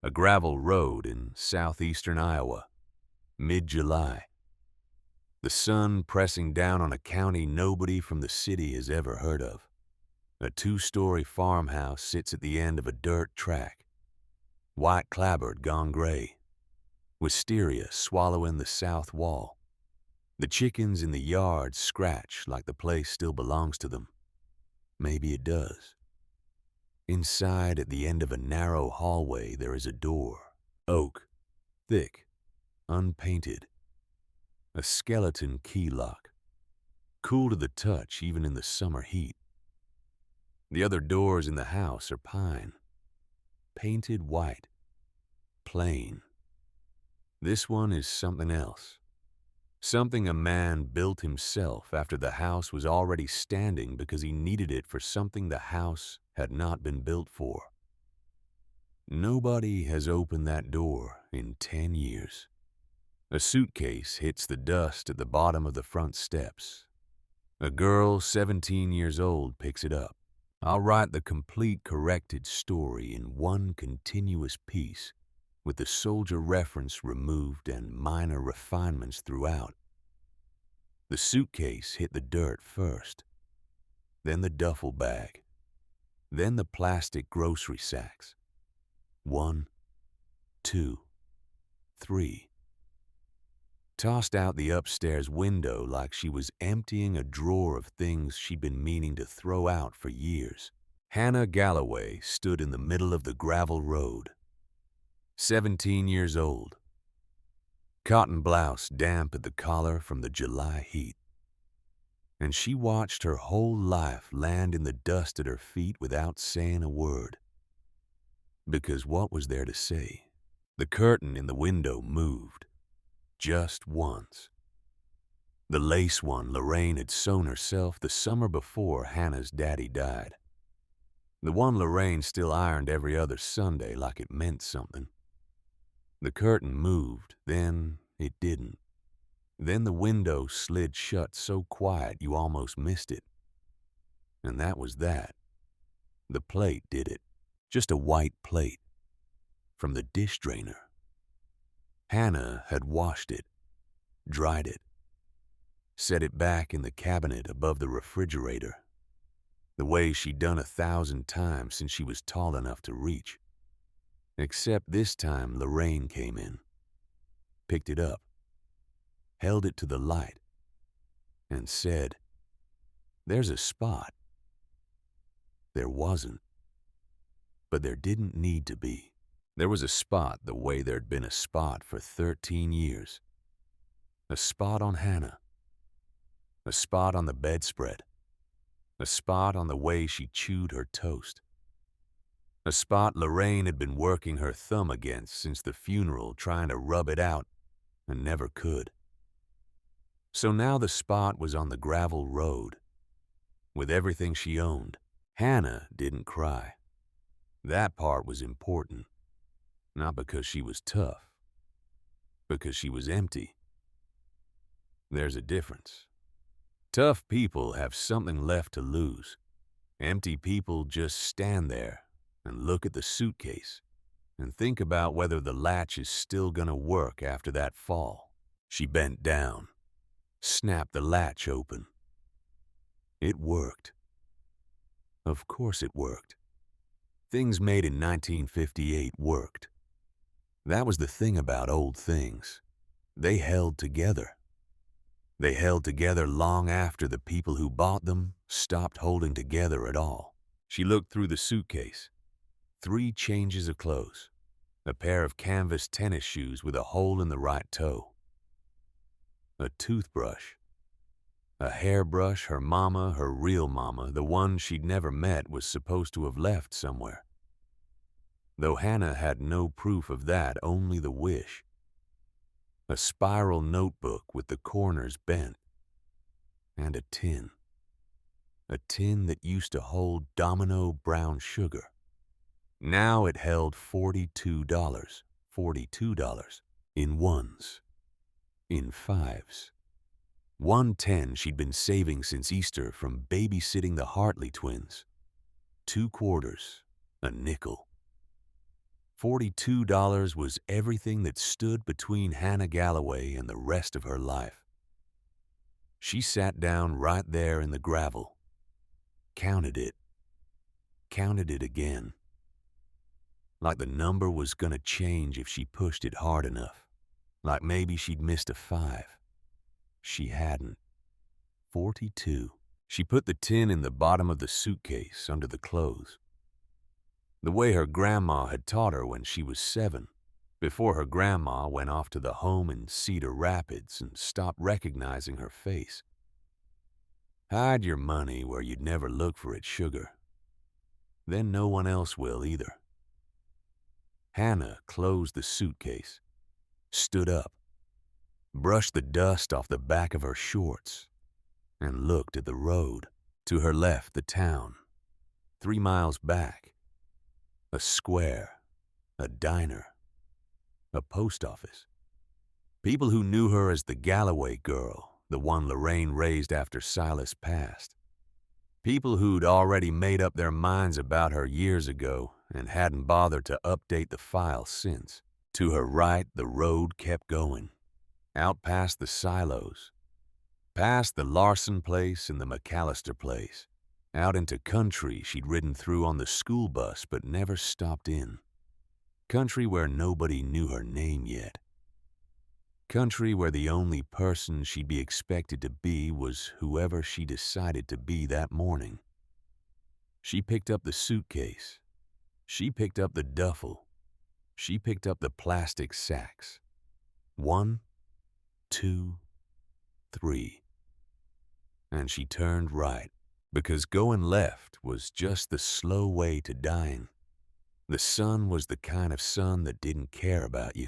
A gravel road in southeastern Iowa, mid-July. The sun pressing down on a county nobody from the city has ever heard of. A two-story farmhouse sits at the end of a dirt track. White clapboard gone gray. Wisteria swallowing the south wall. The chickens in the yard scratch like the place still belongs to them. Maybe it does. Inside, at the end of a narrow hallway, there is a door. Oak. Thick. Unpainted. A skeleton key lock. Cool to the touch even in the summer heat. The other doors in the house are pine. Painted white. Plain. This one is something else. Something a man built himself after the house was already standing because he needed it for something the house had not been built for. Nobody has opened that door in 10 years. A suitcase hits the dust at the bottom of the front steps. A girl 17 years old picks it up. I'll write the complete corrected story in one continuous piece, with the soldier reference removed and minor refinements throughout. The suitcase hit the dirt first, then the duffel bag, then the plastic grocery sacks. 1, 2, 3. Tossed out the upstairs window like she was emptying a drawer of things she'd been meaning to throw out for years. Hannah Galloway stood in the middle of the gravel road. 17 years old. Cotton blouse damp at the collar from the July heat. And she watched her whole life land in the dust at her feet without saying a word. Because what was there to say? The curtain in the window moved. Just once. The lace one Lorraine had sewn herself the summer before Hannah's daddy died. The one Lorraine still ironed every other Sunday like it meant something. The curtain moved, then it didn't. Then the window slid shut so quiet you almost missed it. And that was that. The plate did it. Just a white plate. From the dish drainer. Hannah had washed it, dried it, set it back in the cabinet above the refrigerator, the way she'd done 1,000 times since she was tall enough to reach. Except this time Lorraine came in, picked it up, held it to the light, and said, "There's a spot." There wasn't, but there didn't need to be. There was a spot the way there'd been a spot for 13 years. A spot on Hannah. A spot on the bedspread. A spot on the way she chewed her toast. A spot Lorraine had been working her thumb against since the funeral, trying to rub it out, and never could. So now the spot was on the gravel road, with everything she owned. Hannah didn't cry. That part was important. Not because she was tough, because she was empty. There's a difference. Tough people have something left to lose. Empty people just stand there and look at the suitcase and think about whether the latch is still gonna work after that fall. She bent down, snapped the latch open. It worked. Of course it worked. Things made in 1958 worked. That was the thing about old things. They held together. They held together long after the people who bought them stopped holding together at all. She looked through the suitcase. 3 changes of clothes. A pair of canvas tennis shoes with a hole in the right toe. A toothbrush. A hairbrush her mama, her real mama, the one she'd never met, was supposed to have left somewhere. Though Hannah had no proof of that, only the wish. A spiral notebook with the corners bent. And a tin. A tin that used to hold Domino brown sugar. Now it held $42. $42. In ones. In fives. 110 she'd been saving since Easter from babysitting the Hartley twins. 2 quarters. A nickel. $42 was everything that stood between Hannah Galloway and the rest of her life. She sat down right there in the gravel, counted it again, like the number was gonna change if she pushed it hard enough, like maybe she'd missed a 5. She hadn't. 42. She put the tin in the bottom of the suitcase under the clothes, the way her grandma had taught her when she was 7, before her grandma went off to the home in Cedar Rapids and stopped recognizing her face. Hide your money where you'd never look for it, sugar. Then no one else will either. Hannah closed the suitcase, stood up, brushed the dust off the back of her shorts, and looked at the road. To her left, the town. 3 miles back, a square, a diner, a post office. People who knew her as the Galloway girl, the one Lorraine raised after Silas passed. People who'd already made up their minds about her years ago and hadn't bothered to update the file since. To her right, the road kept going, out past the silos, past the Larson place and the McAllister place, out into country she'd ridden through on the school bus but never stopped in. Country where nobody knew her name yet. Country where the only person she'd be expected to be was whoever she decided to be that morning. She picked up the suitcase. She picked up the duffel. She picked up the plastic sacks. 1, 2, 3. And she turned right, because going left was just the slow way to dying. The sun was the kind of sun that didn't care about you.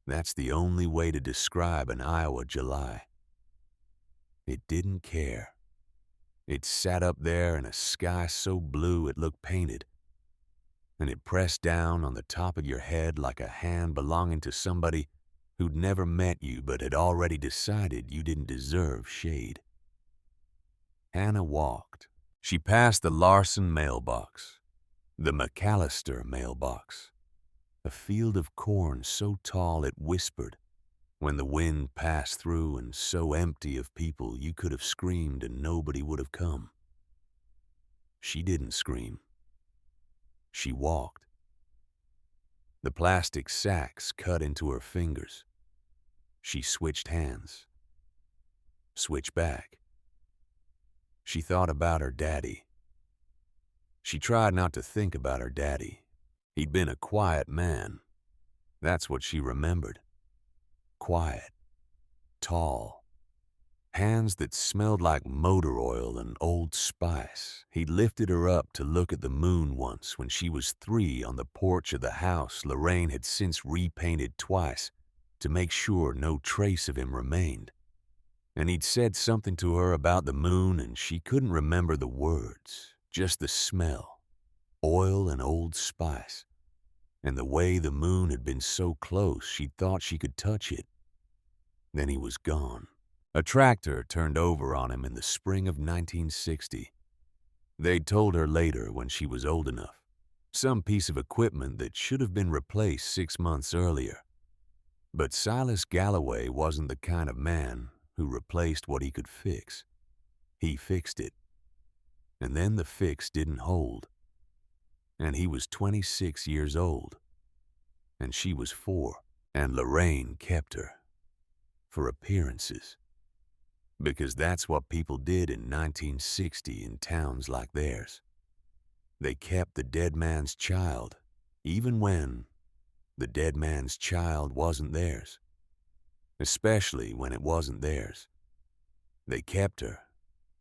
That's the only way to describe an Iowa July. It didn't care. It sat up there in a sky so blue it looked painted, and it pressed down on the top of your head like a hand belonging to somebody who'd never met you but had already decided you didn't deserve shade. Hannah walked. She passed the Larson mailbox, the McAllister mailbox, a field of corn so tall it whispered when the wind passed through and so empty of people you could have screamed and nobody would have come. She didn't scream. She walked. The plastic sacks cut into her fingers. She switched hands. Switched back. She thought about her daddy. She tried not to think about her daddy. He'd been a quiet man. That's what she remembered. Quiet. Tall. Hands that smelled like motor oil and Old Spice. He'd lifted her up to look at the moon once when she was 3 on the porch of the house Lorraine had since repainted twice to make sure no trace of him remained. And he'd said something to her about the moon and she couldn't remember the words, just the smell. Oil and Old Spice. And the way the moon had been so close she thought she could touch it. Then he was gone. A tractor turned over on him in the spring of 1960. They'd told her later when she was old enough. Some piece of equipment that should have been replaced 6 months earlier. But Silas Galloway wasn't the kind of man who replaced what he could fix. He fixed it. And then the fix didn't hold. And he was 26 years old. And she was 4. And Lorraine kept her. For appearances. Because that's what people did in 1960 in towns like theirs. They kept the dead man's child, even when the dead man's child wasn't theirs. Especially when it wasn't theirs. They kept her,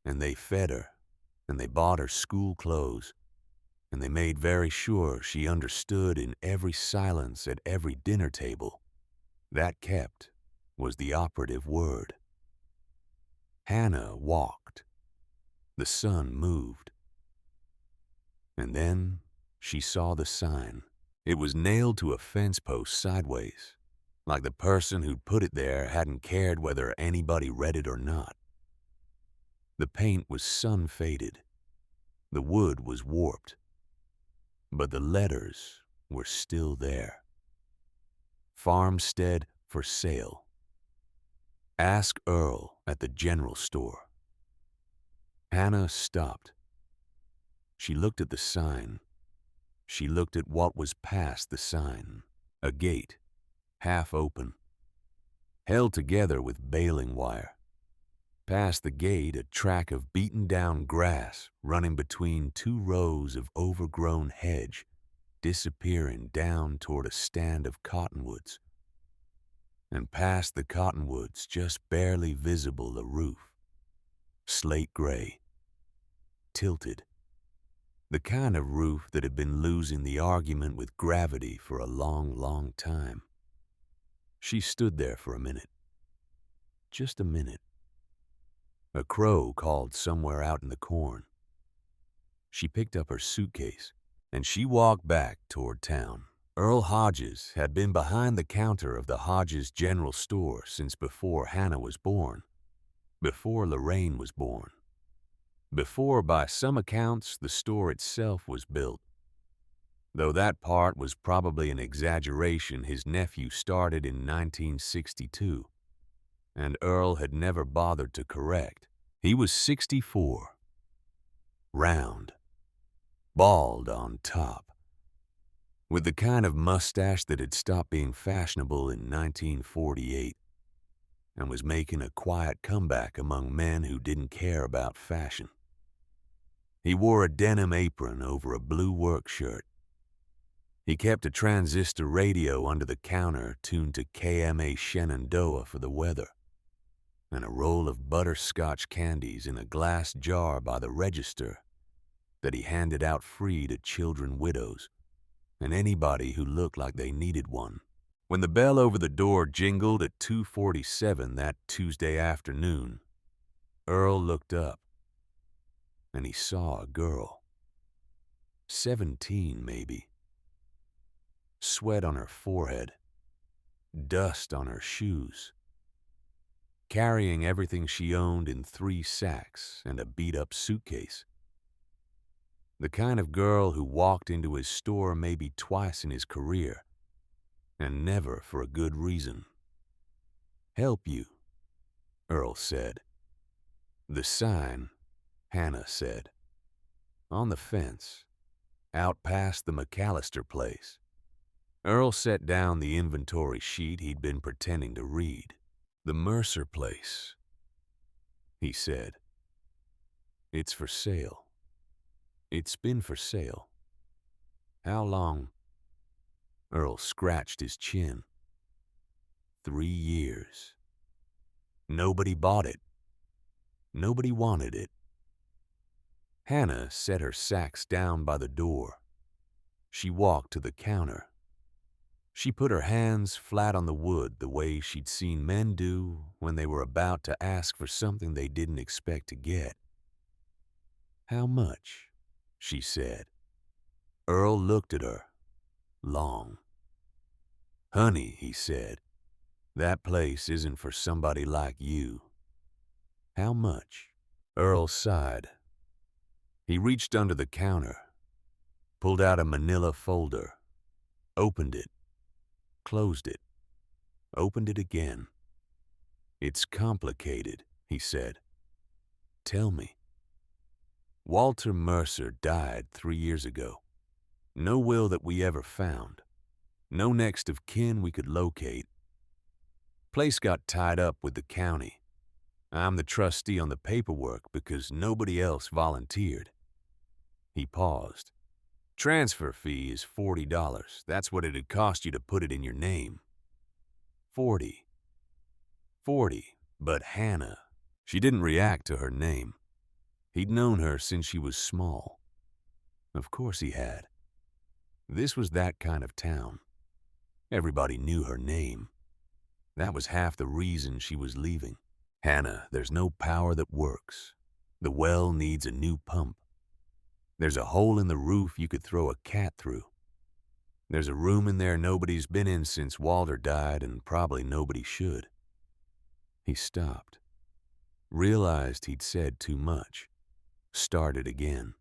and they fed her, and they bought her school clothes, and they made very sure she understood in every silence at every dinner table. That kept was the operative word. Hannah walked. The sun moved. And then she saw the sign. It was nailed to a fence post sideways, like the person who'd put it there hadn't cared whether anybody read it or not. The paint was sun-faded. The wood was warped. But the letters were still there. Farmstead for sale. Ask Earl at the general store. Hannah stopped. She looked at the sign. She looked at what was past the sign. A gate, half open, held together with baling wire. Past the gate, a track of beaten-down grass running between two rows of overgrown hedge, disappearing down toward a stand of cottonwoods. And past the cottonwoods, just barely visible, a roof, slate gray, tilted. The kind of roof that had been losing the argument with gravity for a long, long time. She stood there for a minute. Just a minute. A crow called somewhere out in the corn. She picked up her suitcase, and she walked back toward town. Earl Hodges had been behind the counter of the Hodges General Store since before Hannah was born, before Lorraine was born, before, by some accounts, the store itself was built. Though that part was probably an exaggeration, his nephew started in 1962, and Earl had never bothered to correct. He was 64, round, bald on top, with the kind of mustache that had stopped being fashionable in 1948 and was making a quiet comeback among men who didn't care about fashion. He wore a denim apron over a blue work shirt. He kept a transistor radio under the counter tuned to KMA Shenandoah for the weather, and a roll of butterscotch candies in a glass jar by the register that he handed out free to children widows and anybody who looked like they needed one. When the bell over the door jingled at 2:47 that Tuesday afternoon, Earl looked up, and he saw a girl, 17 maybe. Sweat on her forehead, dust on her shoes, carrying everything she owned in 3 sacks and a beat-up suitcase. The kind of girl who walked into his store maybe twice in his career, and never for a good reason. "Help you," Earl said. "The sign," Hannah said. "On the fence, out past the McAllister place." Earl set down the inventory sheet he'd been pretending to read. "The Mercer place," he said. "It's for sale. It's been for sale." "How long?" Earl scratched his chin. 3 years. Nobody bought it. Nobody wanted it. Hannah set her sacks down by the door. She walked to the counter. She put her hands flat on the wood the way she'd seen men do when they were about to ask for something they didn't expect to get. "How much?" she said. Earl looked at her, long. "Honey," he said, "that place isn't for somebody like you." "How much?" Earl sighed. He reached under the counter, pulled out a manila folder, opened it, closed it, opened it again. "It's complicated," he said. "Tell me." "Walter Mercer died 3 years ago. No will that we ever found. No next of kin we could locate. Place got tied up with the county. I'm the trustee on the paperwork because nobody else volunteered." He paused. "Transfer fee is $40. That's what it'd cost you to put it in your name." 40. 40. But Hannah, she didn't react to her name. He'd known her since she was small. Of course he had. This was that kind of town. Everybody knew her name. That was half the reason she was leaving. "Hannah, there's no power that works. The well needs a new pump. There's a hole in the roof you could throw a cat through. There's a room in there nobody's been in since Walter died, and probably nobody should." He stopped, realized he'd said too much, started again.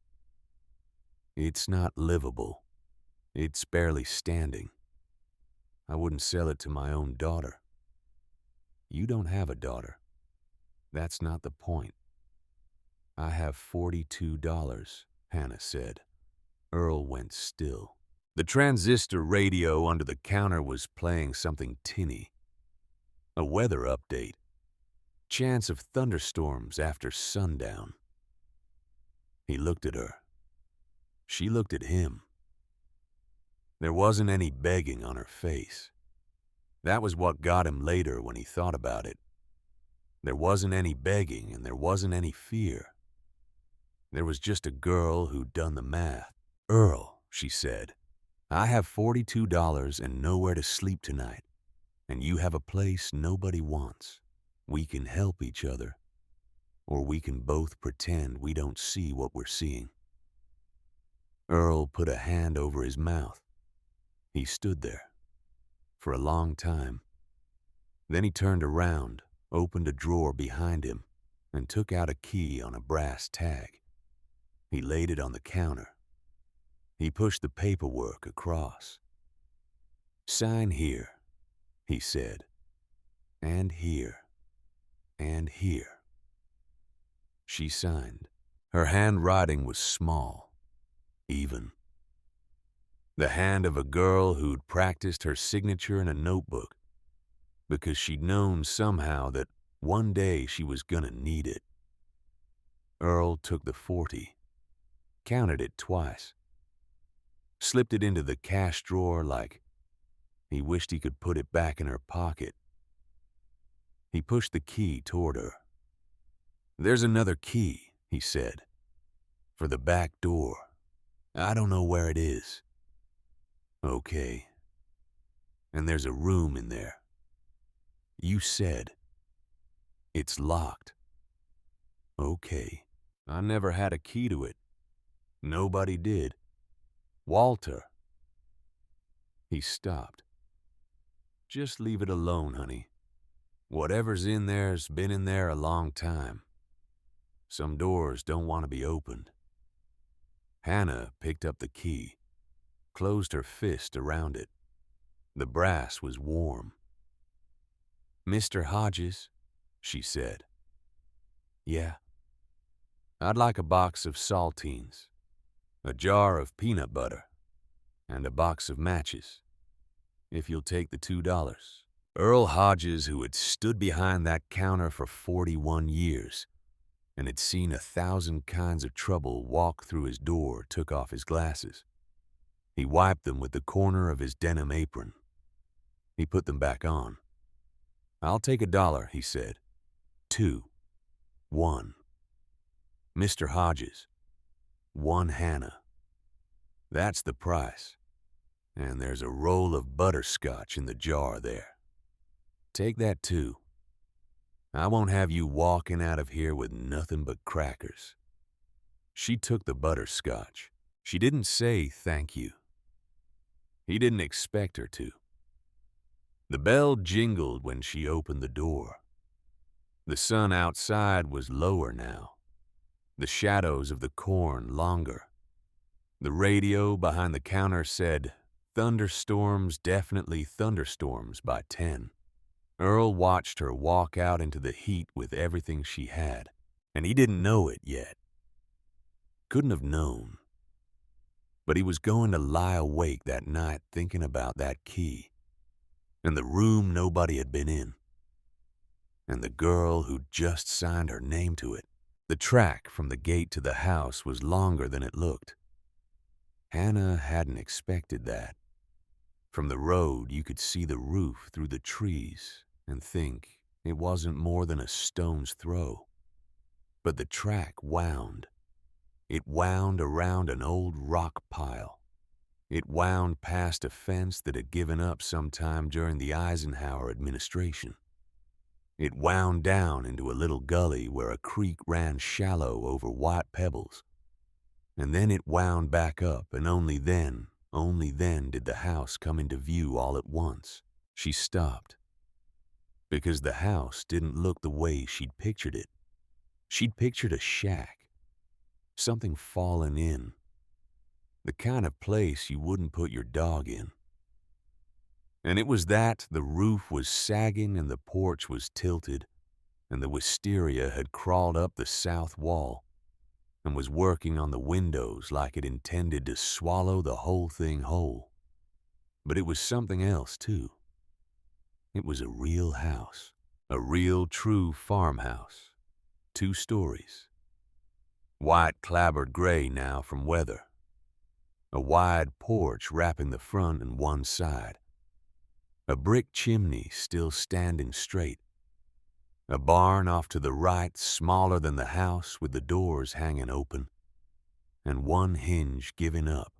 "It's not livable. It's barely standing. I wouldn't sell it to my own daughter. You don't have a daughter. That's not the point. I have $42, Hannah said. Earl went still. The transistor radio under the counter was playing something tinny. A weather update. Chance of thunderstorms after sundown. He looked at her. She looked at him. There wasn't any begging on her face. That was what got him later when he thought about it. There wasn't any begging and there wasn't any fear. There was just a girl who'd done the math. Earl, she said, I have $42 and nowhere to sleep tonight, and you have a place nobody wants. We can help each other, or we can both pretend we don't see what we're seeing. Earl put a hand over his mouth. He stood there for a long time. Then he turned around, opened a drawer behind him, and took out a key on a brass tag. He laid it on the counter. He pushed the paperwork across. Sign here, he said, and here, and here. She signed. Her handwriting was small, even. The hand of a girl who'd practiced her signature in a notebook because she'd known somehow that one day she was gonna need it. Earl took the 40, counted it twice, slipped it into the cash drawer like he wished he could put it back in her pocket. He pushed the key toward her. There's another key, he said, for the back door. I don't know where it is. Okay. And there's a room in there. You said it's locked. Okay. I never had a key to it. Nobody did. Walter. He stopped. Just leave it alone, honey. Whatever's in there's been in there a long time. Some doors don't want to be opened. Hannah picked up the key, closed her fist around it. The brass was warm. Mr. Hodges, she said. Yeah. I'd like a box of saltines, a jar of peanut butter, and a box of matches, if you'll take the $2. Earl Hodges, who had stood behind that counter for 41 years and had seen 1,000 kinds of trouble walk through his door, took off his glasses. He wiped them with the corner of his denim apron. He put them back on. I'll take $1, he said. 2. 1. Mr. Hodges. 1 Hannah. That's the price. And there's a roll of butterscotch in the jar there. Take that too. I won't have you walking out of here with nothing but crackers. She took the butterscotch. She didn't say thank you. He didn't expect her to. The bell jingled when she opened the door. The sun outside was lower now, the shadows of the corn longer. The radio behind the counter said, "Thunderstorms, definitely thunderstorms by 10. Earl watched her walk out into the heat with everything she had, and he didn't know it yet. Couldn't have known. But he was going to lie awake that night thinking about that key, and the room nobody had been in, and the girl who'd just signed her name to it. The track from the gate to the house was longer than it looked. Hannah hadn't expected that. From the road, you could see the roof through the trees and think it wasn't more than a stone's throw. But the track wound. It wound around an old rock pile. It wound past a fence that had given up sometime during the Eisenhower administration. It wound down into a little gully where a creek ran shallow over white pebbles. And then it wound back up, and only then did the house come into view all at once. She stopped, because the house didn't look the way she'd pictured it. She'd pictured a shack, something fallen in. The kind of place you wouldn't put your dog in. And it was that the roof was sagging and the porch was tilted, and the wisteria had crawled up the south wall and was working on the windows like it intended to swallow the whole thing whole. But it was something else, too. It was a real house, a real true farmhouse, 2 stories. White clabbered gray now from weather. A wide porch wrapping the front and one side. A brick chimney still standing straight. A barn off to the right, smaller than the house, with the doors hanging open, and one hinge giving up.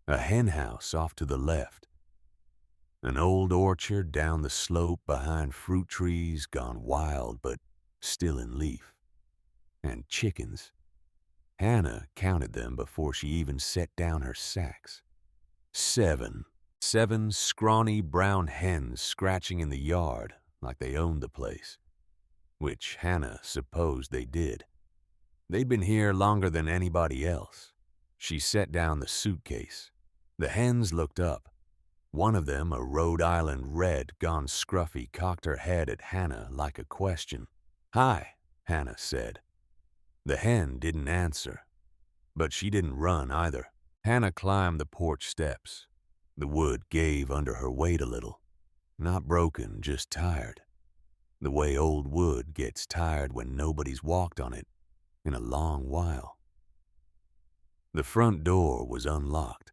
A hen house off to the left. An old orchard down the slope behind fruit trees gone wild but still in leaf. And chickens. Hannah counted them before she even set down her sacks. 7. 7 scrawny brown hens scratching in the yard like they owned the place, which Hannah supposed they did. They'd been here longer than anybody else. She set down the suitcase. The hens looked up. One of them, a Rhode Island red gone scruffy, cocked her head at Hannah like a question. "Hi," Hannah said. The hen didn't answer, but she didn't run either. Hannah climbed the porch steps. The wood gave under her weight a little. Not broken, just tired. The way old wood gets tired when nobody's walked on it in a long while. The front door was unlocked.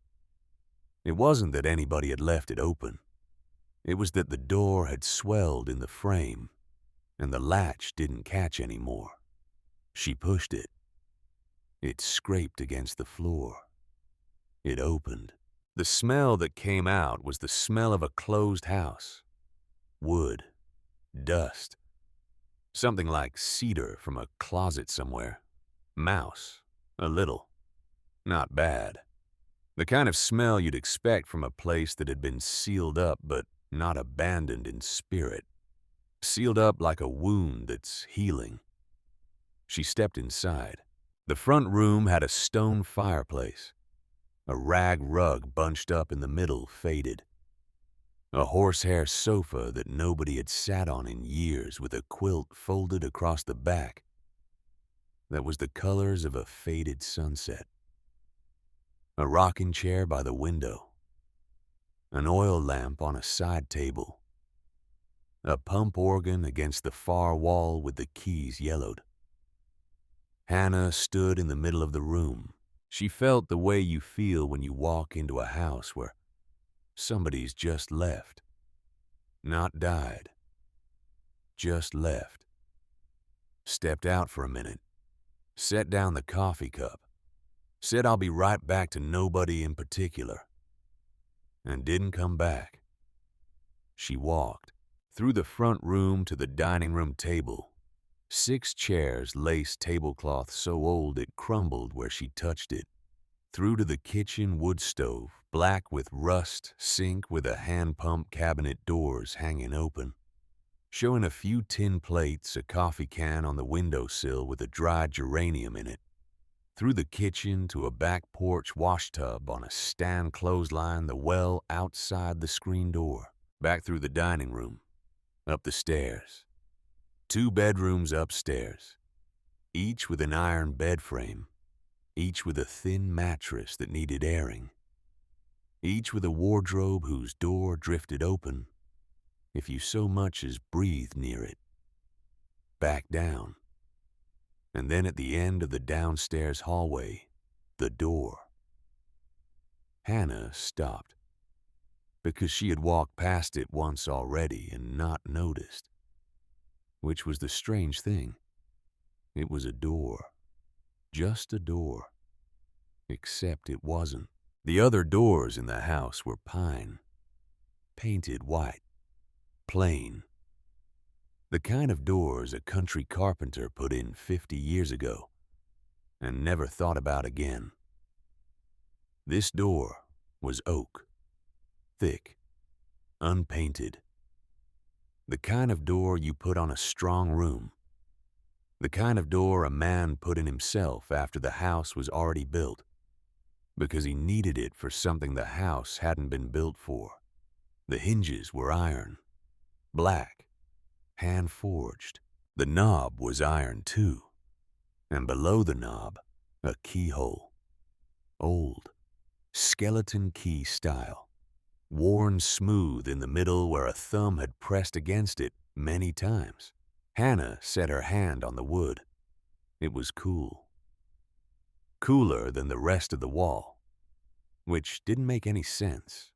It wasn't that anybody had left it open. It was that the door had swelled in the frame, and the latch didn't catch anymore. She pushed it. It scraped against the floor. It opened. The smell that came out was the smell of a closed house. Wood. Dust. Something like cedar from a closet somewhere. Mouse. A little. Not bad. The kind of smell you'd expect from a place that had been sealed up but not abandoned in spirit. Sealed up like a wound that's healing. She stepped inside. The front room had a stone fireplace. A rag rug bunched up in the middle faded. A horsehair sofa that nobody had sat on in years with a quilt folded across the back that was the colors of a faded sunset. A rocking chair by the window. An oil lamp on a side table. A pump organ against the far wall with the keys yellowed. Hannah stood in the middle of the room. She felt the way you feel when you walk into a house where somebody's just left. Not died. Just left. Stepped out for a minute. Set down the coffee cup. Said I'll be right back to nobody in particular. And didn't come back. She walked through the front room to the dining room table. 6 chairs, lace tablecloth so old it crumbled where she touched it. Through to the kitchen wood stove, black with rust, sink with a hand pump cabinet doors hanging open. Showing a few tin plates, a coffee can on the windowsill with a dried geranium in it. Through the kitchen to a back porch washtub on a stand clothesline, the well outside the screen door. Back through the dining room. Up the stairs. 2 bedrooms upstairs, each with an iron bed frame, each with a thin mattress that needed airing, each with a wardrobe whose door drifted open if you so much as breathed near it. Back down. And then at the end of the downstairs hallway, the door. Hannah stopped, because she had walked past it once already and not noticed. Which was the strange thing. It was a door. Just a door. Except it wasn't. The other doors in the house were pine. Painted white. Plain. The kind of doors a country carpenter put in 50 years ago and never thought about again. This door was oak. Thick. Unpainted. The kind of door you put on a strong room. The kind of door a man put in himself after the house was already built. because he needed it for something the house hadn't been built for. The hinges were iron, black, hand-forged. The knob was iron too, and below the knob, a keyhole. Old, skeleton key style, worn smooth in the middle where a thumb had pressed against it many times. Hannah set her hand on the wood. It was cool. Cooler than the rest of the wall, which didn't make any sense.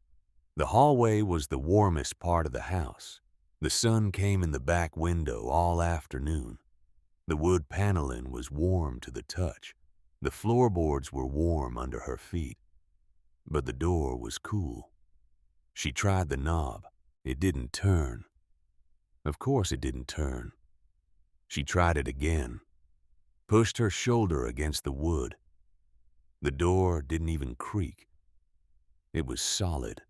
The hallway was the warmest part of the house. The sun came in the back window all afternoon. The wood paneling was warm to the touch. The floorboards were warm under her feet. But the door was cool. She tried the knob. It didn't turn. Of course it didn't turn. She tried it again, pushed her shoulder against the wood. The door didn't even creak. It was solid,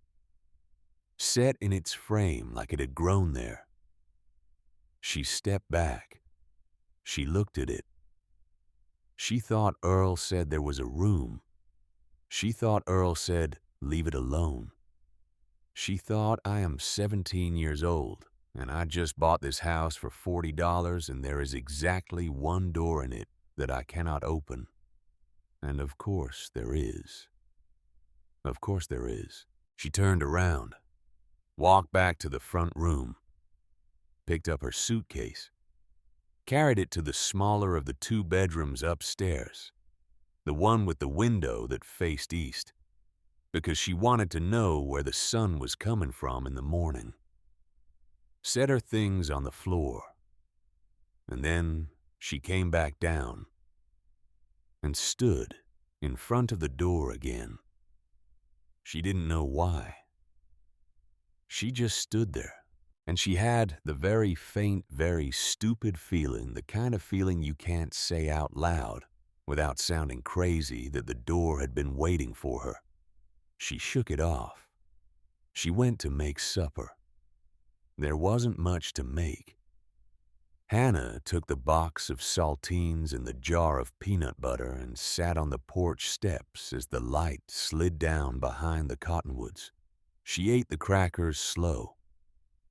set in its frame like it had grown there. She stepped back. She looked at it. She thought Earl said there was a room. She thought Earl said, "Leave it alone." She thought, "I am 17 years old, and I just bought this house for $40, and there is exactly one door in it that I cannot open." And of course there is. Of course there is. She turned around, walked back to the front room, picked up her suitcase, carried it to the smaller of the two bedrooms upstairs, the one with the window that faced east, because she wanted to know where the sun was coming from in the morning. Set her things on the floor, and then she came back down and stood in front of the door again. She didn't know why. She just stood there, and she had the very faint, very stupid feeling, the kind of feeling you can't say out loud without sounding crazy, that the door had been waiting for her. She shook it off. She went to make supper. There wasn't much to make. Hannah took the box of saltines and the jar of peanut butter and sat on the porch steps as the light slid down behind the cottonwoods. She ate the crackers slow.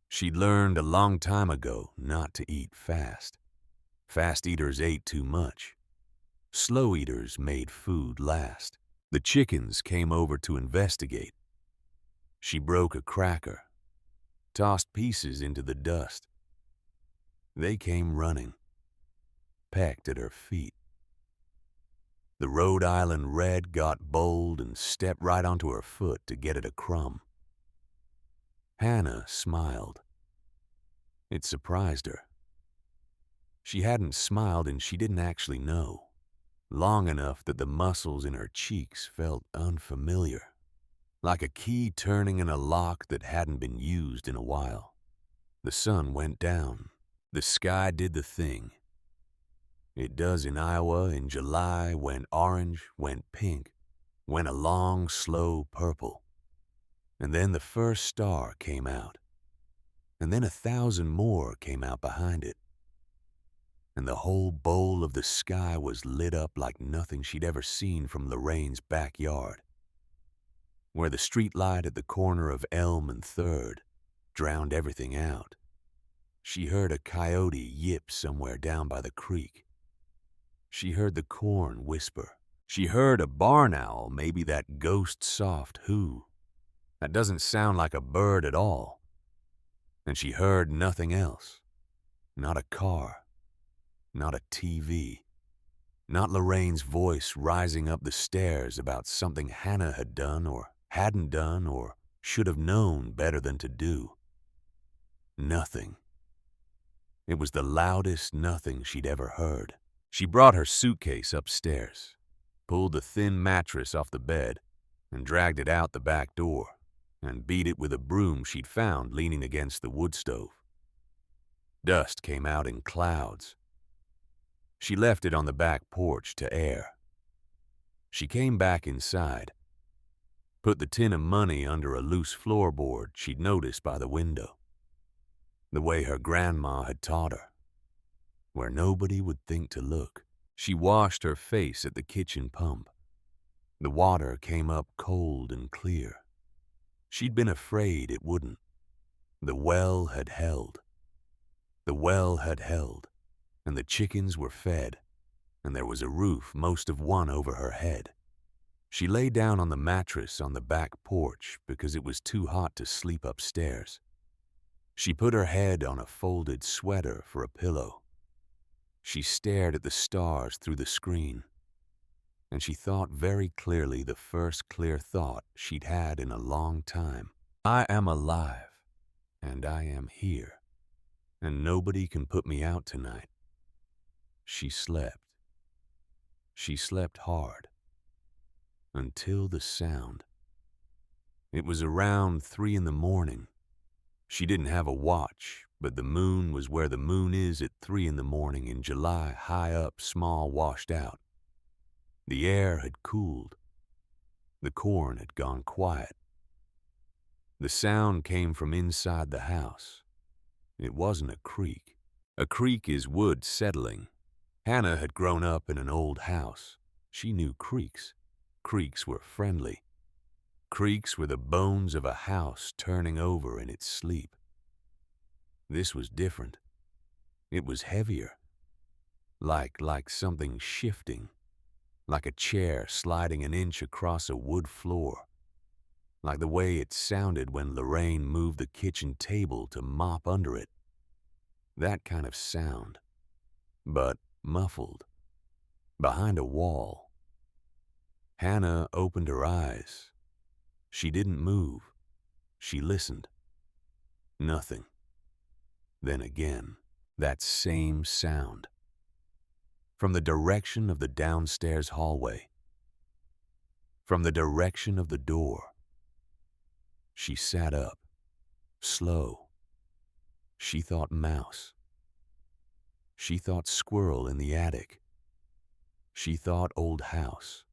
She'd learned a long time ago not to eat fast. Fast eaters ate too much. Slow eaters made food last. The chickens came over to investigate. She broke a cracker, tossed pieces into the dust. They came running, pecked at her feet. The Rhode Island Red got bold and stepped right onto her foot to get at a crumb. Hannah smiled. It surprised her. She hadn't smiled, and she didn't actually know. Long enough that the muscles in her cheeks felt unfamiliar, like a key turning in a lock that hadn't been used in a while. The sun went down. The sky did the thing it does in Iowa in July, when orange, went pink, went a long, slow purple. And then the first star came out, and then 1,000 more came out behind it. And the whole bowl of the sky was lit up like nothing she'd ever seen from Lorraine's backyard, where the streetlight at the corner of Elm and 3rd drowned everything out. She heard a coyote yip somewhere down by the creek. She heard the corn whisper. She heard a barn owl, maybe that ghost soft hoo. That doesn't sound like a bird at all. And she heard nothing else. Not a car. Not a TV. Not Lorraine's voice rising up the stairs about something Hannah had done or hadn't done or should have known better than to do. Nothing. It was the loudest nothing she'd ever heard. She brought her suitcase upstairs, pulled the thin mattress off the bed, and dragged it out the back door, and beat it with a broom she'd found leaning against the wood stove. Dust came out in clouds. She left it on the back porch to air. She came back inside, put the tin of money under a loose floorboard she'd noticed by the window, the way her grandma had taught her, where nobody would think to look. She washed her face at the kitchen pump, The water came up cold and clear. She'd been afraid it wouldn't. The well had held. The well had held, and the chickens were fed, and there was a roof most of one over her head. She lay down on the mattress on the back porch because it was too hot to sleep upstairs. She put her head on a folded sweater for a pillow. She stared at the stars through the screen, and she thought very clearly the first clear thought she'd had in a long time. I am alive, and I am here, and nobody can put me out tonight. She slept. She slept hard. Until the sound. It was around 3 in the morning. She didn't have a watch, but the moon was where the moon is at 3 in the morning in July, high up, small, washed out. The air had cooled. The corn had gone quiet. The sound came from inside the house. It wasn't a creak. A creak is wood settling. Hannah had grown up in an old house. She knew creaks. Creaks were friendly. Creaks were the bones of a house turning over in its sleep. This was different. It was heavier. Like something shifting. Like a chair sliding an inch across a wood floor. Like the way it sounded when Lorraine moved the kitchen table to mop under it. That kind of sound. But muffled. Behind a wall. Hannah opened her eyes. She didn't move. She listened. Nothing. Then again, that same sound. From the direction of the downstairs hallway. From the direction of the door. She sat up, slow. She thought mouse. She thought squirrel in the attic. She thought old house.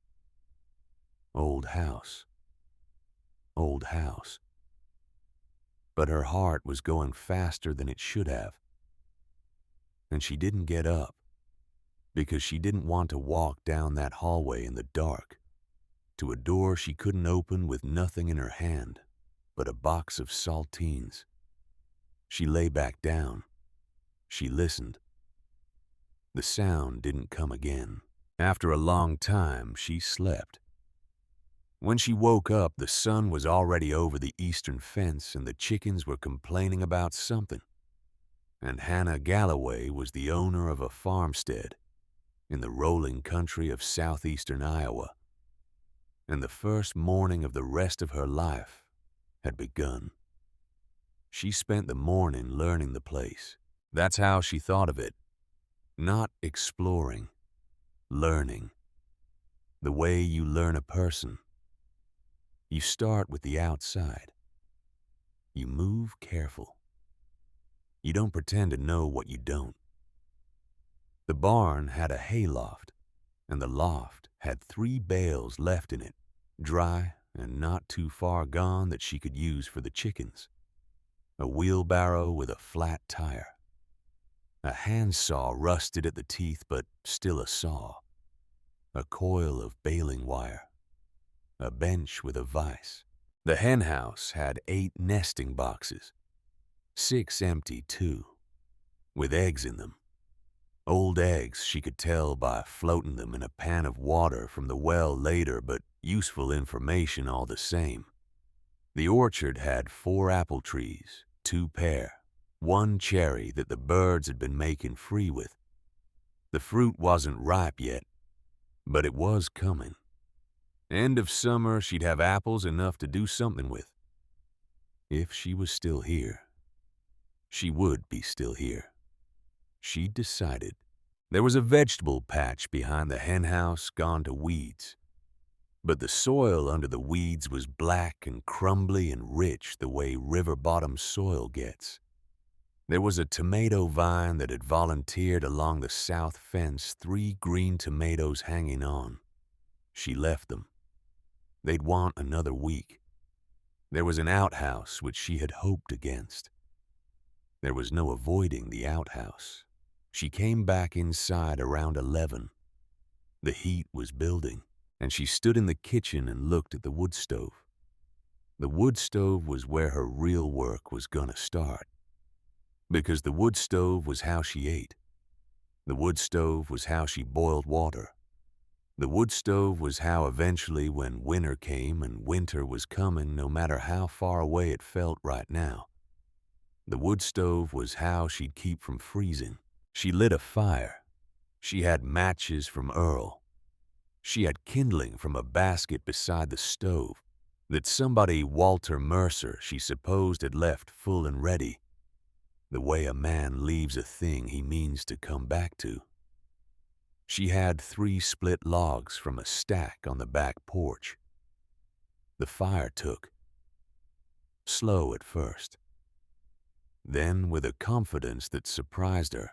Old house. Old house. But her heart was going faster than it should have. And she didn't get up because she didn't want to walk down that hallway in the dark to a door she couldn't open with nothing in her hand but a box of saltines. She lay back down. She listened. The sound didn't come again. After a long time, she slept. When she woke up, the sun was already over the eastern fence and the chickens were complaining about something. And Hannah Galloway was the owner of a farmstead in the rolling country of southeastern Iowa. And the first morning of the rest of her life had begun. She spent the morning learning the place. That's how she thought of it. Not exploring, learning. The way you learn a person. You start with the outside. You move careful. You don't pretend to know what you don't. The barn had a hayloft, and the loft had 3 bales left in it, dry and not too far gone that she could use for the chickens. A wheelbarrow with a flat tire. A handsaw rusted at the teeth but still a saw. A coil of baling wire. A bench with a vise. The henhouse had 8 nesting boxes. 6 empty, too, with eggs in them. Old eggs she could tell by floating them in a pan of water from the well later, but useful information all the same. The orchard had 4 apple trees, 2 pear, 1 cherry that the birds had been making free with. The fruit wasn't ripe yet, but it was coming. End of summer, she'd have apples enough to do something with. If she was still here. She would be still here. She'd decided. There was a vegetable patch behind the henhouse gone to weeds. But the soil under the weeds was black and crumbly and rich the way river bottom soil gets. There was a tomato vine that had volunteered along the south fence, 3 green tomatoes hanging on. She left them. They'd want another week. There was an outhouse which she had hoped against. There was no avoiding the outhouse. She came back inside around 11. The heat was building. and she stood in the kitchen and looked at the wood stove. The wood stove was where her real work was gonna start, because the wood stove was how she ate. The wood stove was how she boiled water. The wood stove was how eventually, when winter came, and winter was coming no matter how far away it felt right now, the wood stove was how she'd keep from freezing. She lit a fire. She had matches from Earl. She had kindling from a basket beside the stove that somebody, Walter Mercer, she supposed had left full and ready, the way a man leaves a thing he means to come back to. She had 3 split logs from a stack on the back porch. The fire took. Slow at first. Then, with a confidence that surprised her,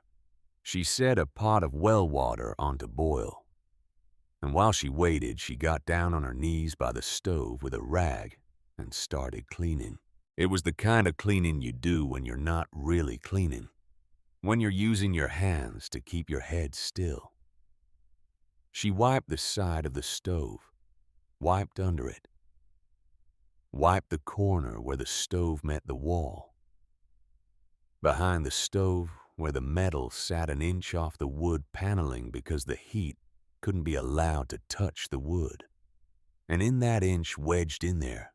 she set a pot of well water on to boil. And while she waited, she got down on her knees by the stove with a rag and started cleaning. It was the kind of cleaning you do when you're not really cleaning, when you're using your hands to keep your head still. She wiped the side of the stove, wiped under it, wiped the corner where the stove met the wall, behind the stove where the metal sat an inch off the wood paneling because the heat couldn't be allowed to touch the wood. And in that inch wedged in there,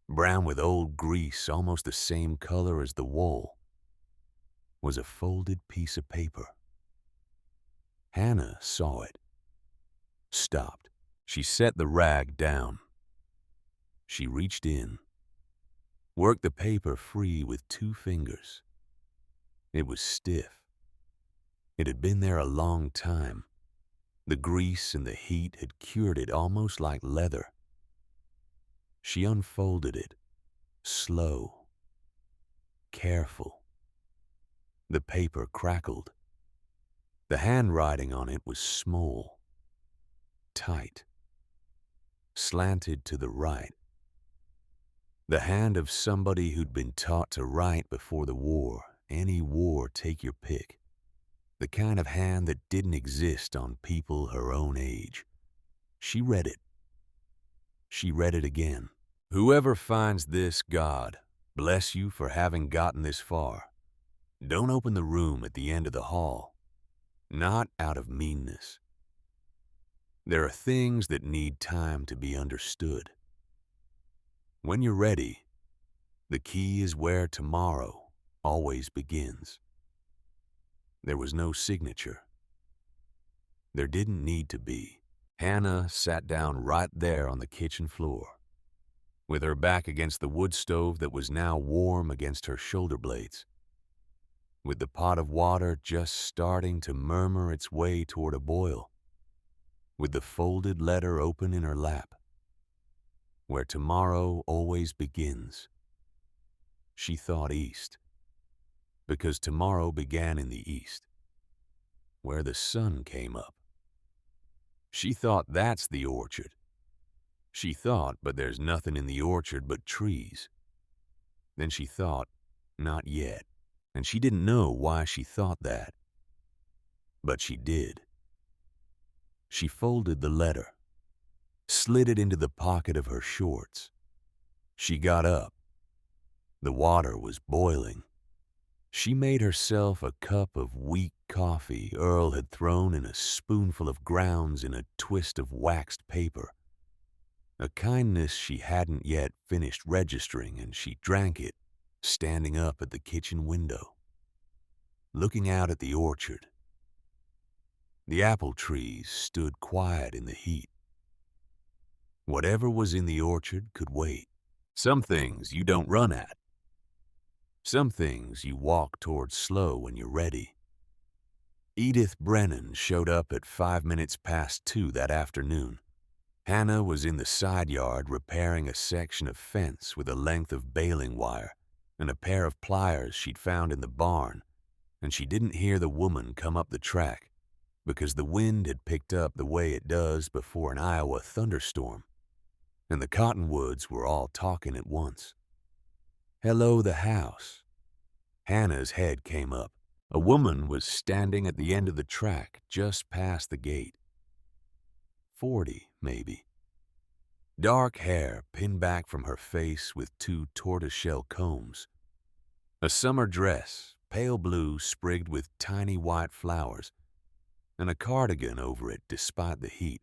brown with old grease almost the same color as the wool, was a folded piece of paper. Hannah saw it. Stopped. She set the rag down. She reached in, worked the paper free with 2 fingers. It was stiff. It had been there a long time. The grease and the heat had cured it almost like leather. She unfolded it, slow, careful. The paper crackled. The handwriting on it was small, tight, slanted to the right. The hand of somebody who'd been taught to write before the war, any war, take your pick. The kind of hand that didn't exist on people her own age. She read it. She read it again. Whoever finds this, God, bless you for having gotten this far. Don't open the room at the end of the hall. Not out of meanness. There are things that need time to be understood. When you're ready, the key is where tomorrow always begins. There was no signature. There didn't need to be. Hannah sat down right there on the kitchen floor, with her back against the wood stove that was now warm against her shoulder blades, with the pot of water just starting to murmur its way toward a boil, with the folded letter open in her lap. Where tomorrow always begins. She thought east, because tomorrow began in the east, where the sun came up. She thought that's the orchard. She thought, but there's nothing in the orchard but trees. Then she thought, not yet, and she didn't know why she thought that. But she did. She folded the letter, slid it into the pocket of her shorts. She got up. The water was boiling. She made herself a cup of weak coffee Earl had thrown in a spoonful of grounds in a twist of waxed paper. A kindness she hadn't yet finished registering, and she drank it, standing up at the kitchen window, looking out at the orchard. The apple trees stood quiet in the heat. Whatever was in the orchard could wait. Some things you don't run at. Some things you walk towards slow when you're ready. Edith Brennan showed up at 5 minutes past 2 that afternoon. Hannah was in the side yard repairing a section of fence with a length of baling wire and a pair of pliers she'd found in the barn, and she didn't hear the woman come up the track because the wind had picked up the way it does before an Iowa thunderstorm, and the cottonwoods were all talking at once. Hello, the house. Hannah's head came up. A woman was standing at the end of the track just past the gate. 40, maybe. Dark hair pinned back from her face with 2 tortoiseshell combs. A summer dress, pale blue sprigged with tiny white flowers, and a cardigan over it despite the heat.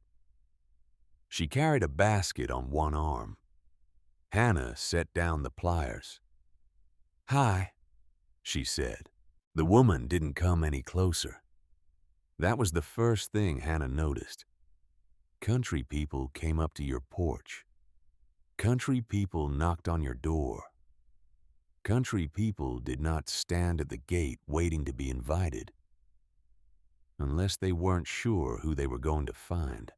She carried a basket on one arm. Hannah set down the pliers. "Hi," she said. The woman didn't come any closer. That was the first thing Hannah noticed. Country people came up to your porch. Country people knocked on your door. Country people did not stand at the gate waiting to be invited, unless they weren't sure who they were going to find.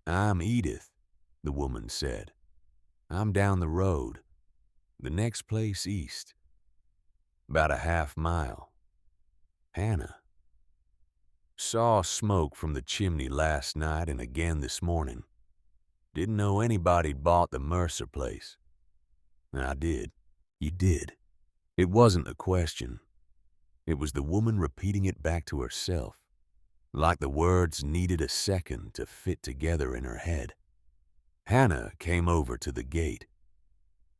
"I'm Edith," the woman said. "I'm down the road, the next place east. About a half mile." Hannah. "Saw smoke from the chimney last night and again this morning. Didn't know anybody'd bought the Mercer place." "I did." "You did." It wasn't a question. It was the woman repeating it back to herself, like the words needed a second to fit together in her head. Hannah came over to the gate.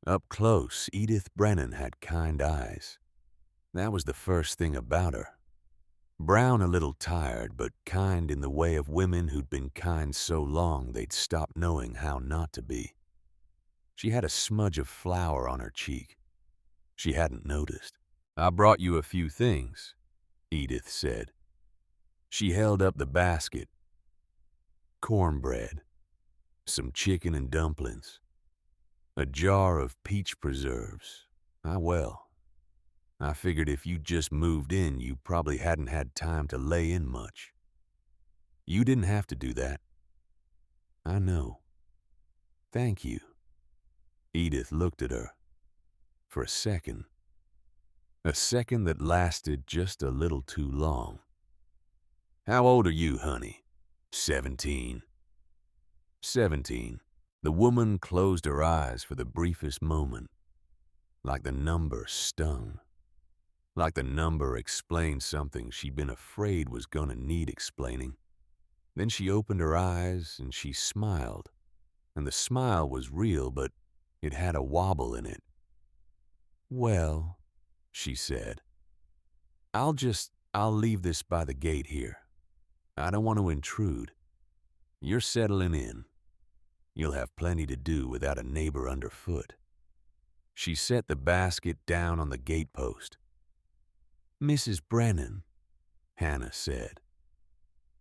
Up close, Edith Brennan had kind eyes. That was the first thing about her. Brown, a little tired, but kind in the way of women who'd been kind so long they'd stopped knowing how not to be. She had a smudge of flour on her cheek. She hadn't noticed. "I brought you a few things," Edith said. She held up the basket. Cornbread, some chicken and dumplings, a jar of peach preserves. I figured if you just moved in, you probably hadn't had time to lay in much. You didn't have to do that." "I know. Thank you." Edith looked at her. For a second that lasted just a little too long. "How old are you, honey?" 17. 17. The woman closed her eyes for the briefest moment, like the number stung. Like the number explained something she'd been afraid was gonna need explaining. Then she opened her eyes and she smiled, and the smile was real, but it had a wobble in it. "Well," she said, I'll leave this by the gate here. I don't want to intrude. You're settling in. You'll have plenty to do without a neighbor underfoot." She set the basket down on the gatepost. "Mrs. Brennan," Hannah said.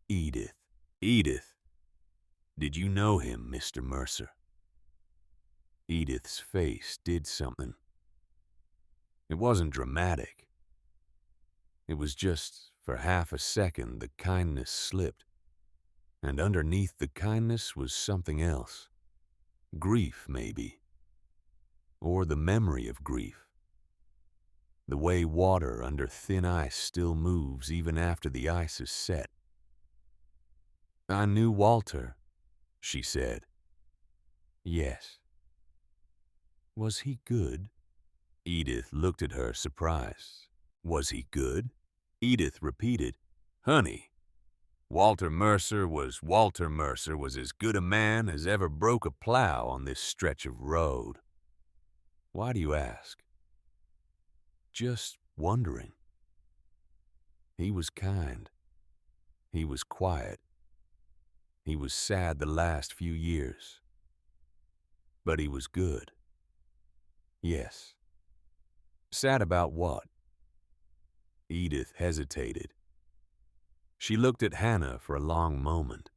"Edith." "Edith. Did you know him, Mr. Mercer?" Edith's face did something. It wasn't dramatic. It was just, for half a second, the kindness slipped. And underneath the kindness was something else. Grief, maybe. Or the memory of grief. The way water under thin ice still moves even after the ice is set. "I knew Walter," she said. "Yes." "Was he good?" Edith looked at her, surprised. "Was he good?" Edith repeated. "Honey, Walter Mercer was as good a man as ever broke a plow on this stretch of road." "Why do you ask?" "Just wondering." "He was kind. He was quiet. He was sad the last few years. But he was good." "Yes." "Sad about what?" Edith hesitated. She looked at Hannah for a long moment.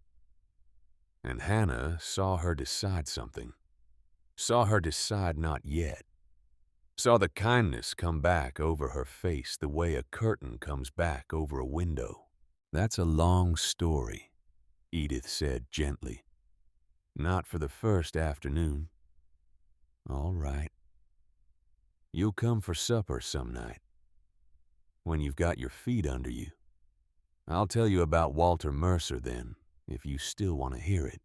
And Hannah saw her decide something. Saw her decide not yet. Saw the kindness come back over her face the way a curtain comes back over a window. "That's a long story," Edith said gently. "Not for the first afternoon." "All right. You'll come for supper some night. When you've got your feet under you. I'll tell you about Walter Mercer then, if you still want to hear it."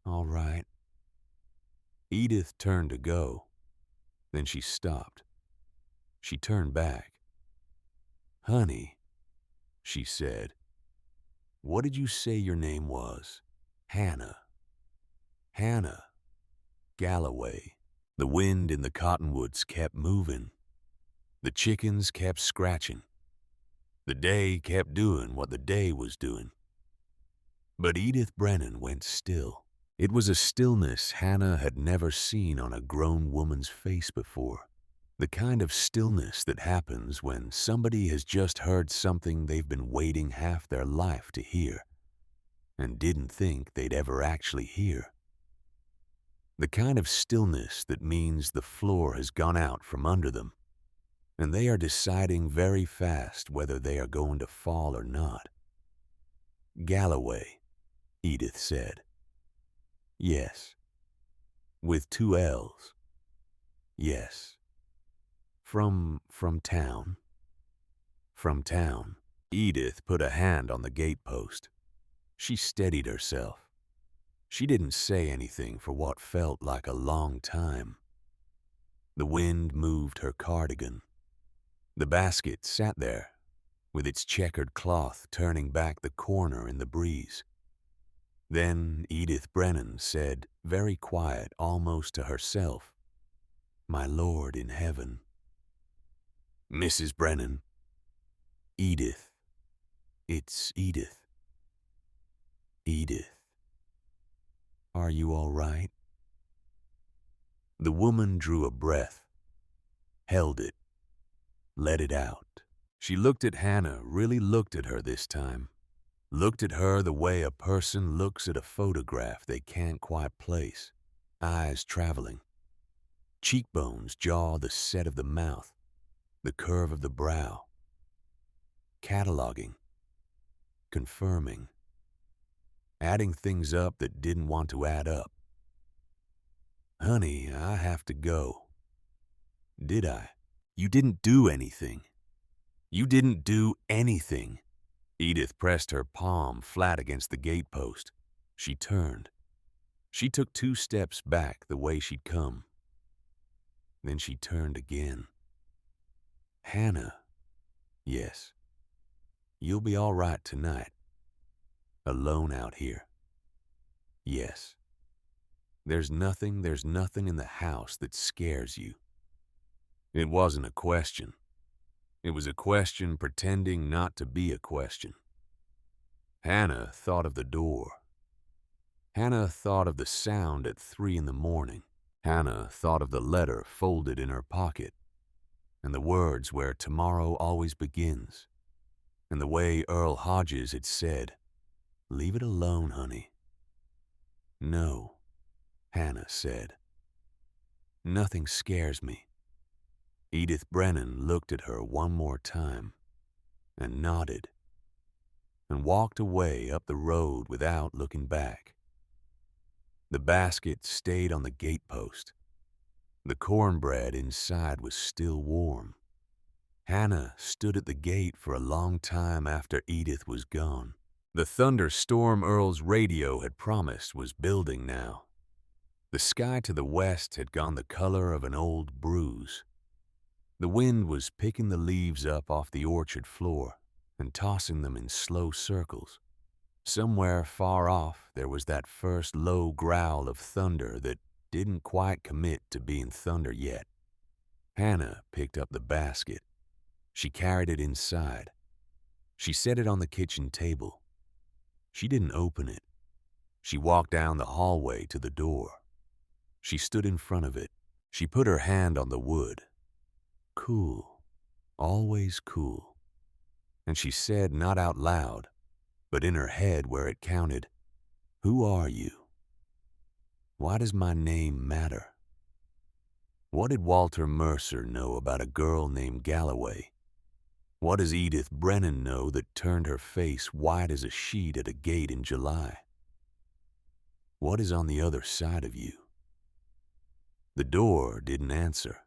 "All right." Edith turned to go. Then she stopped. She turned back. "Honey," she said. What did you say your name was? Hannah. Hannah Galloway. The wind in the cottonwoods kept moving. The chickens kept scratching. The day kept doing what the day was doing. But Edith Brennan went still. It was a stillness Hannah had never seen on a grown woman's face before. The kind of stillness that happens when somebody has just heard something they've been waiting half their life to hear and didn't think they'd ever actually hear. The kind of stillness that means the floor has gone out from under them, and they are deciding very fast whether they are going to fall or not. Galloway, Edith said. Yes. With 2 L's. Yes. From town. From town. Edith put a hand on the gatepost. She steadied herself. She didn't say anything for what felt like a long time. The wind moved her cardigan. The basket sat there, with its checkered cloth turning back the corner in the breeze. Then Edith Brennan said, very quiet, almost to herself, "My Lord in heaven." "Mrs. Brennan." "Edith. It's Edith." "Edith. Are you all right?" The woman drew a breath, held it, let it out. She looked at Hannah, really looked at her this time. Looked at her the way a person looks at a photograph they can't quite place. Eyes traveling. Cheekbones, jaw, the set of the mouth, the curve of the brow. Cataloging. Confirming. Adding things up that didn't want to add up. "Honey, I have to go." "Did I? You didn't do anything. You didn't do anything." Edith pressed her palm flat against the gatepost. She turned. She took 2 steps back the way she'd come. Then she turned again. "Hannah." "Yes. You'll be all right tonight. Alone out here." "Yes. There's nothing in the house that scares you." It wasn't a question. It was a question pretending not to be a question. Hannah thought of the door. Hannah thought of the sound at 3 in the morning. Hannah thought of the letter folded in her pocket, and the words where tomorrow always begins, and the way Earl Hodges had said, "Leave it alone, honey." "No," Hannah said. "Nothing scares me." Edith Brennan looked at her one more time and nodded and walked away up the road without looking back. The basket stayed on the gatepost. The cornbread inside was still warm. Hannah stood at the gate for a long time after Edith was gone. The thunderstorm Earl's radio had promised was building now. The sky to the west had gone the color of an old bruise. The wind was picking the leaves up off the orchard floor and tossing them in slow circles. Somewhere far off there was that first low growl of thunder that didn't quite commit to being thunder yet. Hannah picked up the basket. She carried it inside. She set it on the kitchen table. She didn't open it. She walked down the hallway to the door. She stood in front of it. She put her hand on the wood. Cool. Always cool. And she said, not out loud, but in her head where it counted, "Who are you? Why does my name matter? What did Walter Mercer know about a girl named Galloway? What does Edith Brennan know that turned her face white as a sheet at a gate in July? What is on the other side of you?" The door didn't answer.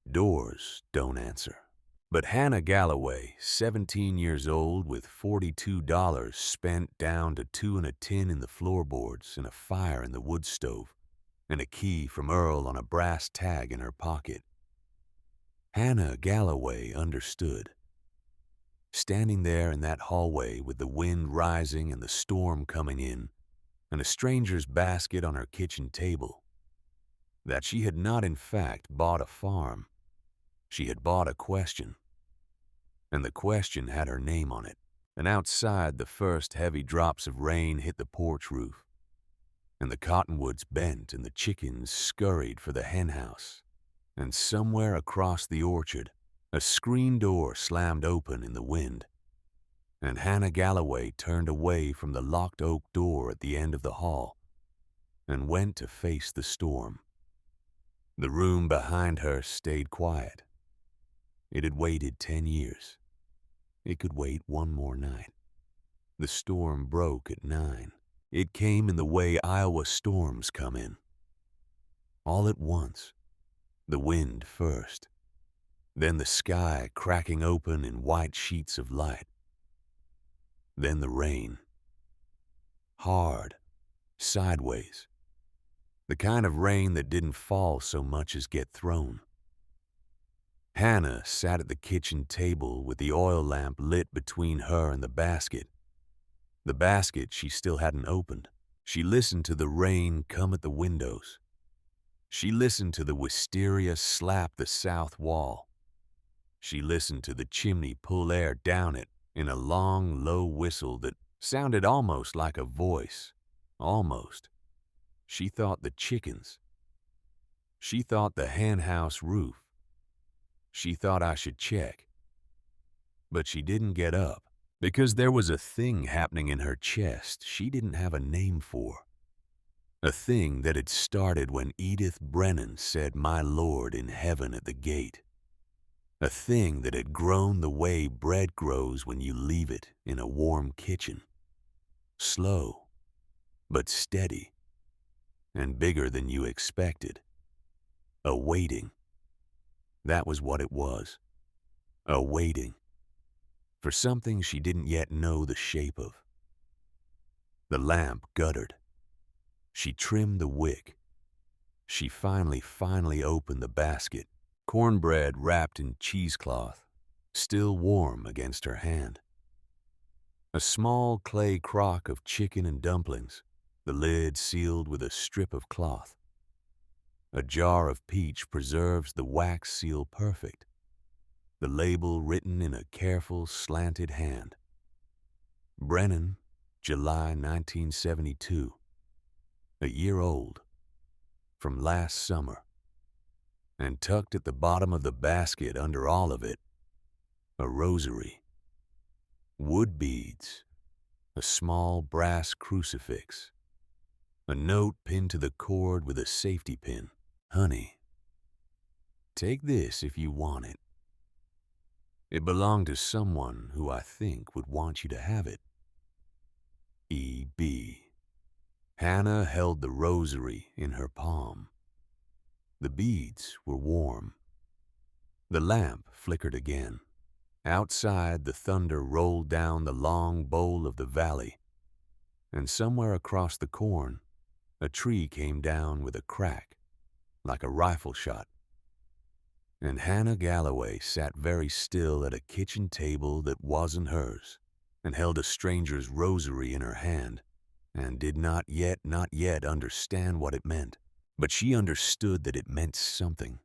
Doors don't answer. But Hannah Galloway, 17 years old with $42 spent down to 2 and a tin in the floorboards and a fire in the wood stove, and a key from Earl on a brass tag in her pocket. Hannah Galloway understood. standing there in that hallway with the wind rising and the storm coming in, and a stranger's basket on her kitchen table, that she had not in fact bought a farm. She had bought a question, and the question had her name on it. And outside, the first heavy drops of rain hit the porch roof, and the cottonwoods bent and the chickens scurried for the henhouse. And somewhere across the orchard, a screen door slammed open in the wind, and Hannah Galloway turned away from the locked oak door at the end of the hall and went to face the storm. The room behind her stayed quiet. It had waited 10 years. It could wait one more night. The storm broke at 9. It came in the way Iowa storms come in. All at once, the wind first, then the sky cracking open in white sheets of light, then the rain. Hard, sideways, the kind of rain that didn't fall so much as get thrown. Hannah sat at the kitchen table with the oil lamp lit between her and the basket. The basket she still hadn't opened. She listened to the rain come at the windows. She listened to the wisteria slap the south wall. She listened to the chimney pull air down it in a long, low whistle that sounded almost like a voice. Almost. She thought the chickens. She thought the henhouse roof. She thought I should check. But she didn't get up, because there was a thing happening in her chest she didn't have a name for. A thing that had started when Edith Brennan said, "My Lord in heaven" at the gate. A thing that had grown the way bread grows when you leave it in a warm kitchen. Slow, but steady, and bigger than you expected. A waiting. That was what it was. A waiting. For something she didn't yet know the shape of. The lamp guttered. She trimmed the wick. She finally opened the basket. Cornbread wrapped in cheesecloth, still warm against her hand. A small clay crock of chicken and dumplings, the lid sealed with a strip of cloth. A jar of peach preserves, the wax seal perfect. The label written in a careful, slanted hand. Brennan, July 1972. A year old. From last summer. And tucked at the bottom of the basket under all of it, a rosary. Wood beads. A small brass crucifix. A note pinned to the cord with a safety pin. "Honey, take this if you want it. It belonged to someone who I think would want you to have it. E.B." Hannah held the rosary in her palm. The beads were warm. The lamp flickered again. Outside, the thunder rolled down the long bowl of the valley, and somewhere across the corn, a tree came down with a crack, like a rifle shot. And Hannah Galloway sat very still at a kitchen table that wasn't hers, and held a stranger's rosary in her hand, and did not yet understand what it meant. But she understood that it meant something.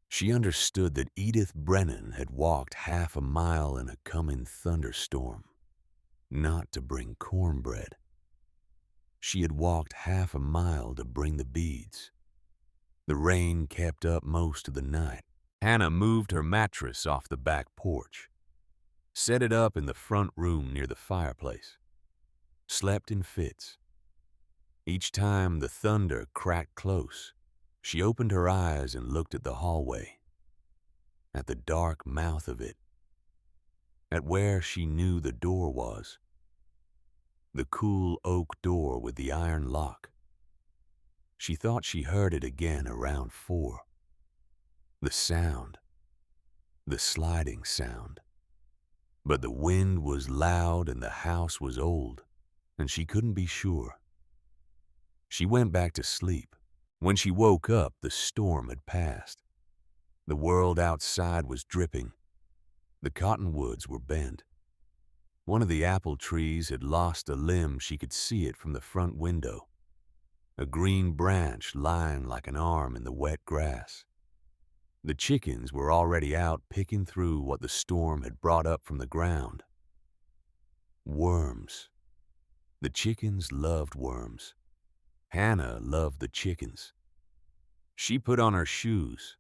She understood that Edith Brennan had walked half a mile in a coming thunderstorm, not to bring cornbread. She had walked half a mile to bring the beads. The rain kept up most of the night. Hannah moved her mattress off the back porch, set it up in the front room near the fireplace, slept in fits. Each time the thunder cracked close, she opened her eyes and looked at the hallway, at the dark mouth of it, at where she knew the door was, the cool oak door with the iron lock. She thought she heard it again around 4. The sound, the sliding sound. But the wind was loud and the house was old, and she couldn't be sure. She went back to sleep. When she woke up, the storm had passed. The world outside was dripping. The cottonwoods were bent. One of the apple trees had lost a limb. She could see it from the front window, a green branch lying like an arm in the wet grass. The chickens were already out picking through what the storm had brought up from the ground. Worms. The chickens loved worms. Hannah loved the chickens. She put on her shoes.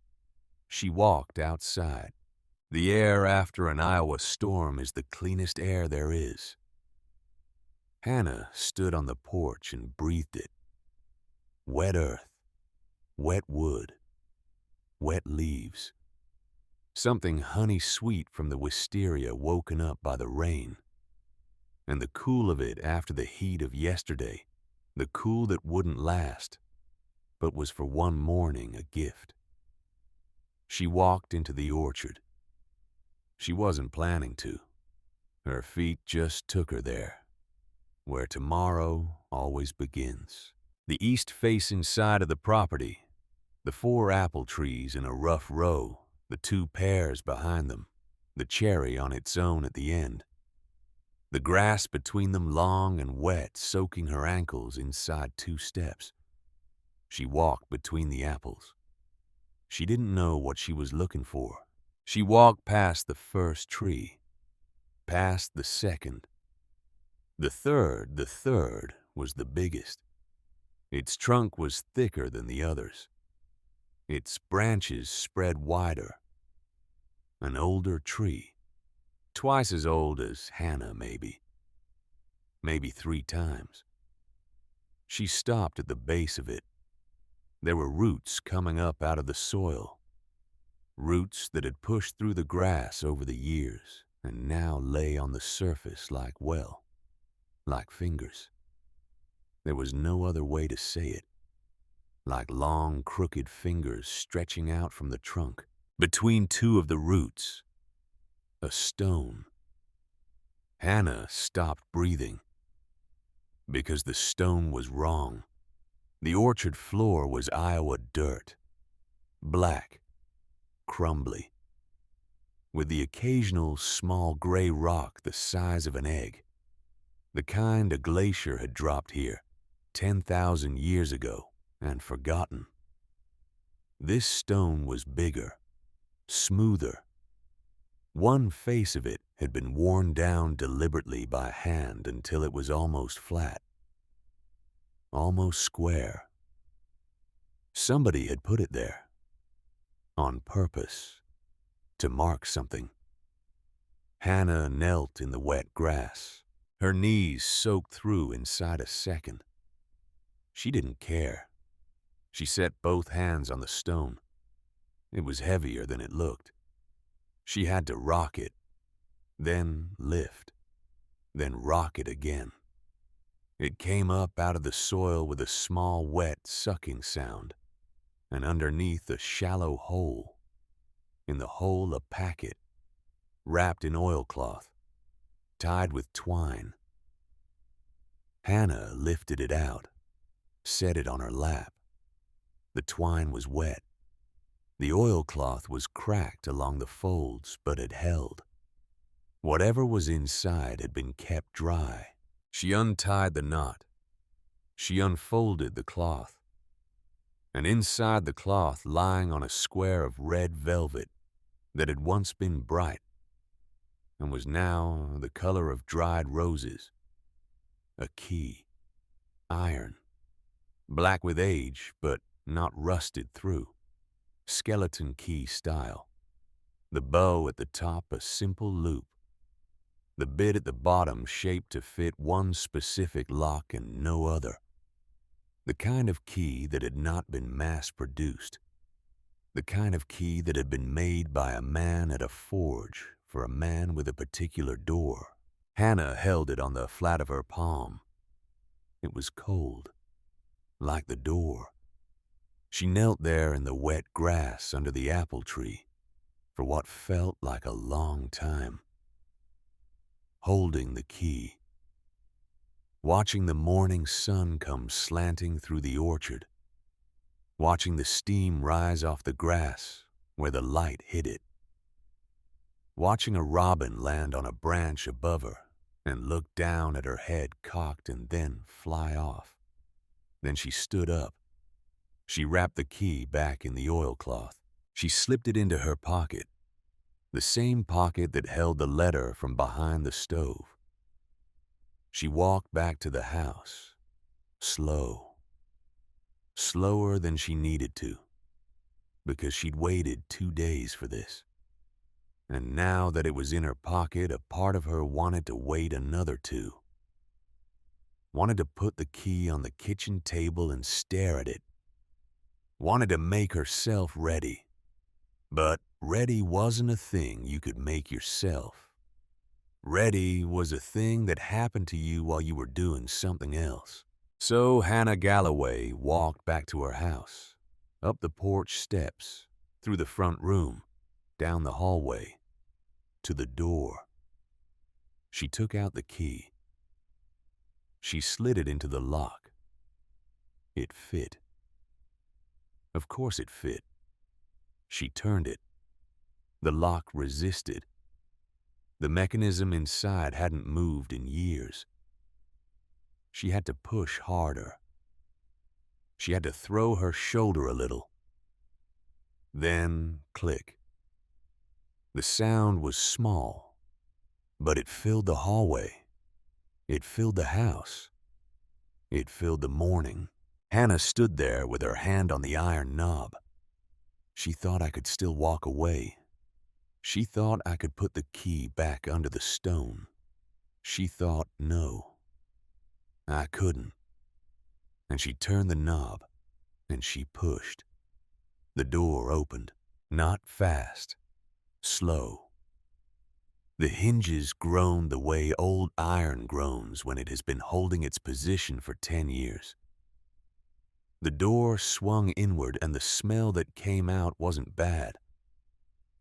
She walked outside. The air after an Iowa storm is the cleanest air there is. Hannah stood on the porch and breathed it. Wet earth, wet wood, wet leaves. Something honey-sweet from the wisteria woken up by the rain. And the cool of it after the heat of yesterday, the cool that wouldn't last, but was for one morning a gift. She walked into the orchard. She wasn't planning to. Her feet just took her there, where tomorrow always begins. The east-facing side of the property, the 4 apple trees in a rough row, the 2 pears behind them, the cherry on its own at the end. The grass between them long and wet, soaking her ankles inside 2 steps. She walked between the apples. She didn't know what she was looking for. She walked past the first tree, past the second. The third was the biggest. Its trunk was thicker than the others. Its branches spread wider. An older tree, twice as old as Hannah maybe 3 times. She stopped at the base of it. There were roots coming up out of the soil. Roots that had pushed through the grass over the years and now lay on the surface like fingers. There was no other way to say it. Like long, crooked fingers stretching out from the trunk. Between 2 of the roots, a stone. Hannah stopped breathing because the stone was wrong. The orchard floor was Iowa dirt, black, crumbly, with the occasional small gray rock the size of an egg, the kind a glacier had dropped here 10,000 years ago and forgotten. This stone was bigger, smoother. One face of it had been worn down deliberately by hand until it was almost flat, almost square. Somebody had put it there, on purpose, to mark something. Hannah knelt in the wet grass, her knees soaked through inside a second. She didn't care. She set both hands on the stone. It was heavier than it looked. She had to rock it, then lift, then rock it again. It came up out of the soil with a small, wet, sucking sound, and underneath a shallow hole. In the hole a packet, wrapped in oilcloth, tied with twine. Hannah lifted it out, set it on her lap. The twine was wet. The oilcloth was cracked along the folds, but it held. Whatever was inside had been kept dry. She untied the knot. She unfolded the cloth. And inside the cloth, lying on a square of red velvet that had once been bright and was now the color of dried roses, a key, iron, black with age, but not rusted through. Skeleton key style. The bow at the top a simple loop. The bit at the bottom shaped to fit one specific lock and no other. The kind of key that had not been mass-produced. The kind of key that had been made by a man at a forge for a man with a particular door. Hannah held it on the flat of her palm. It was cold, like the door. She knelt there in the wet grass under the apple tree for what felt like a long time, holding the key, watching the morning sun come slanting through the orchard, watching the steam rise off the grass where the light hit it, watching a robin land on a branch above her and look down at her head cocked and then fly off. Then she stood up. She wrapped the key back in the oilcloth. She slipped it into her pocket, the same pocket that held the letter from behind the stove. She walked back to the house, slow, slower than she needed to, because she'd waited 2 days for this. And now that it was in her pocket, a part of her wanted to wait another 2. Wanted to put the key on the kitchen table and stare at it. Wanted to make herself ready. But ready wasn't a thing you could make yourself. Ready was a thing that happened to you while you were doing something else. So Hannah Galloway walked back to her house, up the porch steps, through the front room, down the hallway, to the door. She took out the key. She slid it into the lock. It fit. Of course it fit. She turned it. The lock resisted. The mechanism inside hadn't moved in years. She had to push harder. She had to throw her shoulder a little. Then, click. The sound was small, but it filled the hallway. It filled the house. It filled the morning. Hannah stood there with her hand on the iron knob. She thought I could still walk away. She thought I could put the key back under the stone. She thought no. I couldn't. And she turned the knob, and she pushed. The door opened. Not fast. Slow. The hinges groaned the way old iron groans when it has been holding its position for 10 years. The door swung inward, and the smell that came out wasn't bad.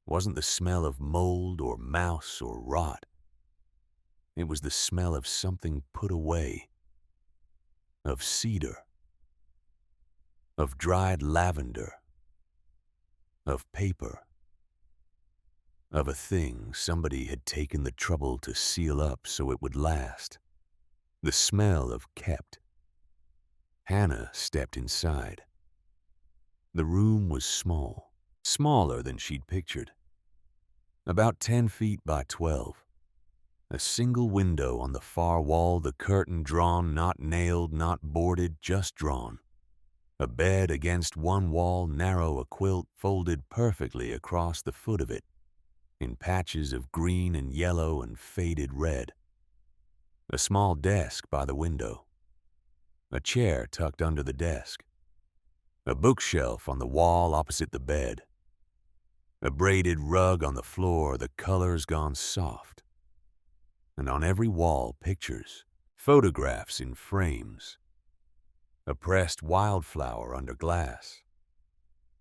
Wasn't the smell of mold or mouse or rot. It was the smell of something put away. Of cedar. Of dried lavender. Of paper. Of a thing somebody had taken the trouble to seal up so it would last. The smell of kept. Hannah stepped inside. The room was small, smaller than she'd pictured. About 10 feet by 12. A single window on the far wall, the curtain drawn, not nailed, not boarded, just drawn. A bed against one wall, narrow, a quilt folded perfectly across the foot of it, in patches of green and yellow and faded red. A small desk by the window. A chair tucked under the desk. A bookshelf on the wall opposite the bed. A braided rug on the floor, the colors gone soft. And on every wall, pictures, photographs in frames. A pressed wildflower under glass.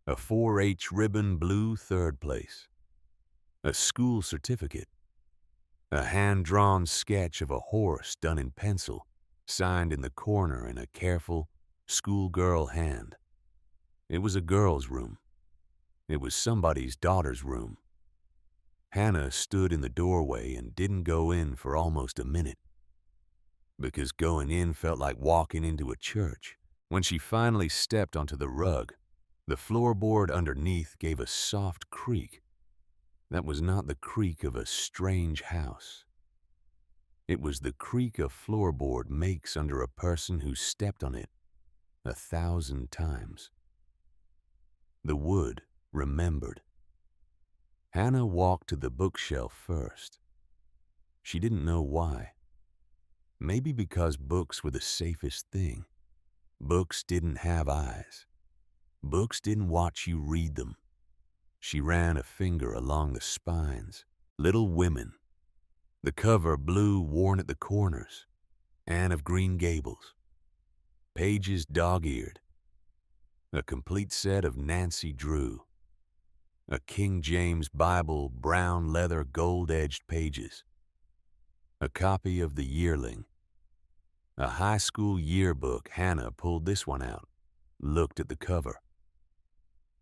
A 4-H ribbon blue 3rd place. A school certificate. A hand-drawn sketch of a horse done in pencil, signed in the corner in a careful, schoolgirl hand. It was a girl's room. It was somebody's daughter's room. Hannah stood in the doorway and didn't go in for almost a minute, because going in felt like walking into a church. When she finally stepped onto the rug, the floorboard underneath gave a soft creak. That was not the creak of a strange house. It was the creak a floorboard makes under a person who stepped on it 1,000 times. The wood remembered. Hannah walked to the bookshelf first. She didn't know why. Maybe because books were the safest thing. Books didn't have eyes. Books didn't watch you read them. She ran a finger along the spines. Little Women. The cover blue worn at the corners. Anne of Green Gables. Pages dog-eared. A complete set of Nancy Drew. A King James Bible, brown leather, gold-edged pages. A copy of The Yearling. A high school yearbook. Hannah pulled this one out, looked at the cover.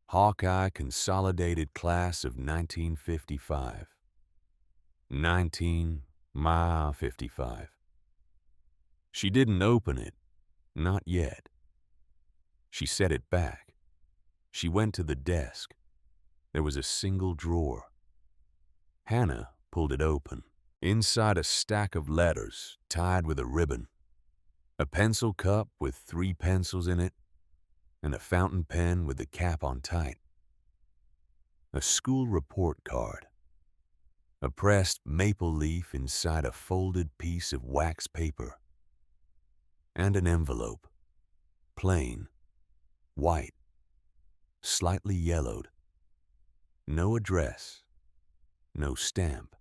Hawkeye Consolidated Class of 1955. 19 Ma 55. She didn't open it, not yet. She set it back. She went to the desk. There was a single drawer. Hannah pulled it open. Inside, a stack of letters tied with a ribbon, a pencil cup with 3 pencils in it, and a fountain pen with the cap on tight. A school report card. A pressed maple leaf inside a folded piece of wax paper. And an envelope. Plain. White. Slightly yellowed. No address. No stamp.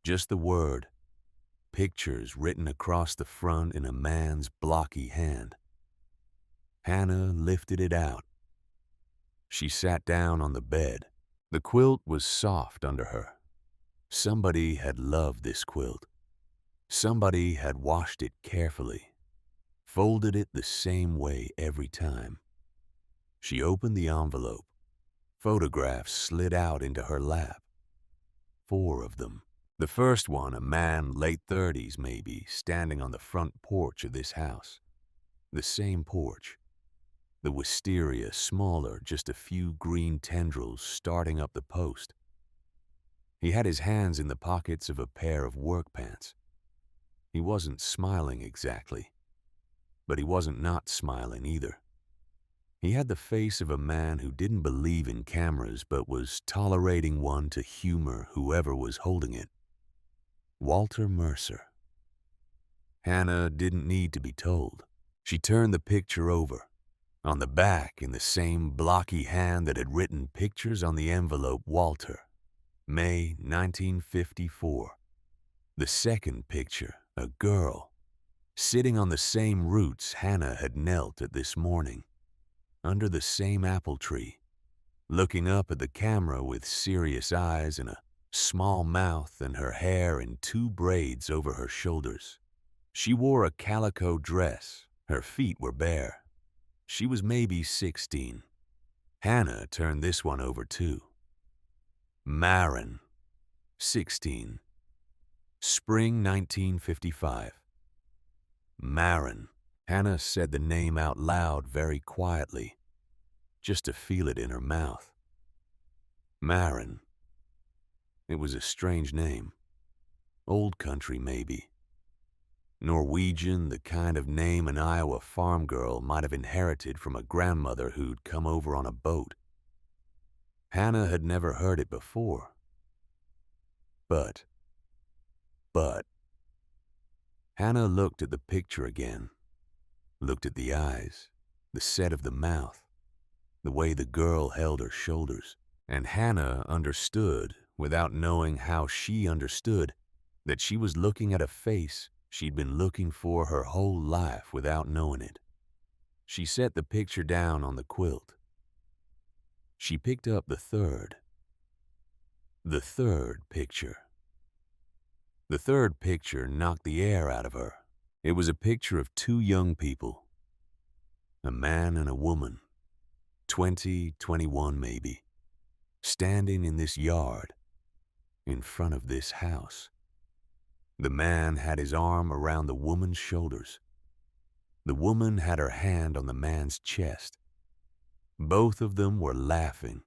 Just the word. Pictures written across the front in a man's blocky hand. Hannah lifted it out. She sat down on the bed. The quilt was soft under her. Somebody had loved this quilt. Somebody had washed it carefully, folded it the same way every time. She opened the envelope. Photographs slid out into her lap. 4 of them. The first one, a man, late 30s maybe, standing on the front porch of this house. The same porch. The wisteria smaller, just a few green tendrils starting up the post. He had his hands in the pockets of a pair of work pants. He wasn't smiling exactly, but he wasn't not smiling either. He had the face of a man who didn't believe in cameras but was tolerating one to humor whoever was holding it. Walter Mercer. Hannah didn't need to be told. She turned the picture over. On the back, in the same blocky hand that had written pictures on the envelope, Walter, May 1954. The second picture, a girl, sitting on the same roots Hannah had knelt at this morning, under the same apple tree, looking up at the camera with serious eyes and a small mouth and her hair in 2 braids over her shoulders. She wore a calico dress. Her feet were bare. She was maybe 16. Hannah turned this one over too. Marin, 16. Spring 1955. Marin. Hannah said the name out loud very quietly, just to feel it in her mouth. Marin. It was a strange name. Old country, maybe. Norwegian, the kind of name an Iowa farm girl might have inherited from a grandmother who'd come over on a boat. Hannah had never heard it before. But, Hannah looked at the picture again, looked at the eyes, the set of the mouth, the way the girl held her shoulders, and Hannah understood, without knowing how she understood, that she was looking at a face she'd been looking for her whole life without knowing it. She set the picture down on the quilt. She picked up the third picture. The third picture knocked the air out of her. It was a picture of 2 young people, a man and a woman, 20, 21 maybe, standing in this yard, in front of this house. The man had his arm around the woman's shoulders. The woman had her hand on the man's chest. Both of them were laughing,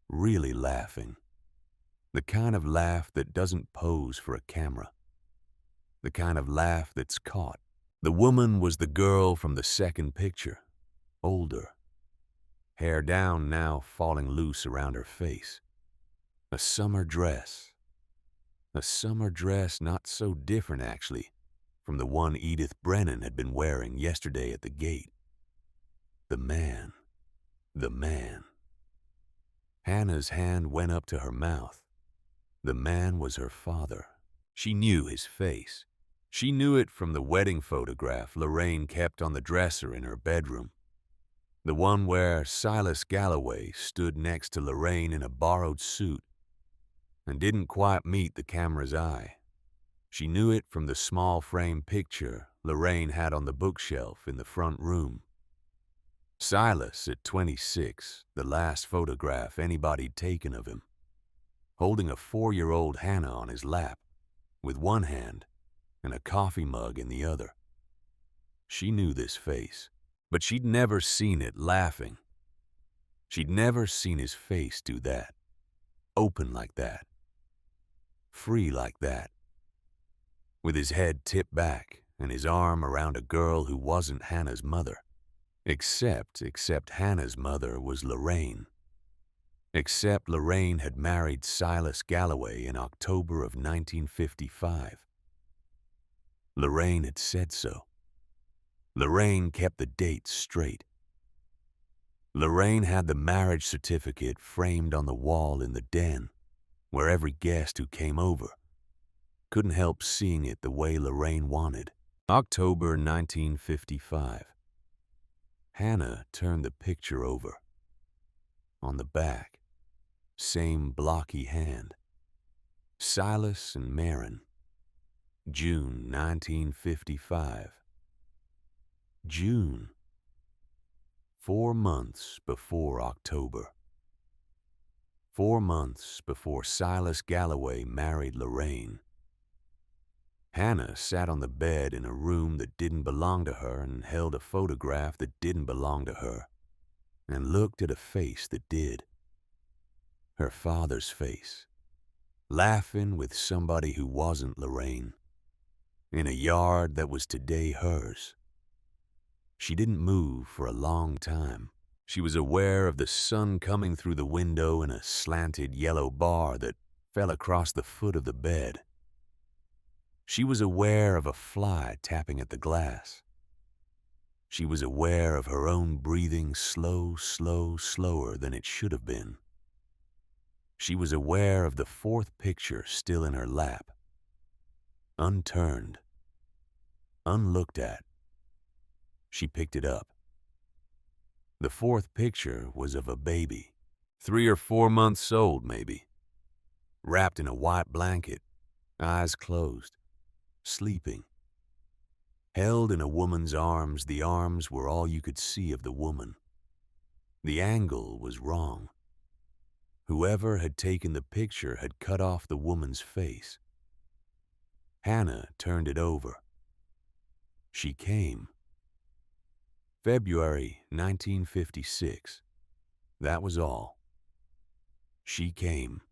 really laughing. The kind of laugh that doesn't pose for a camera. The kind of laugh that's caught. The woman was the girl from the second picture, older. Hair down now, falling loose around her face. A summer dress. A summer dress not so different, actually, from the one Edith Brennan had been wearing yesterday at the gate. The man. Hannah's hand went up to her mouth. The man was her father. She knew his face. She knew it from the wedding photograph Lorraine kept on the dresser in her bedroom. The one where Silas Galloway stood next to Lorraine in a borrowed suit and didn't quite meet the camera's eye. She knew it from the small frame picture Lorraine had on the bookshelf in the front room. Silas at 26, the last photograph anybody'd taken of him, holding a 4-year-old Hannah on his lap. with one hand and a coffee mug in the other. She knew this face, but she'd never seen it laughing. She'd never seen his face do that, open like that, free like that, with his head tipped back and his arm around a girl who wasn't Hannah's mother. Except Hannah's mother was Lorraine. Except Lorraine had married Silas Galloway in October of 1955. Lorraine had said so. Lorraine kept the dates straight. Lorraine had the marriage certificate framed on the wall in the den, where every guest who came over couldn't help seeing it the way Lorraine wanted. October 1955. Hannah turned the picture over. On the back, same blocky hand. Silas and Marin. June 1955. June. 4 months before October. 4 months before Silas Galloway married Lorraine. Hannah sat on the bed in a room that didn't belong to her and held a photograph that didn't belong to her, and looked at a face that did. Her father's face, laughing with somebody who wasn't Lorraine, in a yard that was today hers. She didn't move for a long time. She was aware of the sun coming through the window in a slanted yellow bar that fell across the foot of the bed. She was aware of a fly tapping at the glass. She was aware of her own breathing slower than it should have been. She was aware of the fourth picture still in her lap, unturned, unlooked at. She picked it up. The fourth picture was of a baby, 3 or 4 months old maybe, wrapped in a white blanket, eyes closed, sleeping. Held in a woman's arms, the arms were all you could see of the woman. The angle was wrong. Whoever had taken the picture had cut off the woman's face. Hannah turned it over. She came. February 1956. That was all. She came.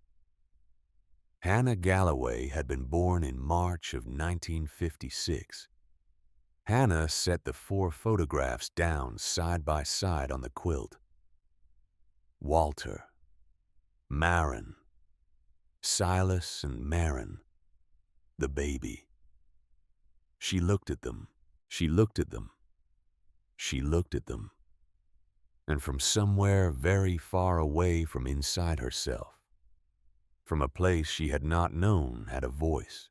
Hannah Galloway had been born in March of 1956. Hannah set the 4 photographs down side by side on the quilt. Walter, Marin, Silas and Marin, the baby. She looked at them. She looked at them. She looked at them. And from somewhere very far away from inside herself, from a place she had not known had a voice.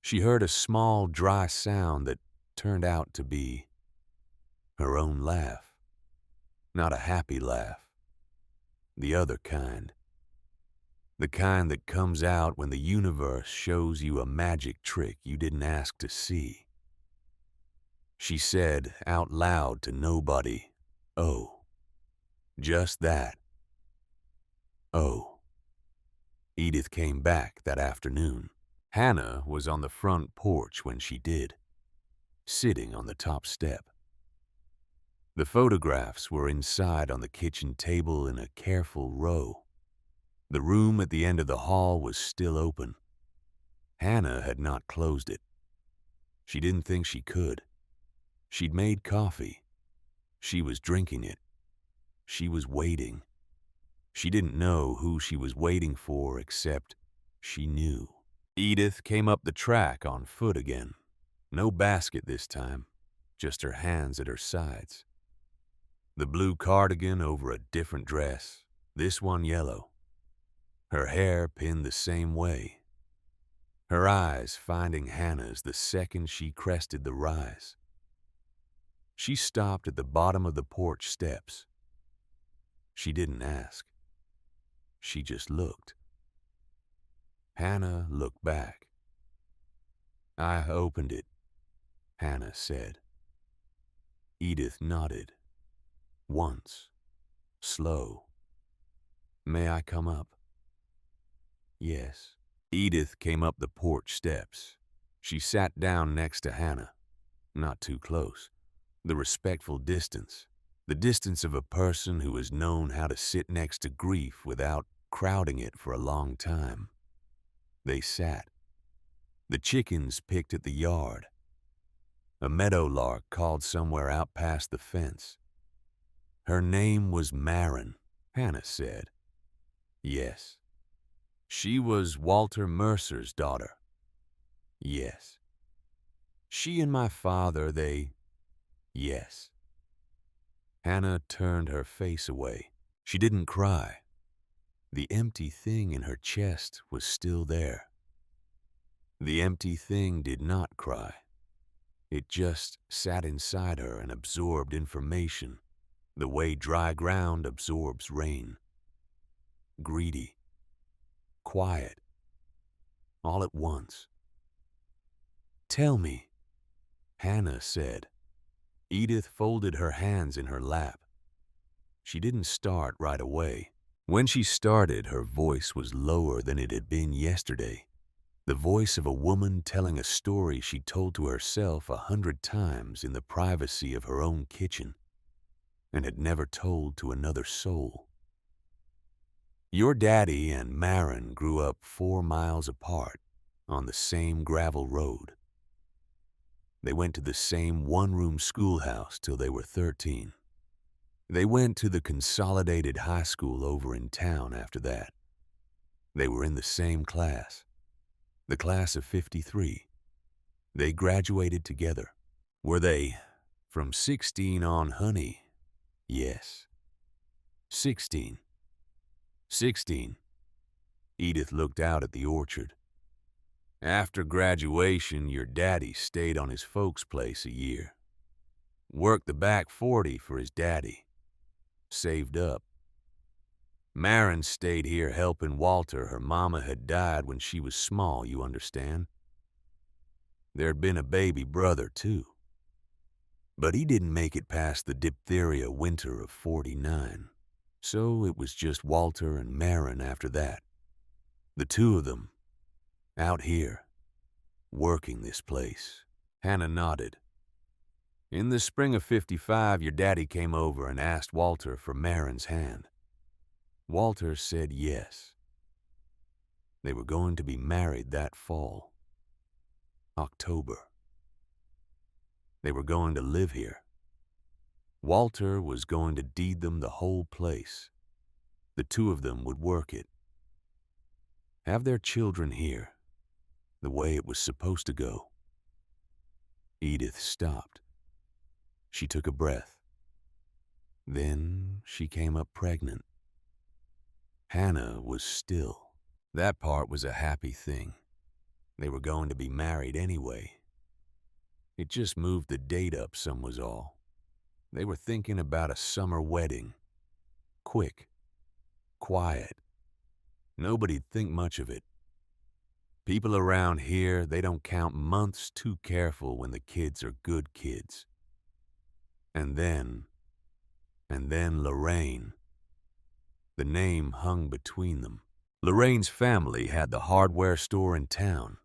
She heard a small, dry sound that turned out to be her own laugh. Not a happy laugh. The other kind. The kind that comes out when the universe shows you a magic trick you didn't ask to see. She said out loud to nobody, "Oh." Just that. Oh. Edith came back that afternoon. Hannah was on the front porch when she did, sitting on the top step. The photographs were inside on the kitchen table in a careful row. The room at the end of the hall was still open. Hannah had not closed it. She didn't think she could. She'd made coffee. She was drinking it. She was waiting. She didn't know who she was waiting for, except she knew. Edith came up the track on foot again. No basket this time, just her hands at her sides. The blue cardigan over a different dress, this one yellow. Her hair pinned the same way. Her eyes finding Hannah's the second she crested the rise. She stopped at the bottom of the porch steps. She didn't ask. She just looked. Hannah looked back. "I opened it," Hannah said. Edith nodded. Once. Slow. "May I come up?" "Yes." Edith came up the porch steps. She sat down next to Hannah, not too close. The respectful distance, the distance of a person who has known how to sit next to grief without crowding it for a long time. They sat. The chickens picked at the yard. A meadowlark called somewhere out past the fence. Her name was Marin, Hannah said. Yes. She was Walter Mercer's daughter. Yes. She and my father, Yes. Hannah turned her face away. She didn't cry. The empty thing in her chest was still there. The empty thing did not cry. It just sat inside her and absorbed information, the way dry ground absorbs rain. Greedy. Quiet. All at once. Tell me, Hannah said. Edith folded her hands in her lap. She didn't start right away. When she started, her voice was lower than it had been yesterday. The voice of a woman telling a story she told to herself 100 times in the privacy of her own kitchen and had never told to another soul. Your daddy and Marin grew up 4 miles apart on the same gravel road. They went to the same one-room schoolhouse till they were 13. They went to the consolidated high school over in town after that. They were in the same class, the class of 53. They graduated together. Were they from 16 on, honey? Yes. 16. 16. Edith looked out at the orchard. After graduation, your daddy stayed on his folks' place a year. Worked the back 40 for his daddy. Saved up. Marin stayed here helping Walter. Her mama had died when she was small, you understand. There'd been a baby brother, too. But he didn't make it past the diphtheria winter of 49. So it was just Walter and Marin after that. The two of them, out here, working this place. Hannah nodded. In the spring of 55, your daddy came over and asked Walter for Marin's hand. Walter said yes. They were going to be married that fall. October. They were going to live here. Walter was going to deed them the whole place. The two of them would work it. Have their children here, the way it was supposed to go. Edith stopped. She took a breath. Then she came up pregnant. Hannah was still. That part was a happy thing. They were going to be married anyway. It just moved the date up some was all. They were thinking about a summer wedding. Quick. Quiet. Nobody'd think much of it. People around here, they don't count months too careful when the kids are good kids. And then Lorraine. The name hung between them. Lorraine's family had the hardware store in town.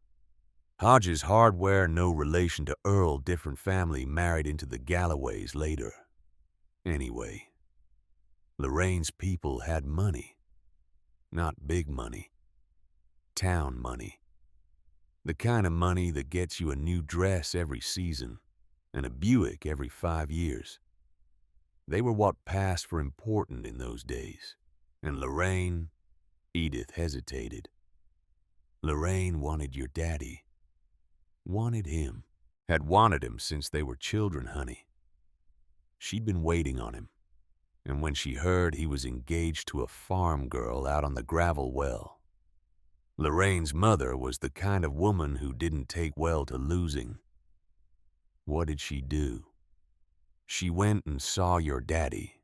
Hodges Hardware, no relation to Earl, different family, married into the Galloways later. Anyway, Lorraine's people had money. Not big money. Town money. The kind of money that gets you a new dress every season and a Buick every 5 years. They were what passed for important in those days. And Lorraine, Edith hesitated. Lorraine wanted your daddy. Wanted him. Had wanted him since they were children, honey. She'd been waiting on him. And when she heard he was engaged to a farm girl out on the gravel well. Lorraine's mother was the kind of woman who didn't take well to losing. What did she do? She went and saw your daddy.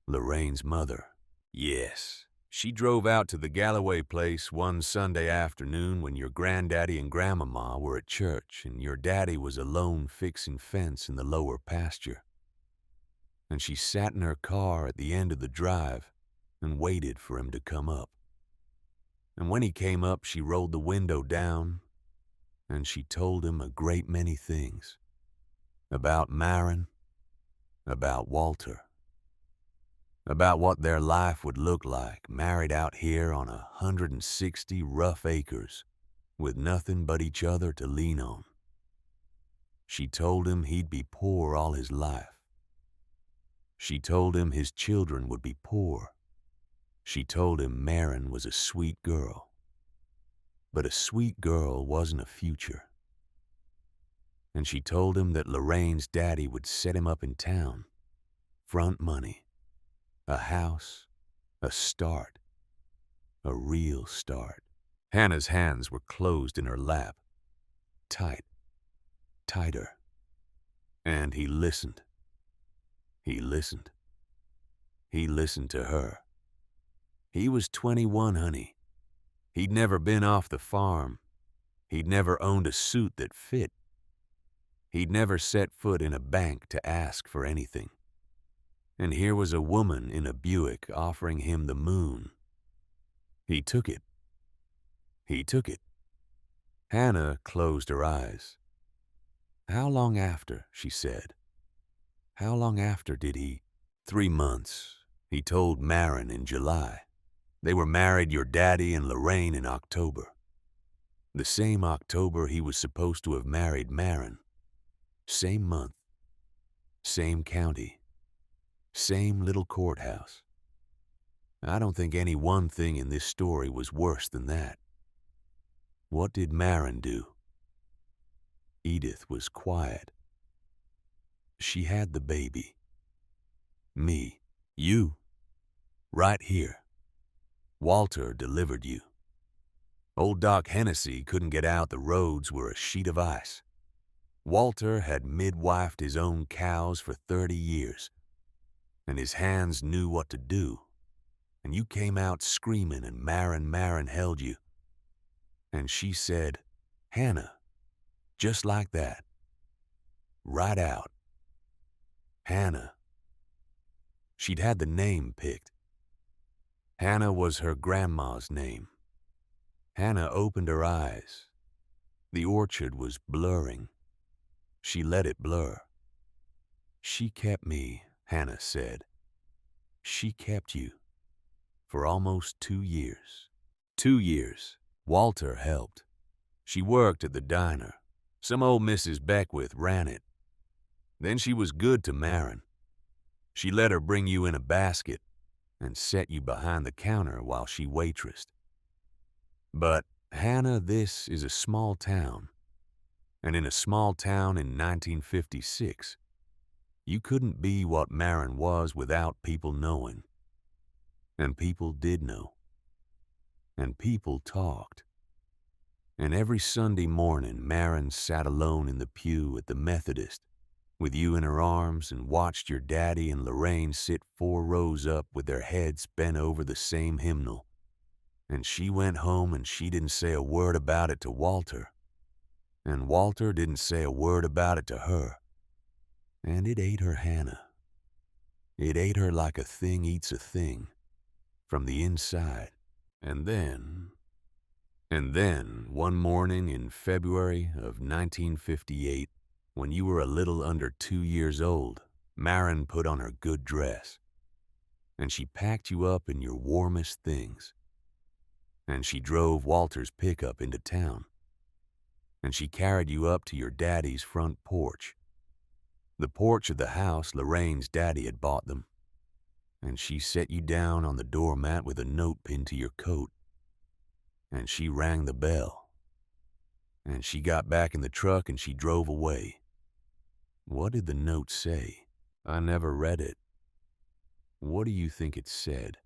Lorraine's mother. Yes, she drove out to the Galloway place one Sunday afternoon when your granddaddy and grandmama were at church and your daddy was alone fixing fence in the lower pasture. And she sat in her car at the end of the drive and waited for him to come up. And when he came up, she rolled the window down, and she told him a great many things. About Maren, about Walter, about what their life would look like married out here on 160 rough acres with nothing but each other to lean on. She told him he'd be poor all his life. She told him his children would be poor. She told him Maren was a sweet girl. But a sweet girl wasn't a future. And she told him that Lorraine's daddy would set him up in town. Front money, a house, a start, a real start. Hannah's hands were closed in her lap, tight, tighter. And he listened. He listened. He listened to her. He was 21, honey. He'd never been off the farm. He'd never owned a suit that fit. He'd never set foot in a bank to ask for anything. And here was a woman in a Buick offering him the moon. He took it. He took it. Hannah closed her eyes. How long after, she said. How long after did he? 3 months. He told Maren in July. They were married, your daddy and Lorraine, in October. The same October he was supposed to have married Maren. Same month. Same county. Same little courthouse. I don't think any one thing in this story was worse than that. What did Maren do? Edith was quiet. She had the baby. Me. You. Right here. Walter delivered you. Old Doc Hennessy couldn't get out. The roads were a sheet of ice. Walter had midwifed his own cows for 30 years, and his hands knew what to do. And you came out screaming, and Maren held you. And she said, Hannah, just like that. Right out. Hannah. She'd had the name picked. Hannah was her grandma's name. Hannah opened her eyes. The orchard was blurring. She let it blur. She kept me, Hannah said. She kept you. For almost 2 years. 2 years. Walter helped. She worked at the diner. Some old Mrs. Beckwith ran it. Then she was good to Maren. She let her bring you in a basket and set you behind the counter while she waitressed. But, Hannah, this is a small town. And in a small town in 1956, you couldn't be what Maren was without people knowing. And people did know. And people talked. And every Sunday morning, Maren sat alone in the pew at the Methodist, with you in her arms, and watched your daddy and Lorraine sit 4 rows up with their heads bent over the same hymnal. And she went home and she didn't say a word about it to Walter. And Walter didn't say a word about it to her. And it ate her, Hannah. It ate her like a thing eats a thing, from the inside. And then, one morning in February of 1958, when you were a little under 2 years old, Maren put on her good dress. And she packed you up in your warmest things. And she drove Walter's pickup into town. And she carried you up to your daddy's front porch. The porch of the house Lorraine's daddy had bought them. And she set you down on the doormat with a note pinned to your coat. And she rang the bell. And she got back in the truck and she drove away. What did the note say? I never read it. What do you think it said?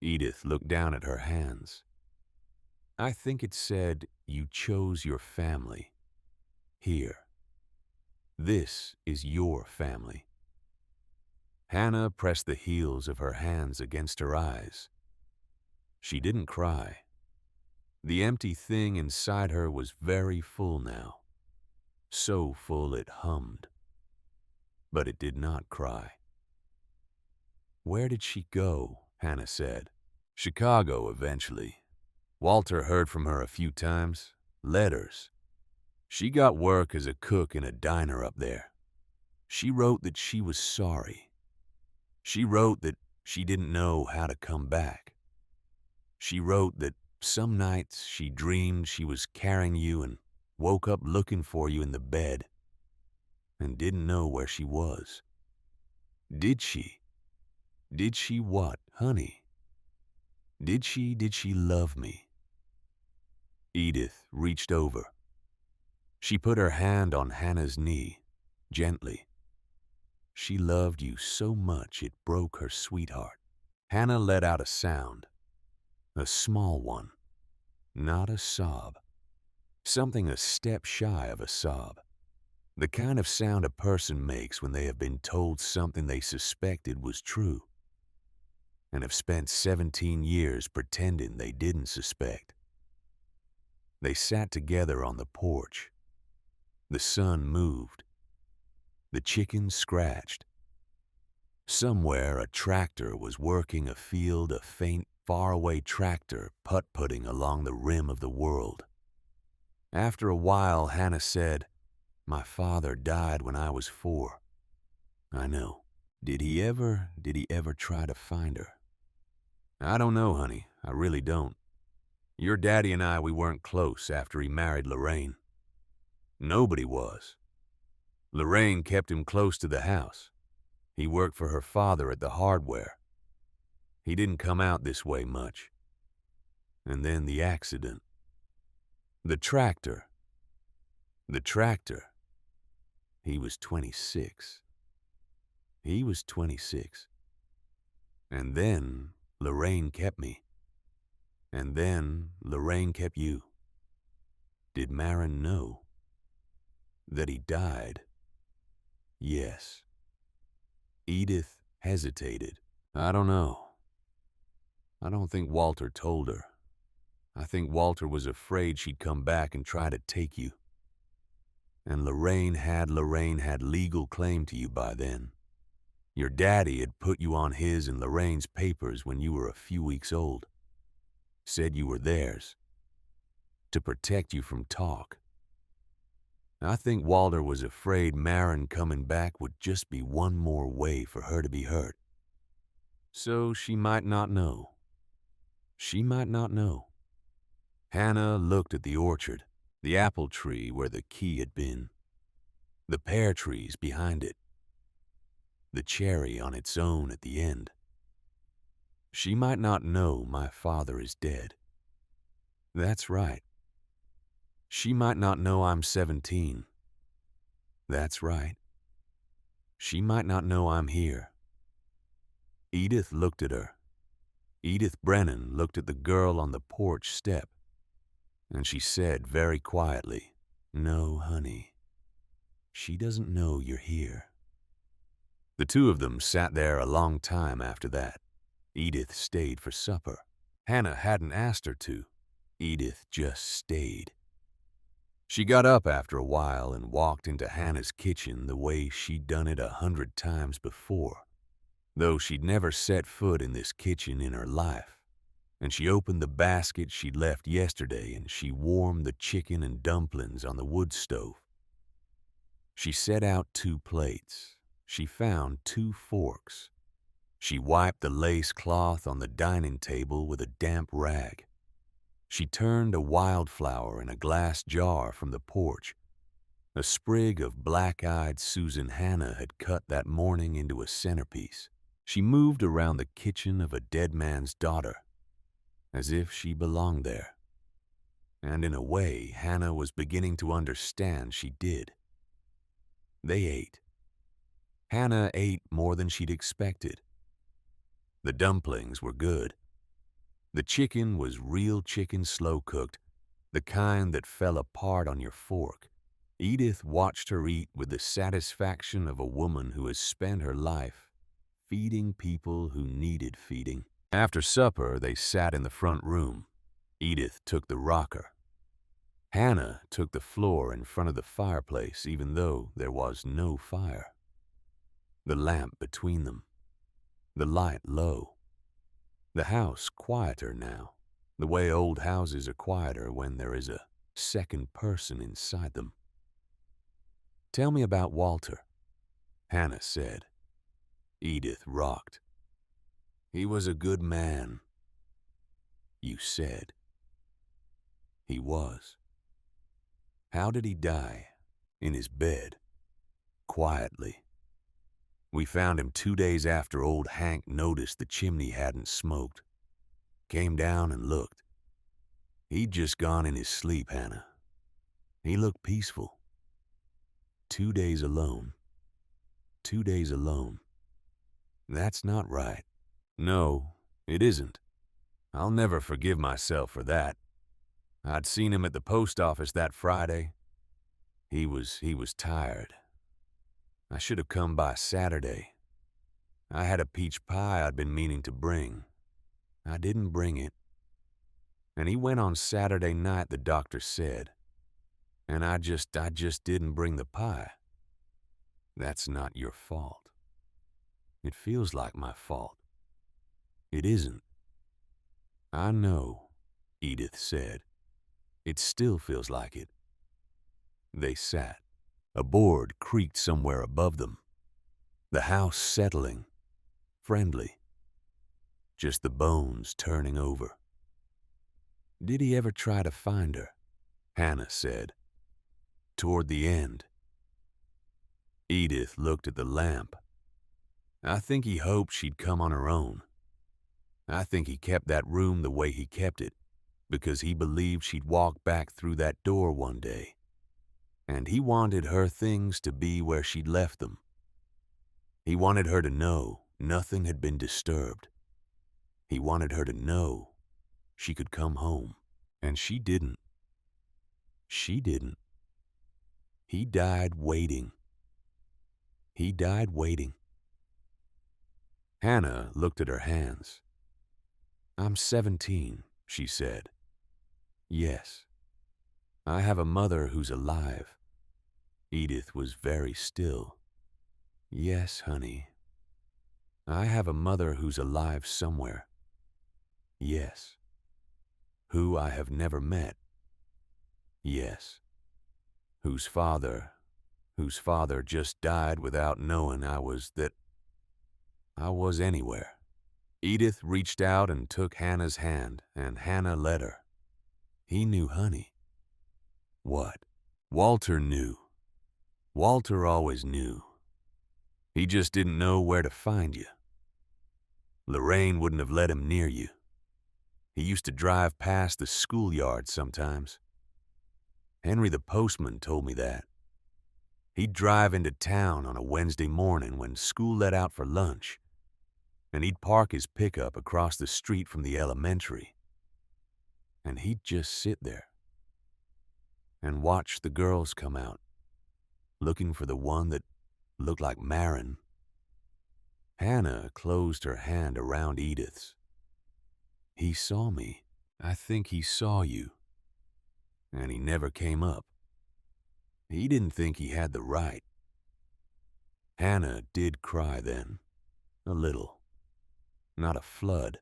Edith looked down at her hands. I think it said, you chose your family. Here. This is your family. Hannah pressed the heels of her hands against her eyes. She didn't cry. The empty thing inside her was very full now. So full it hummed. But it did not cry. Where did she go? Hannah said. Chicago eventually. Walter heard from her a few times. Letters. She got work as a cook in a diner up there. She wrote that she was sorry. She wrote that she didn't know how to come back. She wrote that some nights she dreamed she was carrying you and woke up looking for you in the bed and didn't know where she was. Did she? Did she what, honey? Did she love me? Edith reached over. She put her hand on Hannah's knee, gently. She loved you so much it broke her sweetheart. Hannah let out a sound, a small one, not a sob. Something a step shy of a sob. The kind of sound a person makes when they have been told something they suspected was true and have spent 17 years pretending they didn't suspect. They sat together on the porch. The sun moved. The chickens scratched. Somewhere a tractor was working a field, a faint, faraway tractor putt-putting along the rim of the world. After a while, Hannah said, "My father died when I was 4. I know. Did he ever try to find her?" "I don't know, honey. I really don't. Your daddy and I, we weren't close after he married Lorraine. Nobody was. Lorraine kept him close to the house. He worked for her father at the hardware. He didn't come out this way much. And then the accident. The tractor. He was 26. He was 26. And then Lorraine kept me. And then Lorraine kept you. Did Marin know that he died?" "Yes." Edith hesitated. "I don't know. I don't think Walter told her. I think Walter was afraid she'd come back and try to take you. And Lorraine had legal claim to you by then. Your daddy had put you on his and Lorraine's papers when you were a few weeks old. Said you were theirs. To protect you from talk. I think Walter was afraid Marin coming back would just be one more way for her to be hurt. So she might not know. She might not know." Hannah looked at the orchard, the apple tree where the key had been, the pear trees behind it, the cherry on its own at the end. "She might not know my father is dead. That's right. She might not know I'm 17. That's right. She might not know I'm here." Edith looked at her. Edith Brennan looked at the girl on the porch step, and she said very quietly, "No, honey. She doesn't know you're here." The two of them sat there a long time after that. Edith stayed for supper. Hannah hadn't asked her to. Edith just stayed. She got up after a while and walked into Hannah's kitchen the way she'd done it 100 times before, though she'd never set foot in this kitchen in her life. And she opened the basket she'd left yesterday and she warmed the chicken and dumplings on the wood stove. She set out 2 plates. She found 2 forks. She wiped the lace cloth on the dining table with a damp rag. She turned a wildflower in a glass jar from the porch, a sprig of black-eyed Susan Hannah had cut that morning into a centerpiece. She moved around the kitchen of a dead man's daughter, as if she belonged there. And in a way, Hannah was beginning to understand she did. They ate. Hannah ate more than she'd expected. The dumplings were good. The chicken was real chicken slow-cooked, the kind that fell apart on your fork. Edith watched her eat with the satisfaction of a woman who has spent her life feeding people who needed feeding. After supper, they sat in the front room. Edith took the rocker. Hannah took the floor in front of the fireplace, even though there was no fire. The lamp between them. The light low. The house quieter now. The way old houses are quieter when there is a second person inside them. Tell me about Walter, Hannah said. Edith rocked. He was a good man. You said. He was. How did he die? In his bed. Quietly. We found him 2 days after old Hank noticed the chimney hadn't smoked. Came down and looked. He'd just gone in his sleep, Hannah. He looked peaceful. 2 days alone. 2 days alone. That's not right. No, it isn't. I'll never forgive myself for that. I'd seen him at the post office that Friday. He was tired. I should have come by Saturday. I had a peach pie I'd been meaning to bring. I didn't bring it. And he went on Saturday night, the doctor said. And I just didn't bring the pie. That's not your fault. It feels like my fault. It isn't. I know, Edith said. It still feels like it. They sat. A board creaked somewhere above them. The house settling. Friendly. Just the bones turning over. Did he ever try to find her? Hannah said. Toward the end. Edith looked at the lamp. I think he hoped she'd come on her own. I think he kept that room the way he kept it, because he believed she'd walk back through that door one day. And he wanted her things to be where she'd left them. He wanted her to know nothing had been disturbed. He wanted her to know she could come home. And she didn't. She didn't. He died waiting. He died waiting. Hannah looked at her hands. I'm 17, she said. Yes. I have a mother who's alive. Edith was very still. Yes, honey. I have a mother who's alive somewhere. Yes. Who I have never met. Yes. Whose father just died without knowing I was anywhere. Edith reached out and took Hannah's hand, and Hannah let her. He knew, honey. What? Walter knew. Walter always knew. He just didn't know where to find you. Lorraine wouldn't have let him near you. He used to drive past the schoolyard sometimes. Henry the postman told me that. He'd drive into town on a Wednesday morning when school let out for lunch, and he'd park his pickup across the street from the elementary, and he'd just sit there and watch the girls come out, looking for the one that looked like Marin. Hannah closed her hand around Edith's. He saw me. I think he saw you. And he never came up. He didn't think he had the right. Hannah did cry then. A little. Not a flood.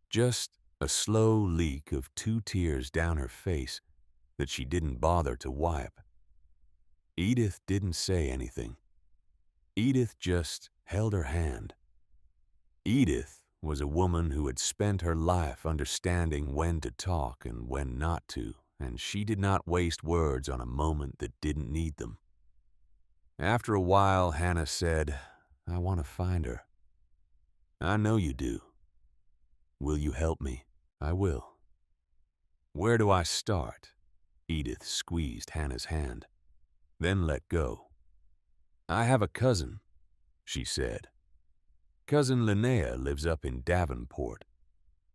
Just a slow leak of 2 tears down her face that she didn't bother to wipe. Edith didn't say anything. Edith just held her hand. Edith was a woman who had spent her life understanding when to talk and when not to, and she did not waste words on a moment that didn't need them. After a while, Hannah said, I want to find her. I know you do. Will you help me? I will. Where do I start? Edith squeezed Hannah's hand, then let go. I have a cousin, she said. Cousin Linnea lives up in Davenport.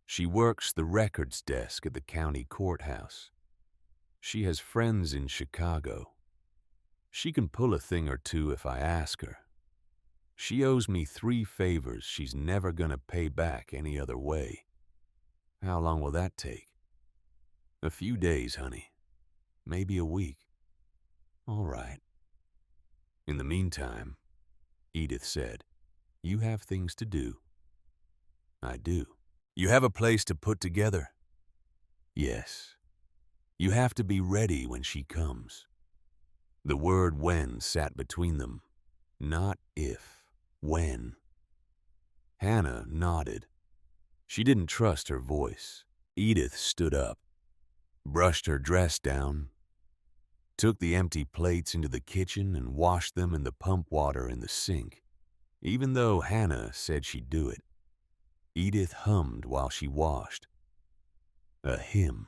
She works the records desk at the county courthouse. She has friends in Chicago. She can pull a thing or two if I ask her. She owes me 3 favors she's never gonna pay back any other way. How long will that take? A few days, honey. Maybe a week. All right. In the meantime, Edith said, you have things to do. I do. You have a place to put together? Yes, you have to be ready when she comes. The word when sat between them. Not if, when. Hannah nodded. She didn't trust her voice. Edith stood up, brushed her dress down, took the empty plates into the kitchen and washed them in the pump water in the sink. Even though Hannah said she'd do it, Edith hummed while she washed. A hymn.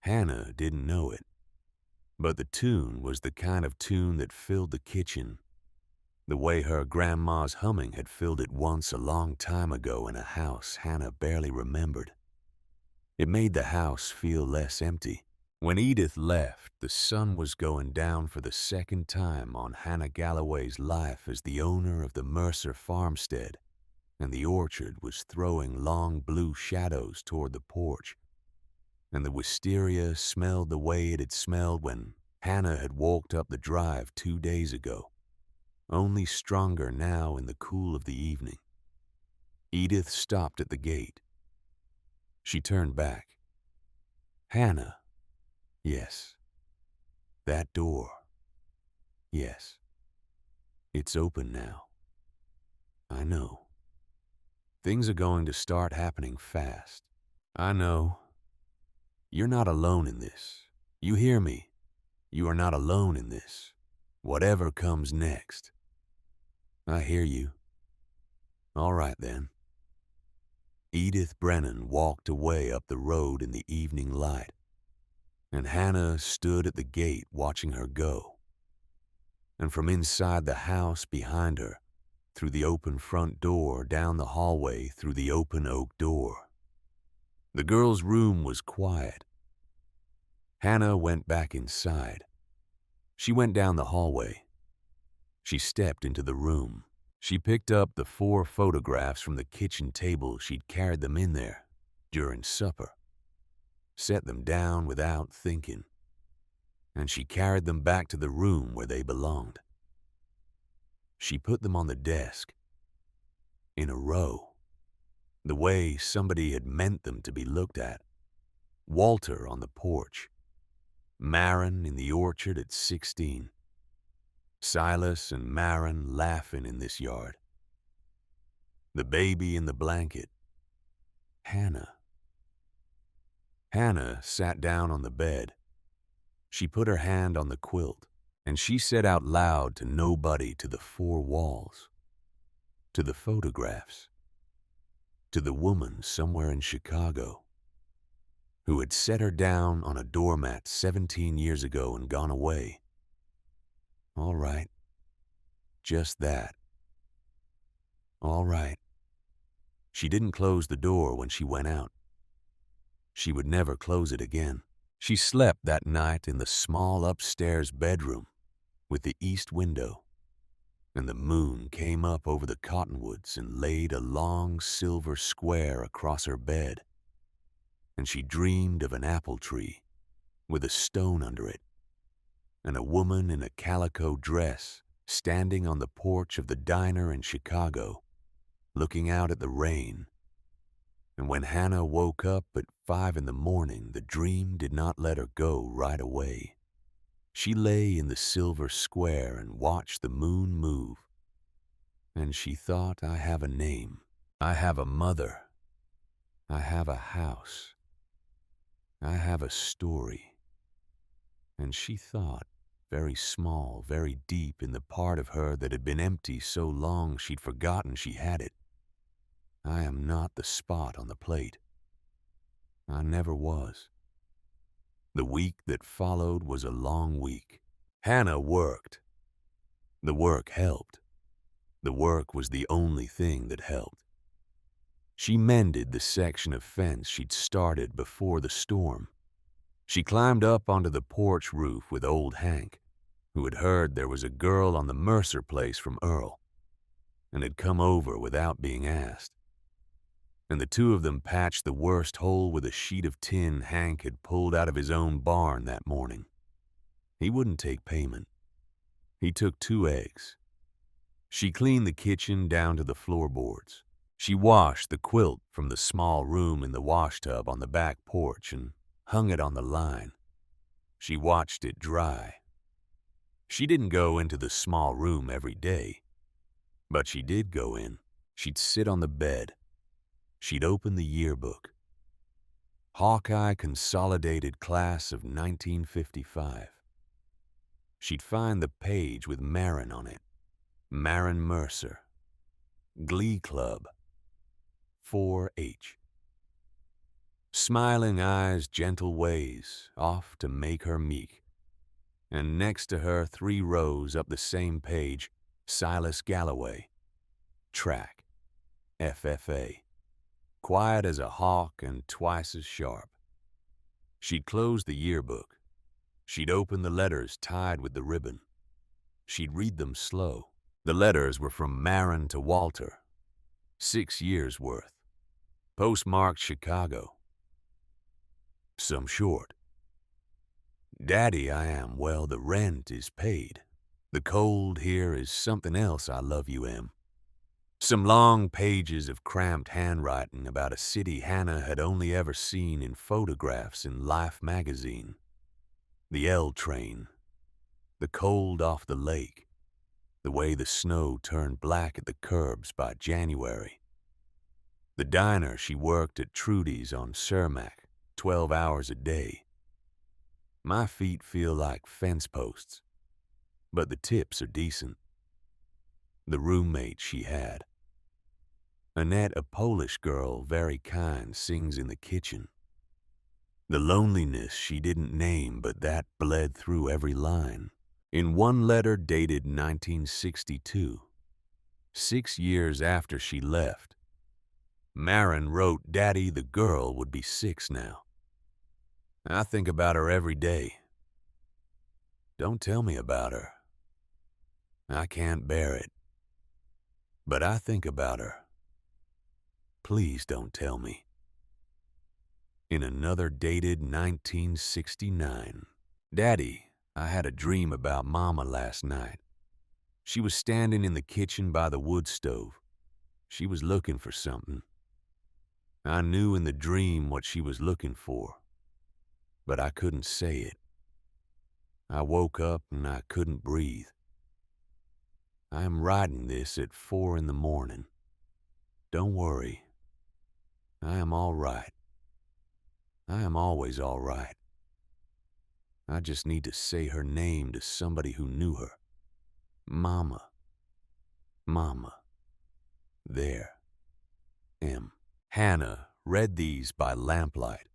Hannah didn't know it, but the tune was the kind of tune that filled the kitchen, the way her grandma's humming had filled it once a long time ago in a house Hannah barely remembered. It made the house feel less empty. When Edith left, the sun was going down for the second time on Hannah Galloway's life as the owner of the Mercer farmstead, and the orchard was throwing long blue shadows toward the porch, and the wisteria smelled the way it had smelled when Hannah had walked up the drive 2 days ago, only stronger now in the cool of the evening. Edith stopped at the gate. She turned back. Hannah. Yes. That door. Yes. It's open now. I know. Things are going to start happening fast. I know. You're not alone in this. You hear me? You are not alone in this. Whatever comes next. I hear you. All right then. Edith Brennan walked away up the road in the evening light, and Hannah stood at the gate watching her go. And from inside the house behind her, through the open front door, down the hallway through the open oak door. The girl's room was quiet. Hannah went back inside. She went down the hallway. She stepped into the room. She picked up the 4 photographs from the kitchen table. She'd carried them in there during supper, set them down without thinking, and she carried them back to the room where they belonged. She put them on the desk, in a row, the way somebody had meant them to be looked at. Walter on the porch, Marin in the orchard at 16, Silas and Marin laughing in this yard, the baby in the blanket, Hannah. Hannah sat down on the bed. She put her hand on the quilt, and she said out loud to nobody, to the 4 walls, to the photographs, to the woman somewhere in Chicago who had set her down on a doormat 17 years ago and gone away. All right. Just that. All right. She didn't close the door when she went out. She would never close it again. She slept that night in the small upstairs bedroom with the east window, and the moon came up over the cottonwoods and laid a long silver square across her bed, and she dreamed of an apple tree with a stone under it, and a woman in a calico dress standing on the porch of the diner in Chicago, looking out at the rain. And when Hannah woke up at 5 in the morning, the dream did not let her go right away. She lay in the silver square and watched the moon move. And she thought, I have a name. I have a mother. I have a house. I have a story. And she thought, very small, very deep in the part of her that had been empty so long she'd forgotten she had it, I am not the spot on the plate. I never was. The week that followed was a long week. Hannah worked. The work helped. The work was the only thing that helped. She mended the section of fence she'd started before the storm. She climbed up onto the porch roof with old Hank, who had heard there was a girl on the Mercer place from Earl, and had come over without being asked. And the 2 of them patched the worst hole with a sheet of tin Hank had pulled out of his own barn that morning. He wouldn't take payment. He took 2 eggs. She cleaned the kitchen down to the floorboards. She washed the quilt from the small room in the washtub on the back porch and hung it on the line. She watched it dry. She didn't go into the small room every day, but she did go in. She'd sit on the bed. She'd open the yearbook. Hawkeye Consolidated Class of 1955. She'd find the page with Marin on it. Marin Mercer. Glee Club. 4-H. Smiling eyes, gentle ways, off to make her meek. And next to her, 3 rows up the same page, Silas Galloway. Track. FFA. Quiet as a hawk and twice as sharp. She'd close the yearbook. She'd open the letters tied with the ribbon. She'd read them slow. The letters were from Marin to Walter. 6 years' worth. Postmarked Chicago. Some short. Daddy, I am well, the rent is paid. The cold here is something else, I love you, Em. Some long pages of cramped handwriting about a city Hannah had only ever seen in photographs in Life magazine. The L train. The cold off the lake. The way the snow turned black at the curbs by January. The diner she worked at Trudy's on Cermak, 12 hours a day. My feet feel like fence posts, but the tips are decent. The roommate she had. Annette, a Polish girl, very kind, sings in the kitchen. The loneliness she didn't name, but that bled through every line. In one letter dated 1962, 6 years after she left, Marin wrote, Daddy, the girl would be 6 now. I think about her every day. Don't tell me about her. I can't bear it. But I think about her. Please don't tell me. In another dated 1969, Daddy, I had a dream about Mama last night. She was standing in the kitchen by the wood stove. She was looking for something. I knew in the dream what she was looking for, but I couldn't say it. I woke up and I couldn't breathe. I am writing this at 4 in the morning. Don't worry. I am all right. I am always all right. I just need to say her name to somebody who knew her. Mama. Mama. There. M. Hannah read these by lamplight.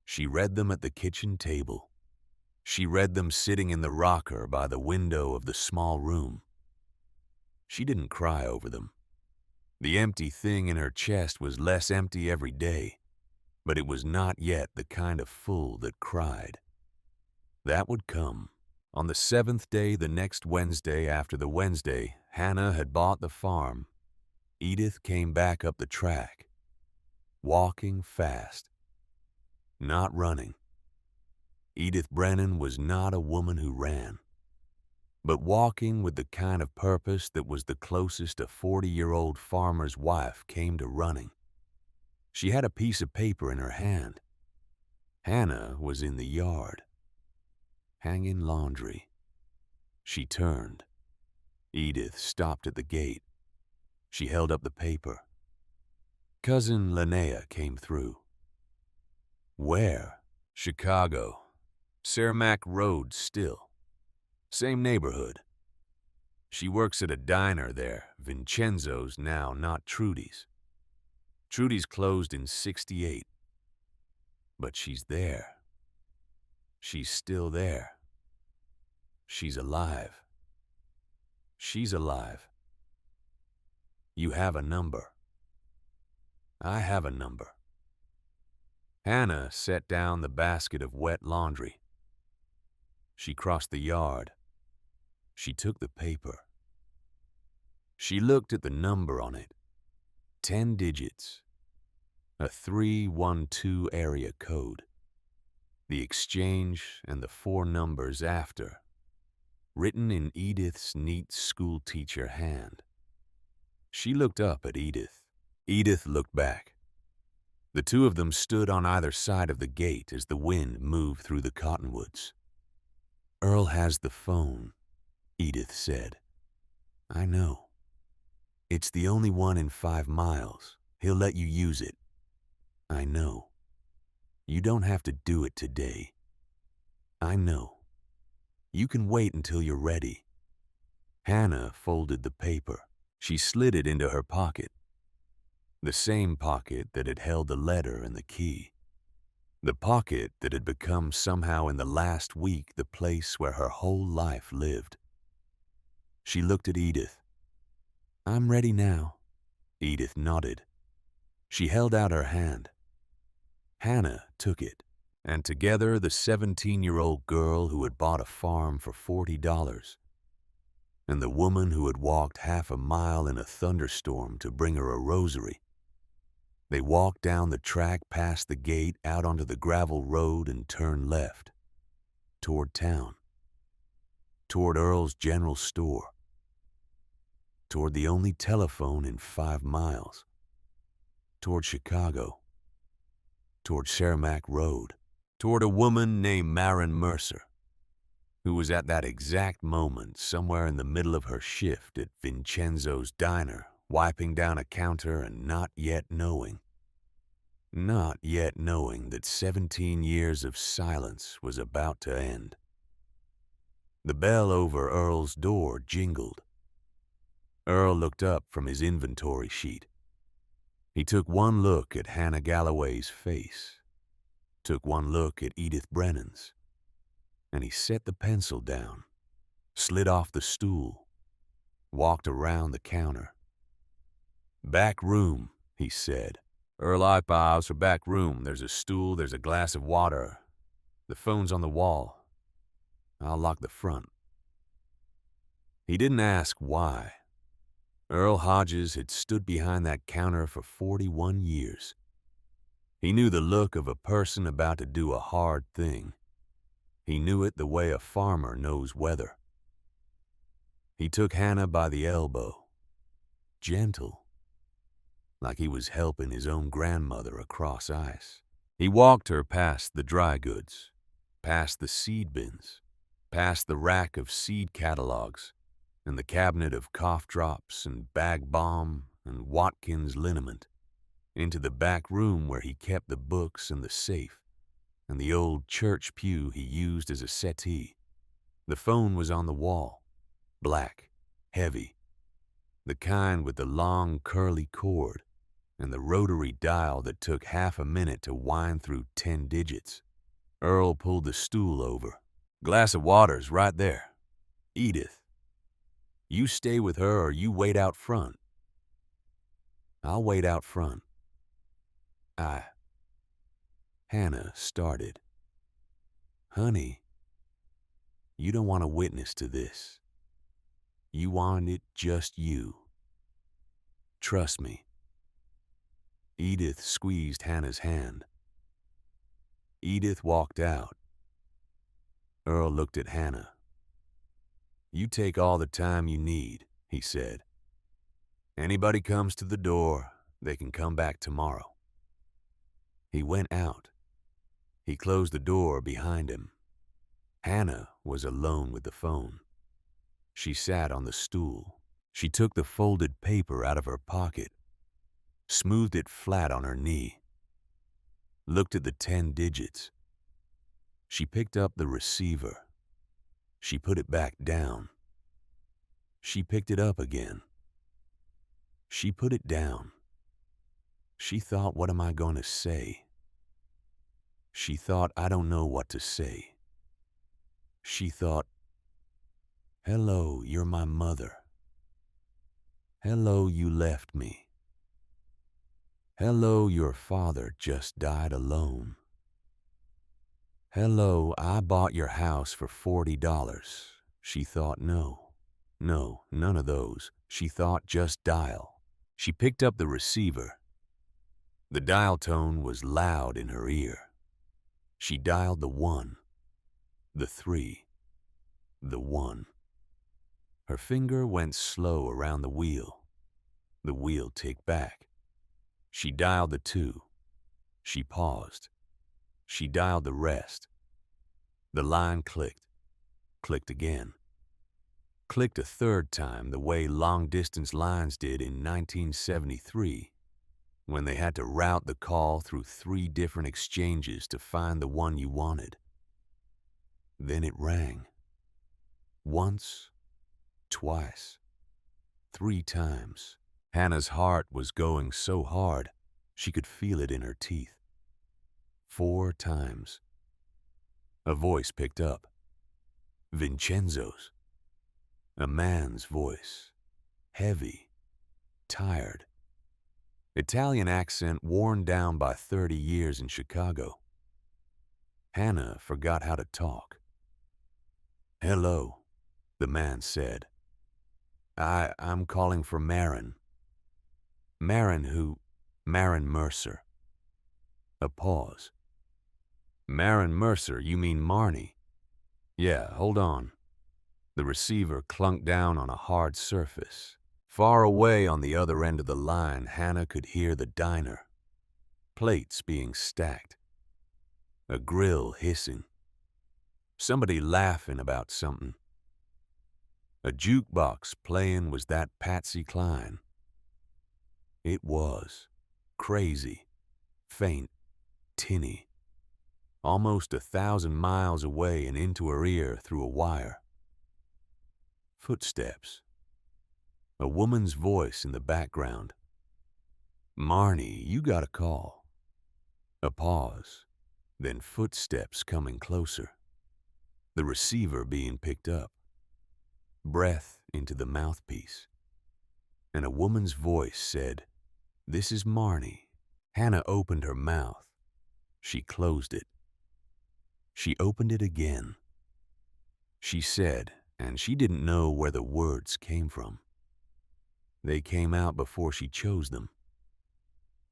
She read them at the kitchen table. She read them sitting in the rocker by the window of the small room. She didn't cry over them. The empty thing in her chest was less empty every day, but it was not yet the kind of full that cried. That would come. On the 7th day, the next Wednesday after the Wednesday, Hannah had bought the farm. Edith came back up the track, walking fast, not running. Edith Brennan was not a woman who ran, but walking with the kind of purpose that was the closest a 40-year-old farmer's wife came to running. She had a piece of paper in her hand. Hannah was in the yard, hanging laundry. She turned. Edith stopped at the gate. She held up the paper. Cousin Linnea came through. Where? Chicago. Cermak Road still. Same neighborhood. She works at a diner there, Vincenzo's now, not Trudy's. Trudy's closed in '68. But she's there. She's still there. She's alive. She's alive. You have a number. I have a number. Hannah set down the basket of wet laundry. She crossed the yard. She took the paper. She looked at the number on it. 10 digits. A 312 area code. The exchange and the 4 numbers after, written in Edith's neat schoolteacher hand. She looked up at Edith. Edith looked back. The two of them stood on either side of the gate as the wind moved through the cottonwoods. "Earl has the phone," Edith said. "I know. It's the only one in 5 miles. He'll let you use it. I know. You don't have to do it today. I know. You can wait until you're ready." Hannah folded the paper. She slid it into her pocket. The same pocket that had held the letter and the key. The pocket that had become somehow in the last week the place where her whole life lived. She looked at Edith. "I'm ready now." Edith nodded. She held out her hand. Hannah took it, and together the 17-year-old girl who had bought a farm for $40 and the woman who had walked half a mile in a thunderstorm to bring her a rosary, they walked down the track past the gate out onto the gravel road and turned left, toward town, toward Earl's general store, toward the only telephone in 5 miles, toward Chicago, toward Cermak Road, toward a woman named Marin Mercer, who was at that exact moment somewhere in the middle of her shift at Vincenzo's diner, wiping down a counter and not yet knowing that 17 years of silence was about to end. The bell over Earl's door jingled. Earl looked up from his inventory sheet. He took one look at Hannah Galloway's face, took one look at Edith Brennan's, and he set the pencil down, slid off the stool, walked around the counter. "Back room," he said. "Earl Ipaus for back room. There's a stool, there's a glass of water. The phone's on the wall. I'll lock the front." He didn't ask why. Earl Hodges had stood behind that counter for 41 years. He knew the look of a person about to do a hard thing. He knew it the way a farmer knows weather. He took Hannah by the elbow, gentle, like he was helping his own grandmother across ice. He walked her past the dry goods, past the seed bins, past the rack of seed catalogs, and the cabinet of cough drops and bag balm and Watkins liniment, into the back room where he kept the books and the safe, and the old church pew he used as a settee. The phone was on the wall, black, heavy, the kind with the long curly cord and the rotary dial that took half a minute to wind through 10 digits. Earl pulled the stool over. "Glass of water's right there. Edith, you stay with her or you wait out front." "I'll wait out front." Hannah started. "Honey, you don't want a witness to this. You want it just you. Trust me." Edith squeezed Hannah's hand. Edith walked out. Earl looked at Hannah. "You take all the time you need," he said. "Anybody comes to the door, they can come back tomorrow." He went out. He closed the door behind him. Hannah was alone with the phone. She sat on the stool. She took the folded paper out of her pocket, smoothed it flat on her knee, looked at the 10 digits. She picked up the receiver. She put it back down. She picked it up again. She put it down. She thought, what am I going to say? She thought, I don't know what to say. She thought, hello, you're my mother. Hello, you left me. Hello, your father just died alone. Hello, I bought your house for $40. She thought, no, none of those. She thought, just dial. She picked up the receiver. The dial tone was loud in her ear. She dialed the 1, the 3, the 1. Her finger went slow around the wheel ticked back. She dialed the 2. She paused. She dialed the rest. The line clicked, clicked again, clicked a third time the way long-distance lines did in 1973, when they had to route the call through 3 different exchanges to find the one you wanted. Then it rang. Once, twice, 3 times. Hannah's heart was going so hard, she could feel it in her teeth. 4 times. A voice picked up. Vincenzo's. A man's voice. Heavy. Tired. Italian accent worn down by 30 years in Chicago. Hannah forgot how to talk. "Hello," the man said. I'm calling for Marin." "Marin who?" "Marin Mercer." A pause. "Marin Mercer, you mean Marnie?" "Yeah, hold on." The receiver clunked down on a hard surface. Far away on the other end of the line, Hannah could hear the diner. Plates being stacked. A grill hissing. Somebody laughing about something. A jukebox playing. Was that Patsy Cline? It was. Crazy. Faint. Tinny. Almost 1,000 miles away and into her ear through a wire. Footsteps. A woman's voice in the background. "Marnie, you got a call." A pause. Then footsteps coming closer. The receiver being picked up. Breath into the mouthpiece. And a woman's voice said, "This is Marnie." Hannah opened her mouth. She closed it. She opened it again. She said, and she didn't know where the words came from. They came out before she chose them.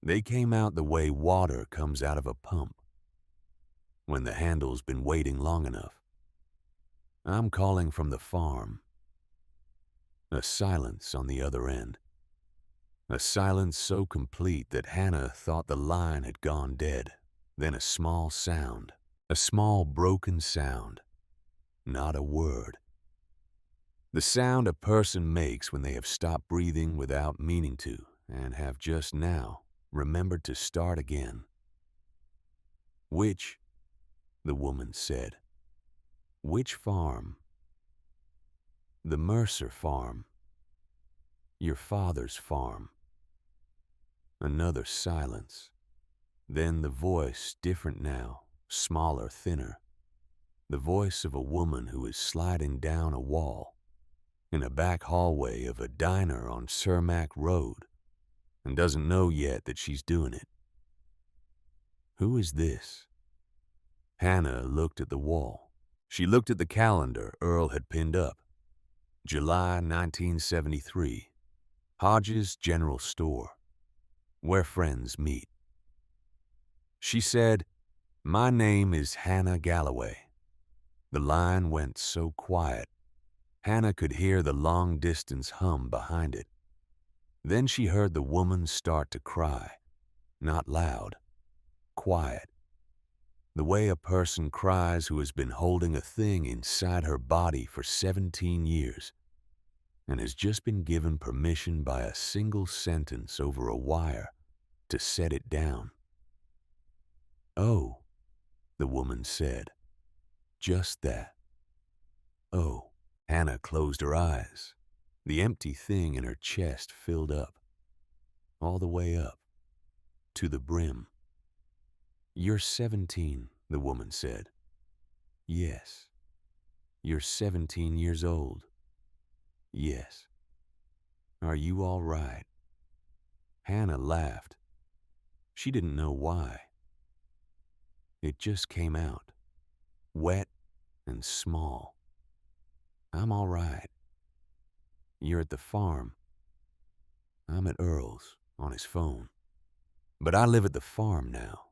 They came out the way water comes out of a pump, when the handle's been waiting long enough. "I'm calling from the farm." A silence on the other end. A silence so complete that Hannah thought the line had gone dead. Then a small sound. A small broken sound. Not a word. The sound a person makes when they have stopped breathing without meaning to and have just now remembered to start again. "Which?" the woman said. "Which farm?" "The Mercer farm. Your father's farm." Another silence. Then the voice, different now, smaller, thinner. The voice of a woman who is sliding down a wall in a back hallway of a diner on Cermak Road and doesn't know yet that she's doing it. Who is this? Hannah looked at the wall. She looked at the calendar Earl had pinned up. July 1973. Hodges General Store. Where friends meet. She said, "My name is Hannah Galloway." The line went so quiet, Hannah could hear the long-distance hum behind it. Then she heard the woman start to cry, not loud, quiet, the way a person cries who has been holding a thing inside her body for 17 years and has just been given permission by a single sentence over a wire to set it down. "Oh," the woman said. Just that. "Oh." Hannah closed her eyes. The empty thing in her chest filled up. All the way up. To the brim. "You're 17, the woman said. "Yes." "You're 17 years old." "Yes." "Are you all right?" Hannah laughed. She didn't know why. It just came out. Wet and small. "I'm all right." "You're at the farm." "I'm at Earl's, on his phone. But I live at the farm now."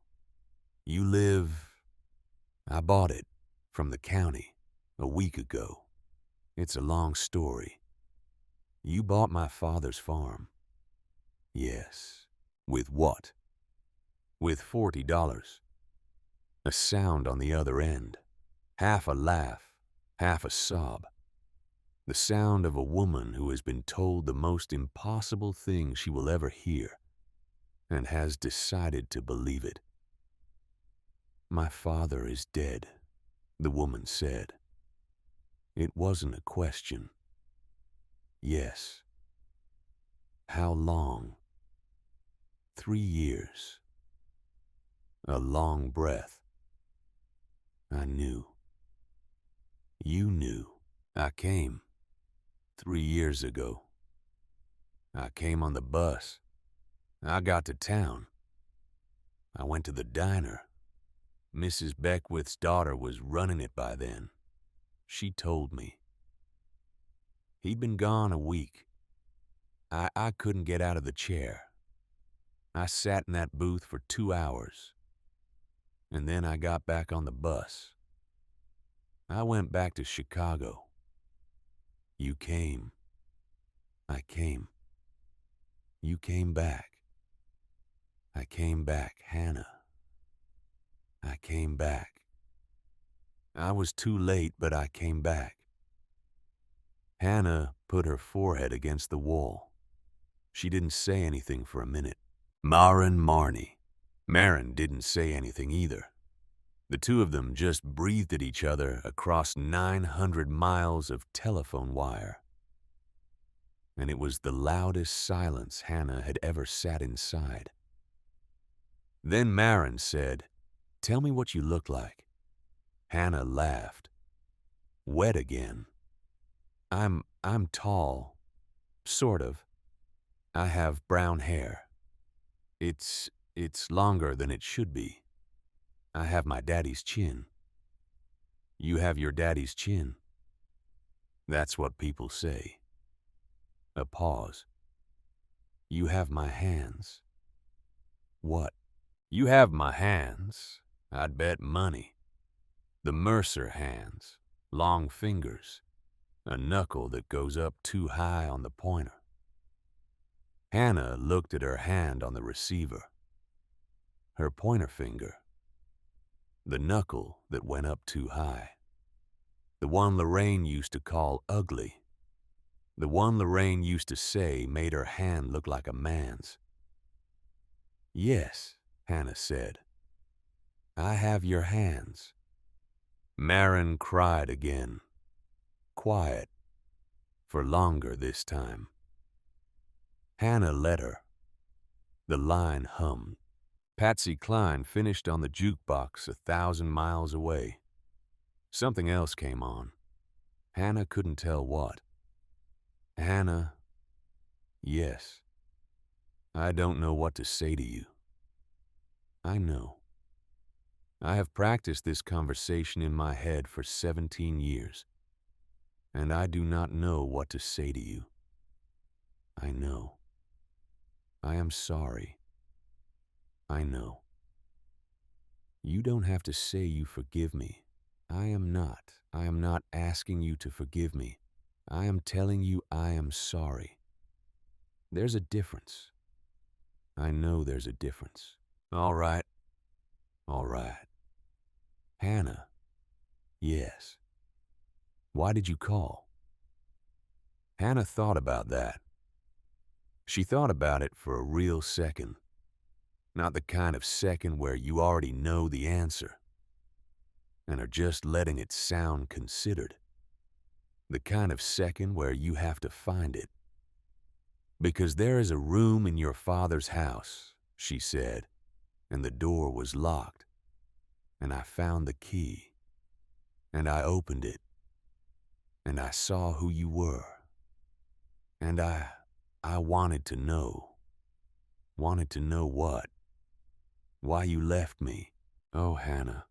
"You live—" "I bought it from the county a week ago. It's a long story." "You bought my father's farm?" "Yes." "With what?" with $40. A sound on the other end, half a laugh, half a sob. The sound of a woman who has been told the most impossible thing she will ever hear and has decided to believe it. "My father is dead," the woman said. It wasn't a question. Yes. How long? 3 years. A long breath. I knew. You knew. I came 3 years ago. I came on the bus. I got to town. I went to the diner. Mrs. Beckwith's daughter was running it by then. She told me. He'd been gone a week. I couldn't get out of the chair. I sat in that booth for 2 hours. And then I got back on the bus. I went back to Chicago. You came. I came. You came back. I came back, Hannah. I came back. I was too late, but I came back. Hannah put her forehead against the wall. She didn't say anything for a minute. Marin didn't say anything either. The two of them just breathed at each other across 900 miles of telephone wire. And it was the loudest silence Hannah had ever sat inside. Then Marin said, "Tell me what you look like." Hannah laughed. Wet again. I'm tall. Sort of. I have brown hair. It's longer than it should be. I have my daddy's chin. You have your daddy's chin. That's what people say. A pause. You have my hands. What? You have my hands. I'd bet money. The Mercer hands. Long fingers. A knuckle that goes up too high on the pointer. Hannah looked at her hand on the receiver. Her pointer finger. The knuckle that went up too high. The one Lorraine used to call ugly. The one Lorraine used to say made her hand look like a man's. Yes, Hannah said. I have your hands. Marin cried again. Quiet. For longer this time. Hannah let her. The line hummed. Patsy Cline finished on the jukebox 1,000 miles away. Something else came on. Hannah couldn't tell what. Hannah, yes. I don't know what to say to you. I know. I have practiced this conversation in my head for 17 years, and I do not know what to say to you. I know. I am sorry. I know. You don't have to say you forgive me. I am not asking you to forgive me. I am telling you I am sorry. There's a difference. I know there's a difference. All right. All right. Hannah. Yes. Why did you call? Hannah thought about that. She thought about it for a real second. Not the kind of second where you already know the answer and are just letting it sound considered. The kind of second where you have to find it. Because there is a room in your father's house, she said, and the door was locked. And I found the key. And I opened it. And I saw who you were. And I wanted to know. Wanted to know what? Why you left me. Oh, Hannah.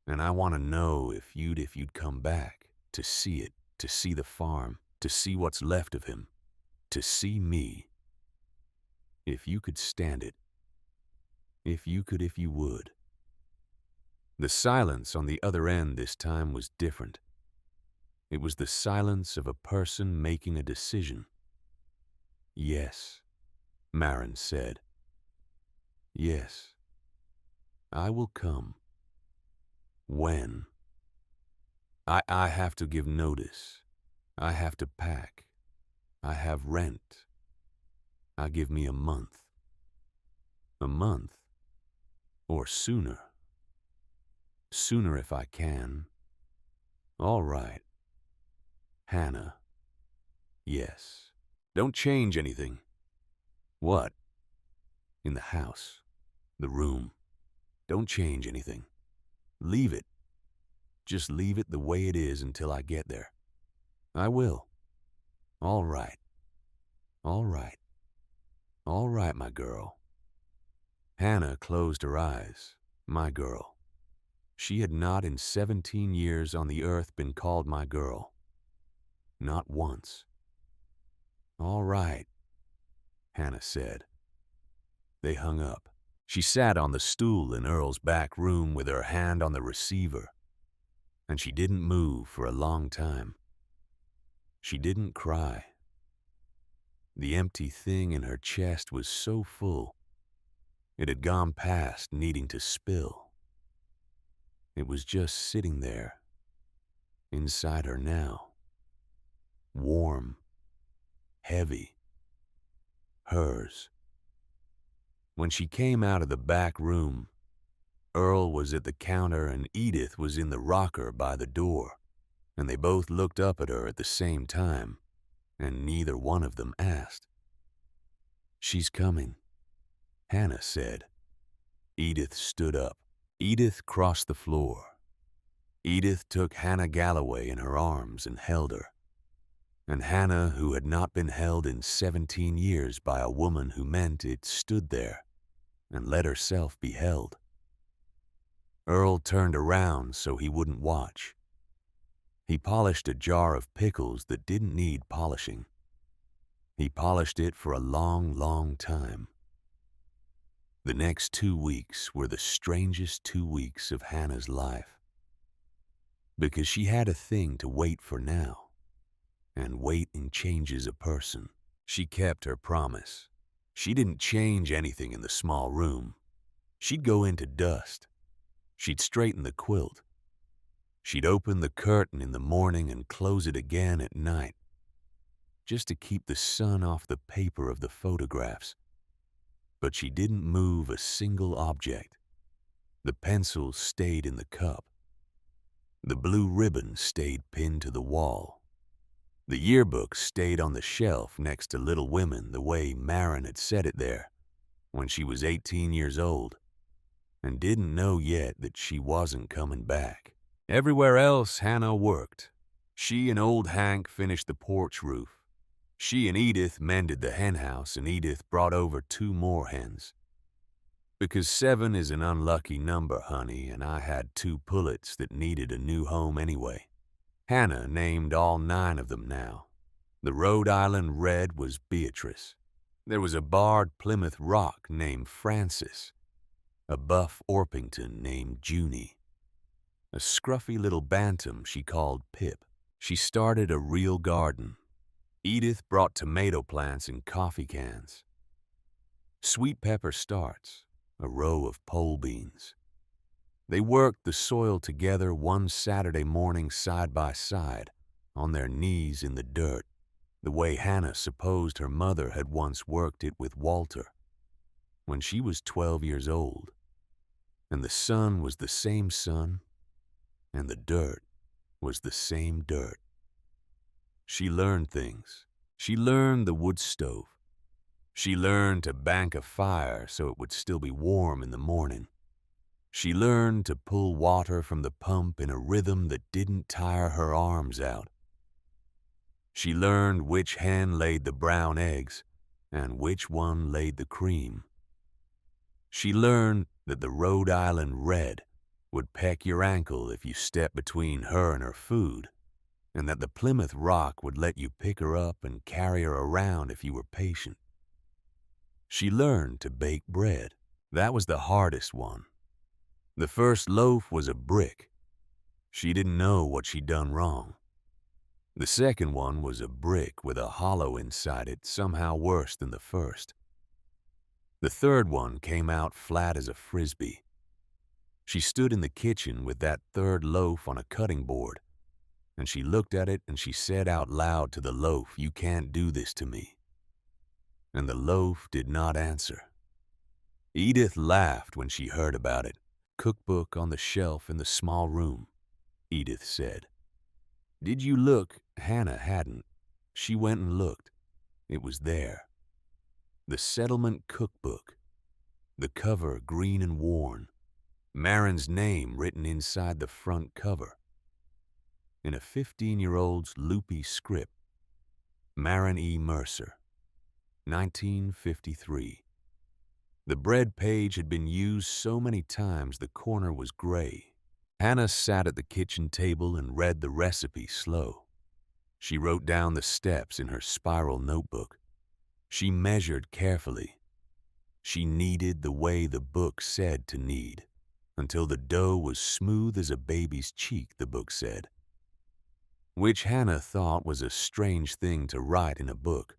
And I want to know if you'd come back to see it, to see the farm, to see what's left of him, to see me. If you could stand it. If you would. The silence on the other end this time was different. It was the silence of a person making a decision. Yes, Marin said. Yes, I will come. When? I have to give notice. I have to pack. I have rent. Give me a month. A month? Or sooner. Sooner if I can. All right. Hannah. Yes. Don't change anything. What? In the house. The room. Don't change anything. Leave it. Just leave it the way it is until I get there. I will. All right. All right. All right, my girl. Hannah closed her eyes. My girl. She had not in 17 years on the earth been called my girl. Not once. All right, Hannah said. They hung up. She sat on the stool in Earl's back room with her hand on the receiver, and she didn't move for a long time. She didn't cry. The empty thing in her chest was so full, it had gone past needing to spill. It was just sitting there, inside her now. Warm, heavy, hers. When she came out of the back room, Earl was at the counter and Edith was in the rocker by the door, and they both looked up at her at the same time, and neither one of them asked. She's coming, Hannah said. Edith stood up. Edith crossed the floor. Edith took Hannah Galloway in her arms and held her. And Hannah, who had not been held in 17 years by a woman who meant it, stood there and let herself be held. Earl turned around so he wouldn't watch. He polished a jar of pickles that didn't need polishing. He polished it for a long, long time. The next 2 weeks were the strangest 2 weeks of Hannah's life. Because she had a thing to wait for now. And waiting changes a person. She kept her promise. She didn't change anything in the small room. She'd go into dust. She'd straighten the quilt. She'd open the curtain in the morning and close it again at night, just to keep the sun off the paper of the photographs. But she didn't move a single object. The pencil stayed in the cup. The blue ribbon stayed pinned to the wall. The yearbook stayed on the shelf next to Little Women the way Marin had set it there when she was 18 years old and didn't know yet that she wasn't coming back. Everywhere else Hannah worked. She and old Hank finished the porch roof. She and Edith mended the hen house, and Edith brought over 2 more hens. Because 7 is an unlucky number, honey, and I had 2 pullets that needed a new home anyway. Hannah named all 9 of them now. The Rhode Island Red was Beatrice. There was a barred Plymouth Rock named Frances. A buff Orpington named Junie. A scruffy little bantam she called Pip. She started a real garden. Edith brought tomato plants in coffee cans. Sweet pepper starts, a row of pole beans. They worked the soil together one Saturday morning side by side, on their knees in the dirt, the way Hannah supposed her mother had once worked it with Walter, when she was 12 years old. And the sun was the same sun, and the dirt was the same dirt. She learned things. She learned the wood stove. She learned to bank a fire so it would still be warm in the morning. She learned to pull water from the pump in a rhythm that didn't tire her arms out. She learned which hen laid the brown eggs and which one laid the cream. She learned that the Rhode Island Red would peck your ankle if you stepped between her and her food, and that the Plymouth Rock would let you pick her up and carry her around if you were patient. She learned to bake bread. That was the hardest one. The first loaf was a brick. She didn't know what she'd done wrong. The second one was a brick with a hollow inside it, somehow worse than the first. The third one came out flat as a frisbee. She stood in the kitchen with that third loaf on a cutting board, and she looked at it and she said out loud to the loaf, "You can't do this to me." And the loaf did not answer. Edith laughed when she heard about it. "Cookbook on the shelf in the small room," Edith said. "Did you look?" Hannah hadn't. She went and looked. It was there. The settlement cookbook. The cover green and worn. Marin's name written inside the front cover. In a 15-year-old's loopy script. Marin E. Mercer, 1953. The bread page had been used so many times the corner was gray. Hannah sat at the kitchen table and read the recipe slow. She wrote down the steps in her spiral notebook. She measured carefully. She kneaded the way the book said to knead, until the dough was smooth as a baby's cheek, the book said. Which Hannah thought was a strange thing to write in a book,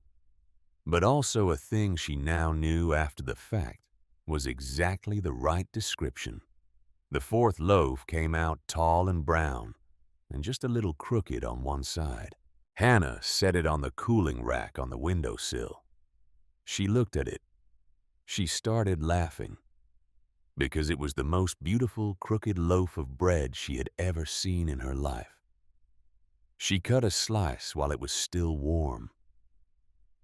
but also a thing she now knew after the fact was exactly the right description. The fourth loaf came out tall and brown, and just a little crooked on one side. Hannah set it on the cooling rack on the windowsill. She looked at it. She started laughing, because it was the most beautiful crooked loaf of bread she had ever seen in her life. She cut a slice while it was still warm.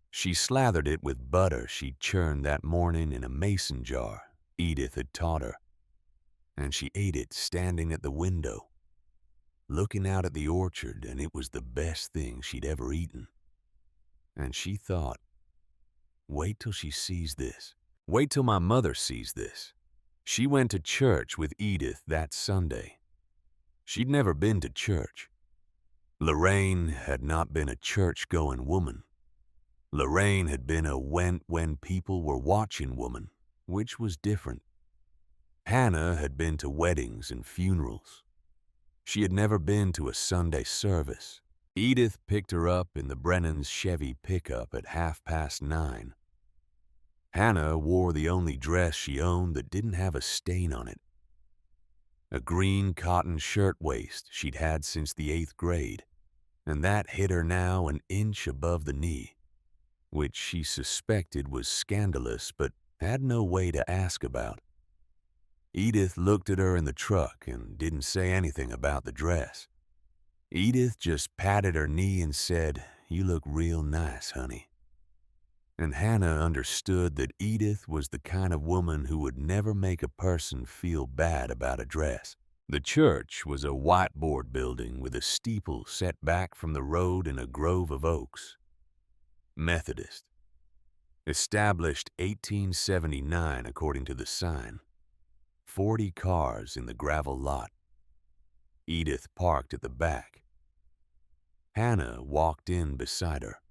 She slathered it with butter she'd churned that morning in a mason jar Edith had taught her, and she ate it standing at the window, looking out at the orchard, and it was the best thing she'd ever eaten. And she thought, wait till she sees this. Wait till my mother sees this. She went to church with Edith that Sunday. She'd never been to church. Lorraine had not been a church-going woman. Lorraine had been a went when people were watching woman, which was different. Hannah had been to weddings and funerals. She had never been to a Sunday service. Edith picked her up in the Brennan's Chevy pickup at 9:30. Hannah wore the only dress she owned that didn't have a stain on it. A green cotton shirtwaist she'd had since the 8th grade, and that hit her now an inch above the knee, which she suspected was scandalous but had no way to ask about. Edith looked at her in the truck and didn't say anything about the dress. Edith just patted her knee and said, "You look real nice, honey." And Hannah understood that Edith was the kind of woman who would never make a person feel bad about a dress. The church was a whiteboard building with a steeple set back from the road in a grove of oaks. Methodist. Established 1879 according to the sign. 40 cars in the gravel lot. Edith parked at the back. Hannah walked in beside her.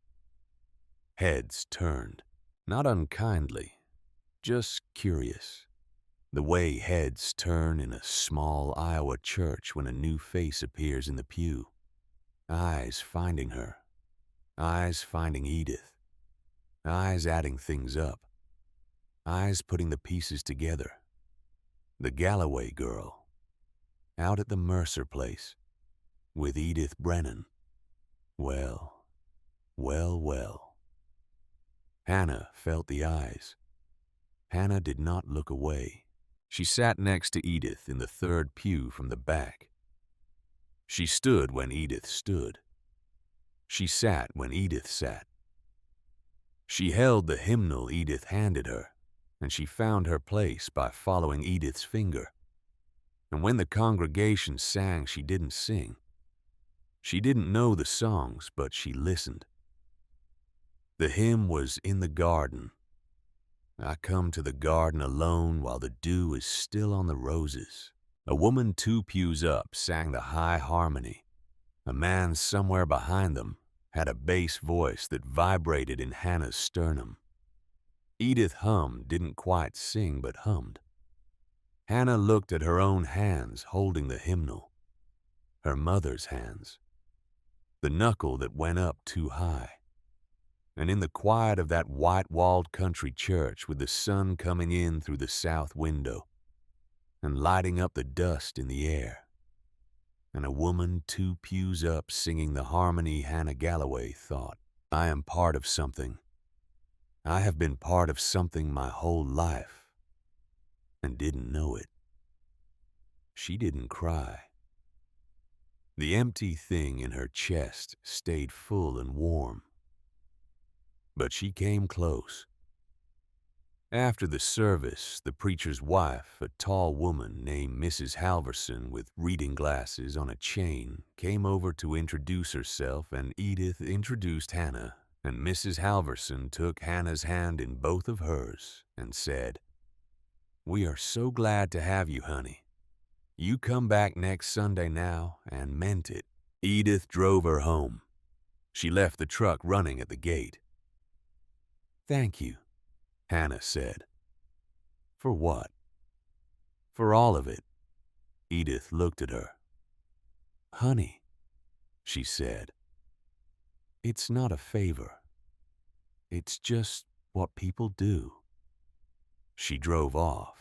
Heads turned, not unkindly, just curious, the way heads turn in a small Iowa church when a new face appears in the pew. Eyes finding her, eyes finding Edith, eyes adding things up, eyes putting the pieces together. The Galloway girl, out at the Mercer place, with Edith Brennan. Well, well, well. Hannah felt the eyes. Hannah did not look away. She sat next to Edith in the third pew from the back. She stood when Edith stood. She sat when Edith sat. She held the hymnal Edith handed her, and she found her place by following Edith's finger. And when the congregation sang, she didn't sing. She didn't know the songs, but she listened. The hymn was in the garden. I come to the garden alone while the dew is still on the roses. A woman 2 pews up sang the high harmony. A man somewhere behind them had a bass voice that vibrated in Hannah's sternum. Edith hummed, didn't quite sing, but hummed. Hannah looked at her own hands holding the hymnal. Her mother's hands. The knuckle that went up too high. And in the quiet of that white-walled country church with the sun coming in through the south window, and lighting up the dust in the air. And a woman 2 pews up singing the harmony Hannah Galloway thought, I am part of something. I have been part of something my whole life, and didn't know it. She didn't cry. The empty thing in her chest stayed full and warm. But she came close. After the service, the preacher's wife, a tall woman named Mrs. Halverson with reading glasses on a chain, came over to introduce herself, and Edith introduced Hannah, and Mrs. Halverson took Hannah's hand in both of hers and said, We are so glad to have you, honey. You come back next Sunday now, and meant it. Edith drove her home. She left the truck running at the gate. Thank you, Hannah said. For what? For all of it. Edith looked at her. Honey, she said, it's not a favor. It's just what people do. She drove off.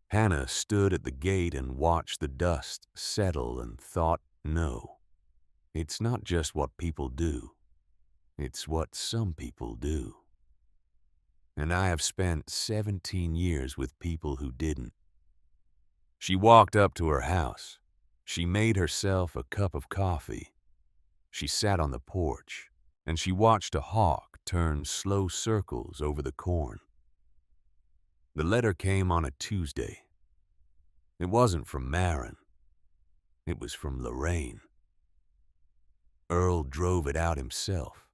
Hannah stood at the gate and watched the dust settle and thought, no, it's not just what people do. It's what some people do. And I have spent 17 years with people who didn't. She walked up to her house. She made herself a cup of coffee. She sat on the porch, and she watched a hawk turn slow circles over the corn. The letter came on a Tuesday. It wasn't from Marin. It was from Lorraine. Earl drove it out himself.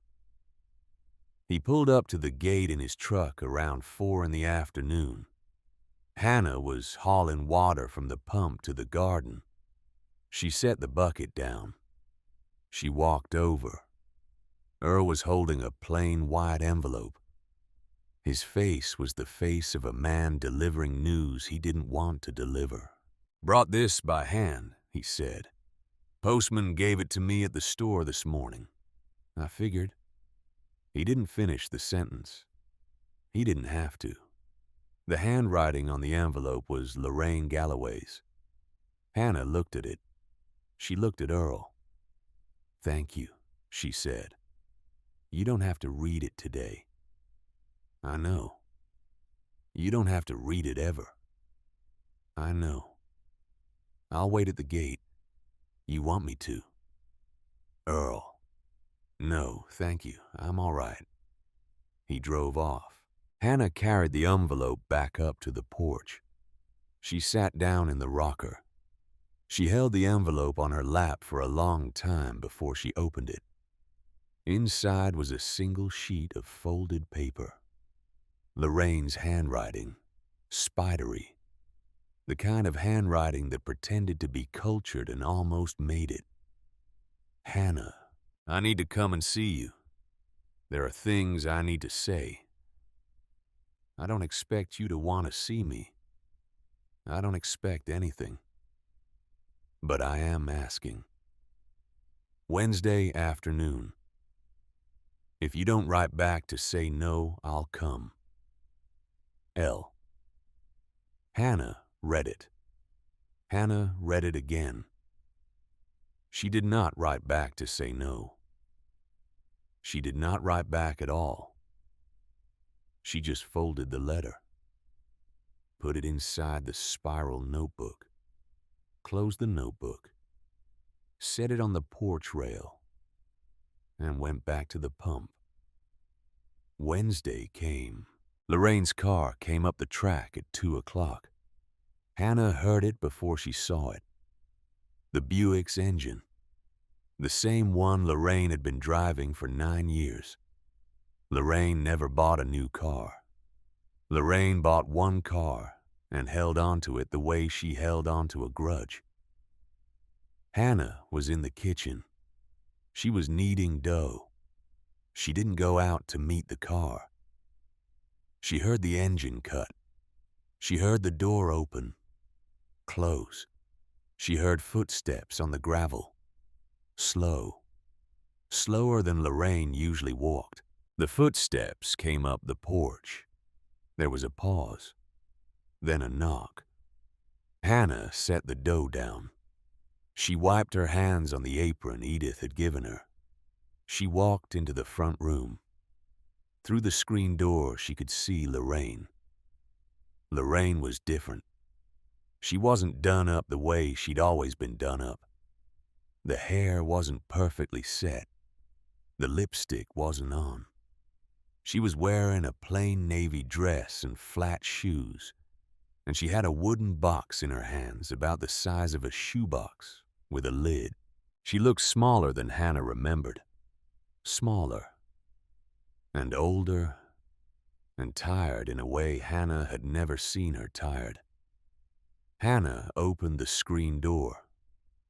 He pulled up to the gate in his truck around 4 in the afternoon. Hannah was hauling water from the pump to the garden. She set the bucket down. She walked over. Earl was holding a plain white envelope. His face was the face of a man delivering news he didn't want to deliver. Brought this by hand, he said. Postman gave it to me at the store this morning. I figured. He didn't finish the sentence. He didn't have to. The handwriting on the envelope was Lorraine Galloway's. Hannah looked at it. She looked at Earl. Thank you, she said. You don't have to read it today. I know. You don't have to read it ever. I know. I'll wait at the gate. You want me to? Earl. No, thank you. I'm all right. He drove off. Hannah carried the envelope back up to the porch. She sat down in the rocker. She held the envelope on her lap for a long time before she opened it. Inside was a single sheet of folded paper. Lorraine's handwriting, spidery. The kind of handwriting that pretended to be cultured and almost made it. Hannah, I need to come and see you. There are things I need to say. I don't expect you to want to see me. I don't expect anything. But I am asking. Wednesday afternoon. If you don't write back to say no, I'll come. L. Hannah read it. Hannah read it again. She did not write back to say no. She did not write back at all. She just folded the letter, put it inside the spiral notebook, closed the notebook, set it on the porch rail, and went back to the pump. Wednesday came. Lorraine's car came up the track at 2 o'clock. Hannah heard it before she saw it. The Buick's engine. The same one Lorraine had been driving for 9 years. Lorraine never bought a new car. Lorraine bought one car and held onto it the way she held onto a grudge. Hannah was in the kitchen. She was kneading dough. She didn't go out to meet the car. She heard the engine cut. She heard the door open, close. She heard footsteps on the gravel. Slow. Slower than Lorraine usually walked. The footsteps came up the porch. There was a pause. Then a knock. Hannah set the dough down. She wiped her hands on the apron Edith had given her. She walked into the front room. Through the screen door, she could see Lorraine. Lorraine was different. She wasn't done up the way she'd always been done up. The hair wasn't perfectly set. The lipstick wasn't on. She was wearing a plain navy dress and flat shoes, and she had a wooden box in her hands about the size of a shoebox with a lid. She looked smaller than Hannah remembered. Smaller. And older and tired in a way Hannah had never seen her tired. Hannah opened the screen door.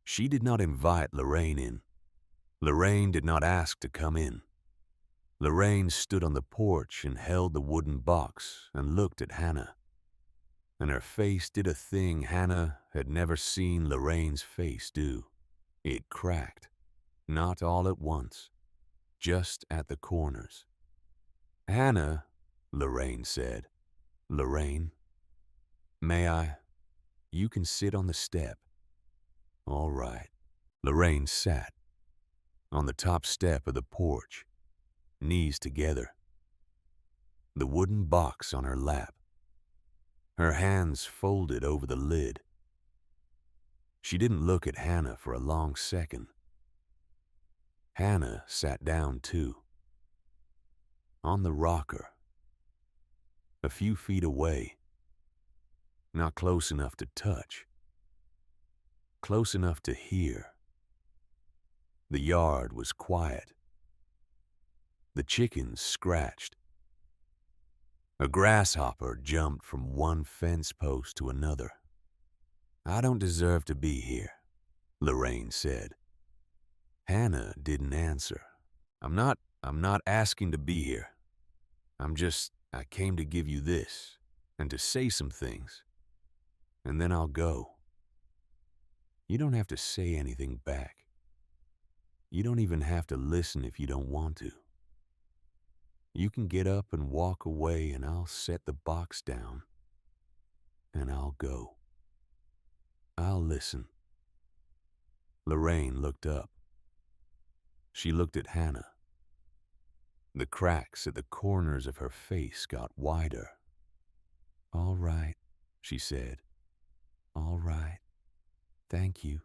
She did not invite Lorraine in. Lorraine did not ask to come in. Lorraine stood on the porch and held the wooden box and looked at Hannah. And her face did a thing Hannah had never seen Lorraine's face do. It cracked. Not all at once. Just at the corners. "Hannah," Lorraine said. "Lorraine, may I? You can sit on the step." "All right." Lorraine sat on the top step of the porch, knees together, the wooden box on her lap, her hands folded over the lid. She didn't look at Hannah for a long second. Hannah sat down too, on the rocker, a few feet away, not close enough to touch, close enough to hear. The yard was quiet. The chickens scratched. A grasshopper jumped from one fence post to another. "I don't deserve to be here," Lorraine said. Hannah didn't answer. I'm not asking to be here. I came to give you this and to say some things, and then I'll go. You don't have to say anything back. You don't even have to listen if you don't want to. You can get up and walk away, and I'll set the box down, and I'll go. I'll listen." Lorraine looked up. She looked at Hannah. The cracks at the corners of her face got wider. "All right," she said. "All right. Thank you."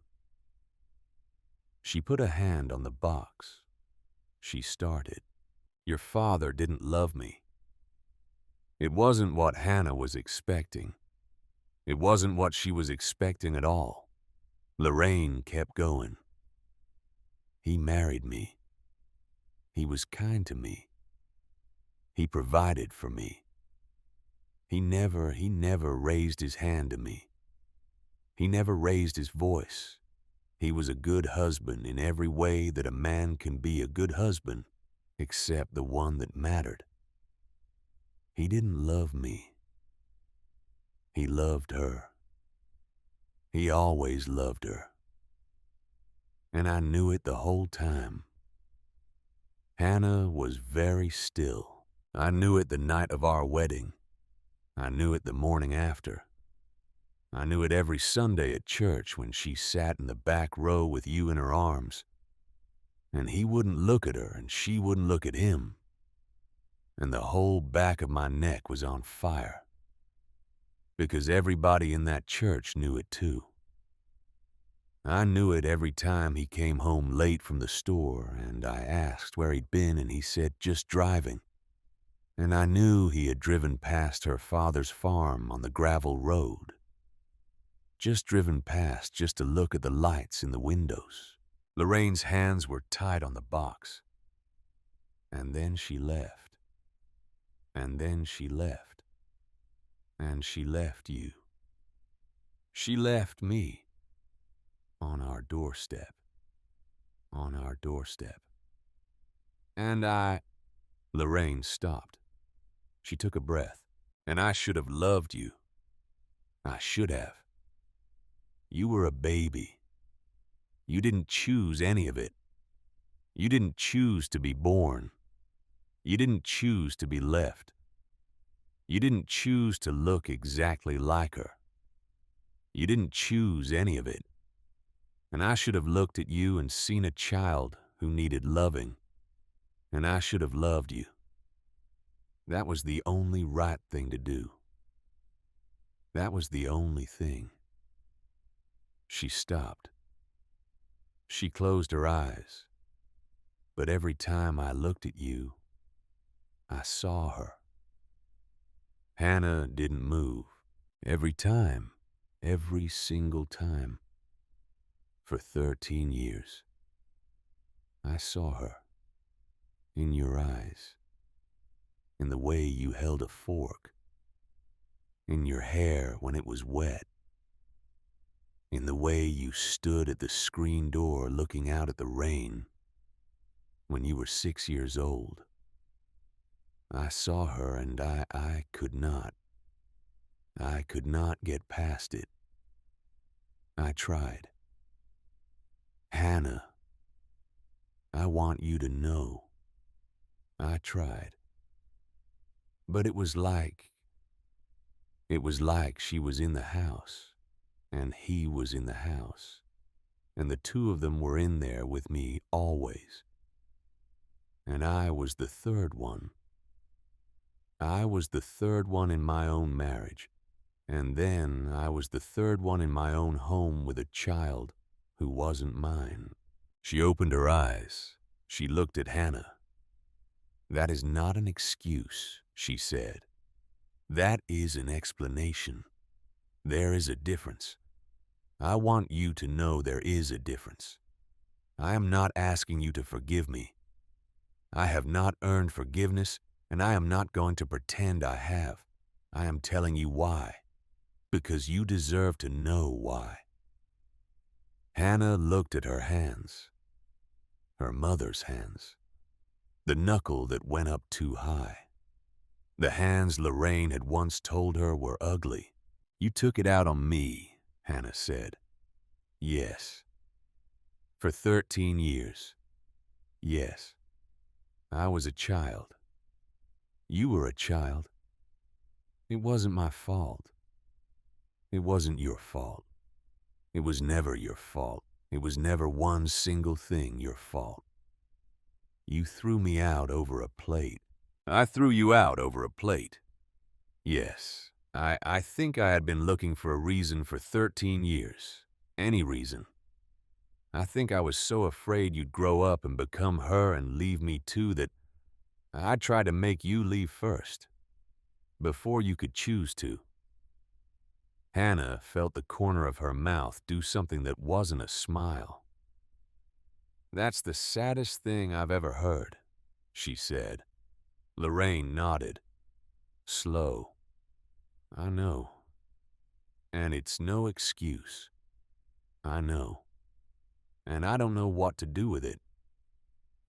She put a hand on the box. She started. "Your father didn't love me." It wasn't what Hannah was expecting. It wasn't what she was expecting at all. Lorraine kept going. "He married me. He was kind to me. He provided for me. He never raised his hand to me. He never raised his voice. He was a good husband in every way that a man can be a good husband, except the one that mattered. He didn't love me. He loved her. He always loved her. And I knew it the whole time." Hannah was very still. "I knew it the night of our wedding. I knew it the morning after. I knew it every Sunday at church when she sat in the back row with you in her arms. And he wouldn't look at her and she wouldn't look at him. And the whole back of my neck was on fire. Because everybody in that church knew it too. I knew it every time he came home late from the store and I asked where he'd been and he said just driving. And I knew he had driven past her father's farm on the gravel road. Just driven past just to look at the lights in the windows." Lorraine's hands were tight on the box. "And then she left. And then she left. And she left you. She left me. On our doorstep. On our doorstep. And Lorraine stopped. She took a breath. "And I should have loved you. I should have. You were a baby. You didn't choose any of it. You didn't choose to be born. You didn't choose to be left. You didn't choose to look exactly like her. You didn't choose any of it. And I should have looked at you and seen a child who needed loving, and I should have loved you. That was the only right thing to do. That was the only thing. She stopped. She closed her eyes. But every time I looked at you, I saw her. Hannah didn't move. Every time, every single time. For 13 years, I saw her. In your eyes. In the way you held a fork. In your hair when it was wet. In the way you stood at the screen door looking out at the rain when you were 6 years old. I saw her and I could not. I could not get past it. I tried. Hannah, I want you to know. I tried. But it was like she was in the house, and he was in the house, and the two of them were in there with me always. And I was the third one. I was the third one in my own marriage, and then I was the third one in my own home with a child who wasn't mine. She opened her eyes. She looked at Hannah. That is not an excuse, she said. That is an explanation. There is a difference. I want you to know there is a difference. I am not asking you to forgive me. I have not earned forgiveness, and I am not going to pretend I have. I am telling you why. Because you deserve to know why. Hannah looked at her hands. Her mother's hands. The knuckle that went up too high. The hands Lorraine had once told her were ugly. You took it out on me, Hannah said. Yes. For 13 years. Yes. I was a child. You were a child. It wasn't my fault. It wasn't your fault. It was never your fault. It was never one single thing your fault. You threw me out over a plate. I threw you out over a plate. Yes, I think I had been looking for a reason for 13 years. Any reason. I think I was so afraid you'd grow up and become her and leave me too that I tried to make you leave first, before you could choose to. Hannah felt the corner of her mouth do something that wasn't a smile. That's the saddest thing I've ever heard, she said. Lorraine nodded. Slow. I know. And it's no excuse. I know. And I don't know what to do with it.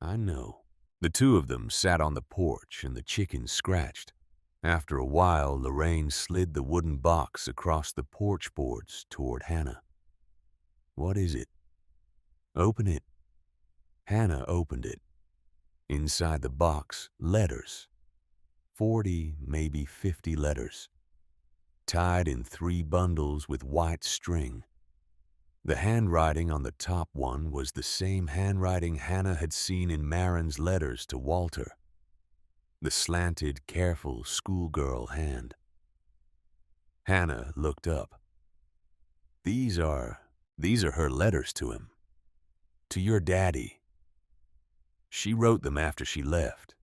I know. The two of them sat on the porch and the chickens scratched. After a while, Lorraine slid the wooden box across the porch boards toward Hannah. What is it? Open it. Hannah opened it. Inside the box, letters. 40, maybe 50 letters. Tied in 3 bundles with white string. The handwriting on the top one was the same handwriting Hannah had seen in Marin's letters to Walter. The slanted, careful schoolgirl hand. Hannah looked up. These are her letters to him. To your daddy. She wrote them after she left.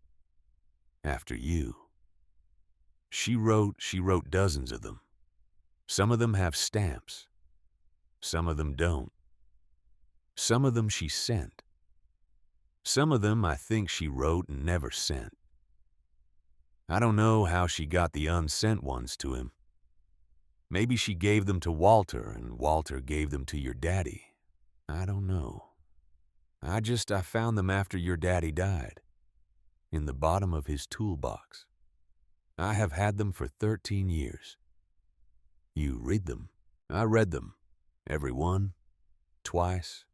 After you. She wrote dozens of them. Some of them have stamps. Some of them don't. Some of them she sent. Some of them I think she wrote and never sent. I don't know how she got the unsent ones to him. Maybe she gave them to Walter and Walter gave them to your daddy. I don't know. I found them after your daddy died. In the bottom of his toolbox. I have had them for 13 years. You read them. I read them. Every one. Twice.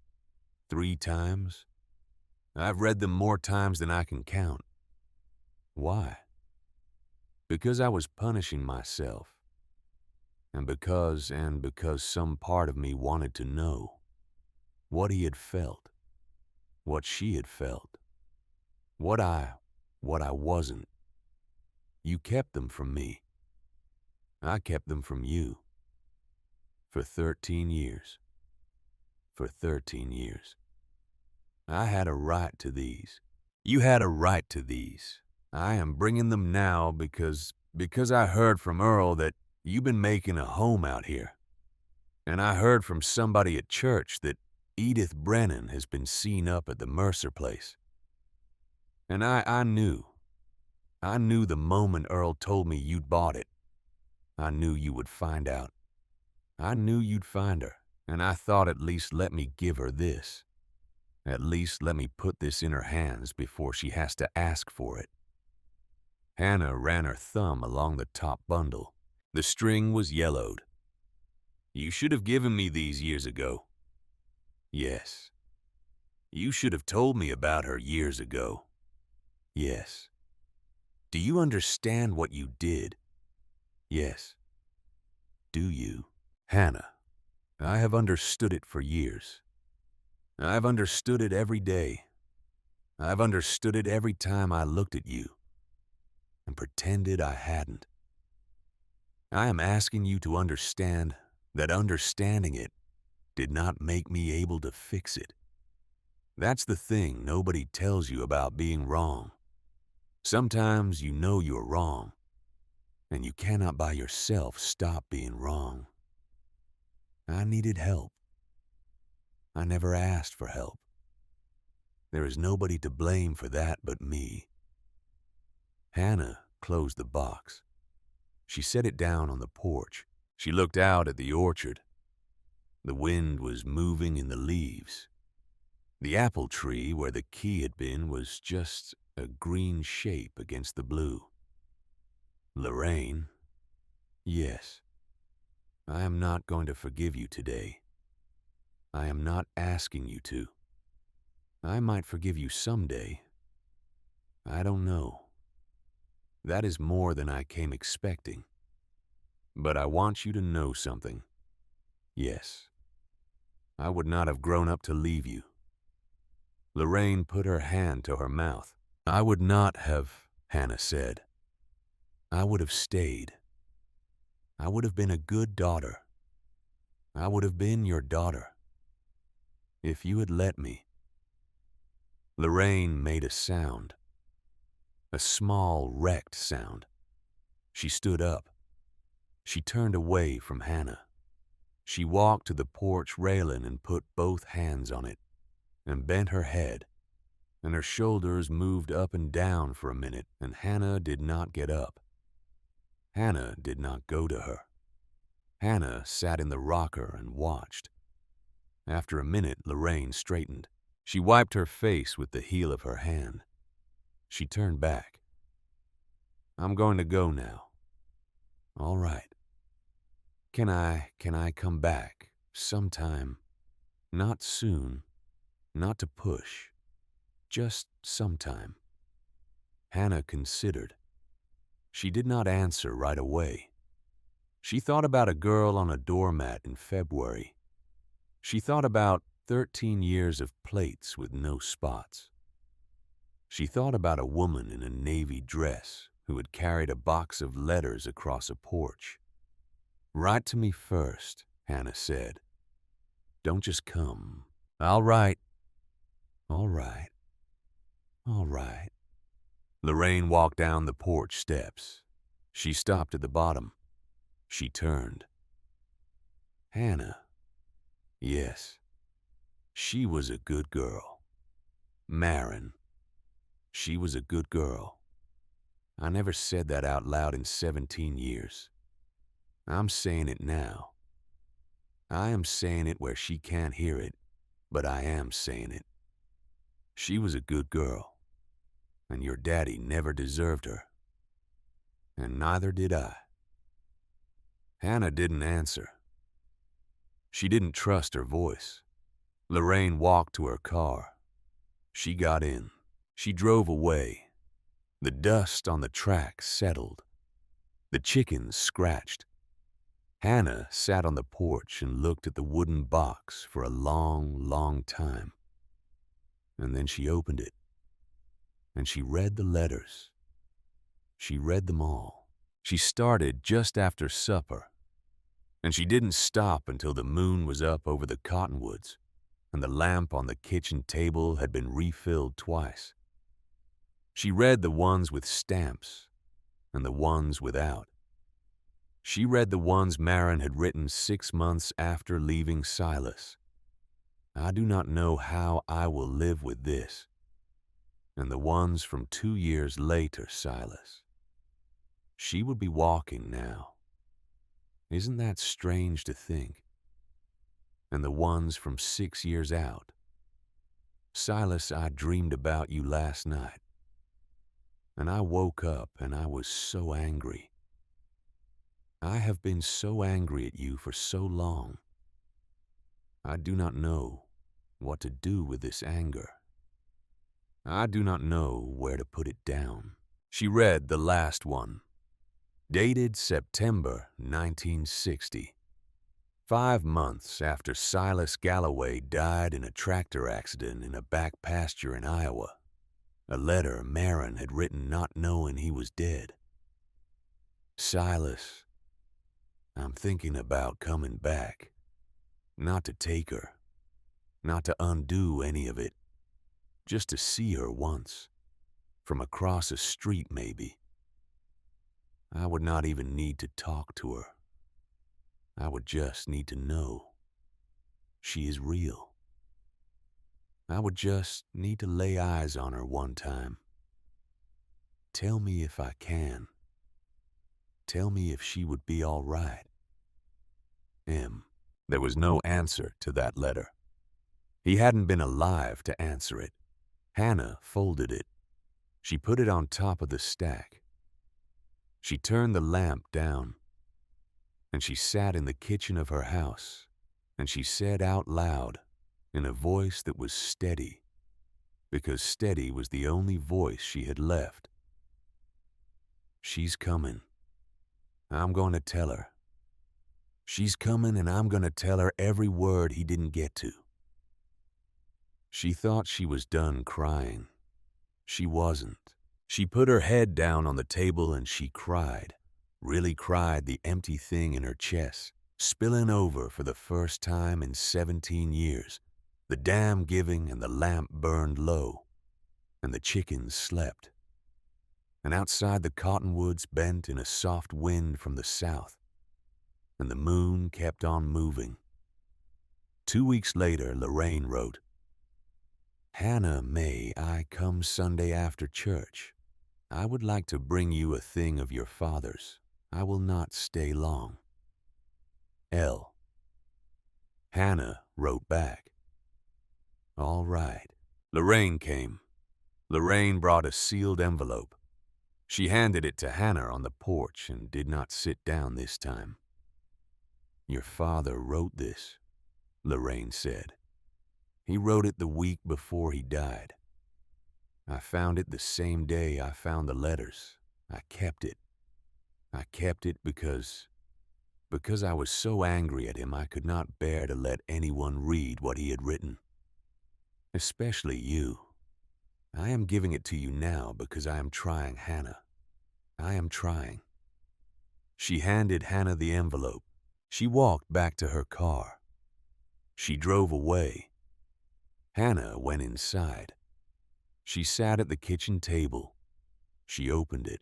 3 times. I've read them more times than I can count. Why? Because I was punishing myself. and because some part of me wanted to know what he had felt, what she had felt, what I wasn't. You kept them from me. I kept them from you. For 13 years. For 13 years. I had a right to these. You had a right to these. I am bringing them now because I heard from Earl that you've been making a home out here. And I heard from somebody at church that Edith Brennan has been seen up at the Mercer place. And I knew the moment Earl told me you'd bought it. I knew you would find out. I knew you'd find her, and I thought at least let me give her this. At least let me put this in her hands before she has to ask for it. Hannah ran her thumb along the top bundle. The string was yellowed. You should have given me these years ago. Yes. You should have told me about her years ago. Yes. Do you understand what you did? Yes. Do you? Hannah, I have understood it for years. I've understood it every day. I've understood it every time I looked at you and pretended I hadn't. I am asking you to understand that understanding it did not make me able to fix it. That's the thing nobody tells you about being wrong. Sometimes you know you're wrong, and you cannot by yourself stop being wrong. I needed help. I never asked for help. There is nobody to blame for that but me. Hannah closed the box. She set it down on the porch. She looked out at the orchard. The wind was moving in the leaves. The apple tree where the key had been was just a green shape against the blue. Lorraine, yes, I am not going to forgive you today. I am not asking you to. I might forgive you someday. I don't know. That is more than I came expecting. But I want you to know something. Yes, I would not have grown up to leave you. Lorraine put her hand to her mouth. I would not have, Hannah said. I would have stayed. I would have been a good daughter. I would have been your daughter. If you had let me. Lorraine made a sound. A small, wrecked sound. She stood up. She turned away from Hannah. She walked to the porch railing and put both hands on it, and bent her head, and her shoulders moved up and down for a minute, and Hannah did not get up. Hannah did not go to her. Hannah sat in the rocker and watched. After a minute, Lorraine straightened. She wiped her face with the heel of her hand. She turned back. I'm going to go now. All right. Can I come back sometime? Not soon, not to push, just sometime. Hannah considered. She did not answer right away. She thought about a girl on a doormat in February. She thought about 13 years of plates with no spots. She thought about a woman in a navy dress who had carried a box of letters across a porch. Write to me first, Hannah said. Don't just come. I'll write. All right. All right. Lorraine walked down the porch steps. She stopped at the bottom. She turned. Hannah. Yes. She was a good girl. Marin. She was a good girl. I never said that out loud in 17 years. I'm saying it now. I am saying it where she can't hear it, but I am saying it. She was a good girl, and your daddy never deserved her. And neither did I. Hannah didn't answer. She didn't trust her voice. Lorraine walked to her car. She got in. She drove away. The dust on the track settled. The chickens scratched. Hannah sat on the porch and looked at the wooden box for a long, long time. And then she opened it, and she read the letters. She read them all. She started just after supper, and she didn't stop until the moon was up over the cottonwoods and the lamp on the kitchen table had been refilled twice. She read the ones with stamps and the ones without. She read the ones Marin had written 6 months after leaving Silas. I do not know how I will live with this. And the ones from 2 years later, Silas. She would be walking now. Isn't that strange to think? And the ones from 6 years out. Silas, I dreamed about you last night. And I woke up and I was so angry. I have been so angry at you for so long. I do not know what to do with this anger. I do not know where to put it down. She read the last one, dated September 1960, 5 months after Silas Galloway died in a tractor accident in a back pasture in Iowa. A letter Marin had written not knowing he was dead. Silas, I'm thinking about coming back. Not to take her. Not to undo any of it. Just to see her once. From across a street, maybe. I would not even need to talk to her. I would just need to know she is real. I would just need to lay eyes on her one time. Tell me if I can. Tell me if she would be all right. M. There was no answer to that letter. He hadn't been alive to answer it. Hannah folded it. She put it on top of the stack. She turned the lamp down, and she sat in the kitchen of her house, and she said out loud, in a voice that was steady, because steady was the only voice she had left. She's coming. I'm going to tell her. She's coming, and I'm going to tell her every word he didn't get to. She thought she was done crying. She wasn't. She put her head down on the table and she cried, really cried the empty thing in her chest, spilling over for the first time in 17 years. The dam giving and the lamp burned low, and the chickens slept. And outside the cottonwoods bent in a soft wind from the south, and the moon kept on moving. 2 weeks later, Lorraine wrote, Hannah, may I come Sunday after church? I would like to bring you a thing of your father's. I will not stay long. L. Hannah wrote back, all right. Lorraine came. Lorraine brought a sealed envelope. She handed it to Hannah on the porch and did not sit down this time. Your father wrote this, Lorraine said. He wrote it the week before he died. I found it the same day I found the letters. I kept it. I kept it because I was so angry at him I could not bear to let anyone read what he had written. Especially you. I am giving it to you now because I am trying, Hannah. I am trying. She handed Hannah the envelope. She walked back to her car. She drove away. Hannah went inside. She sat at the kitchen table. She opened it.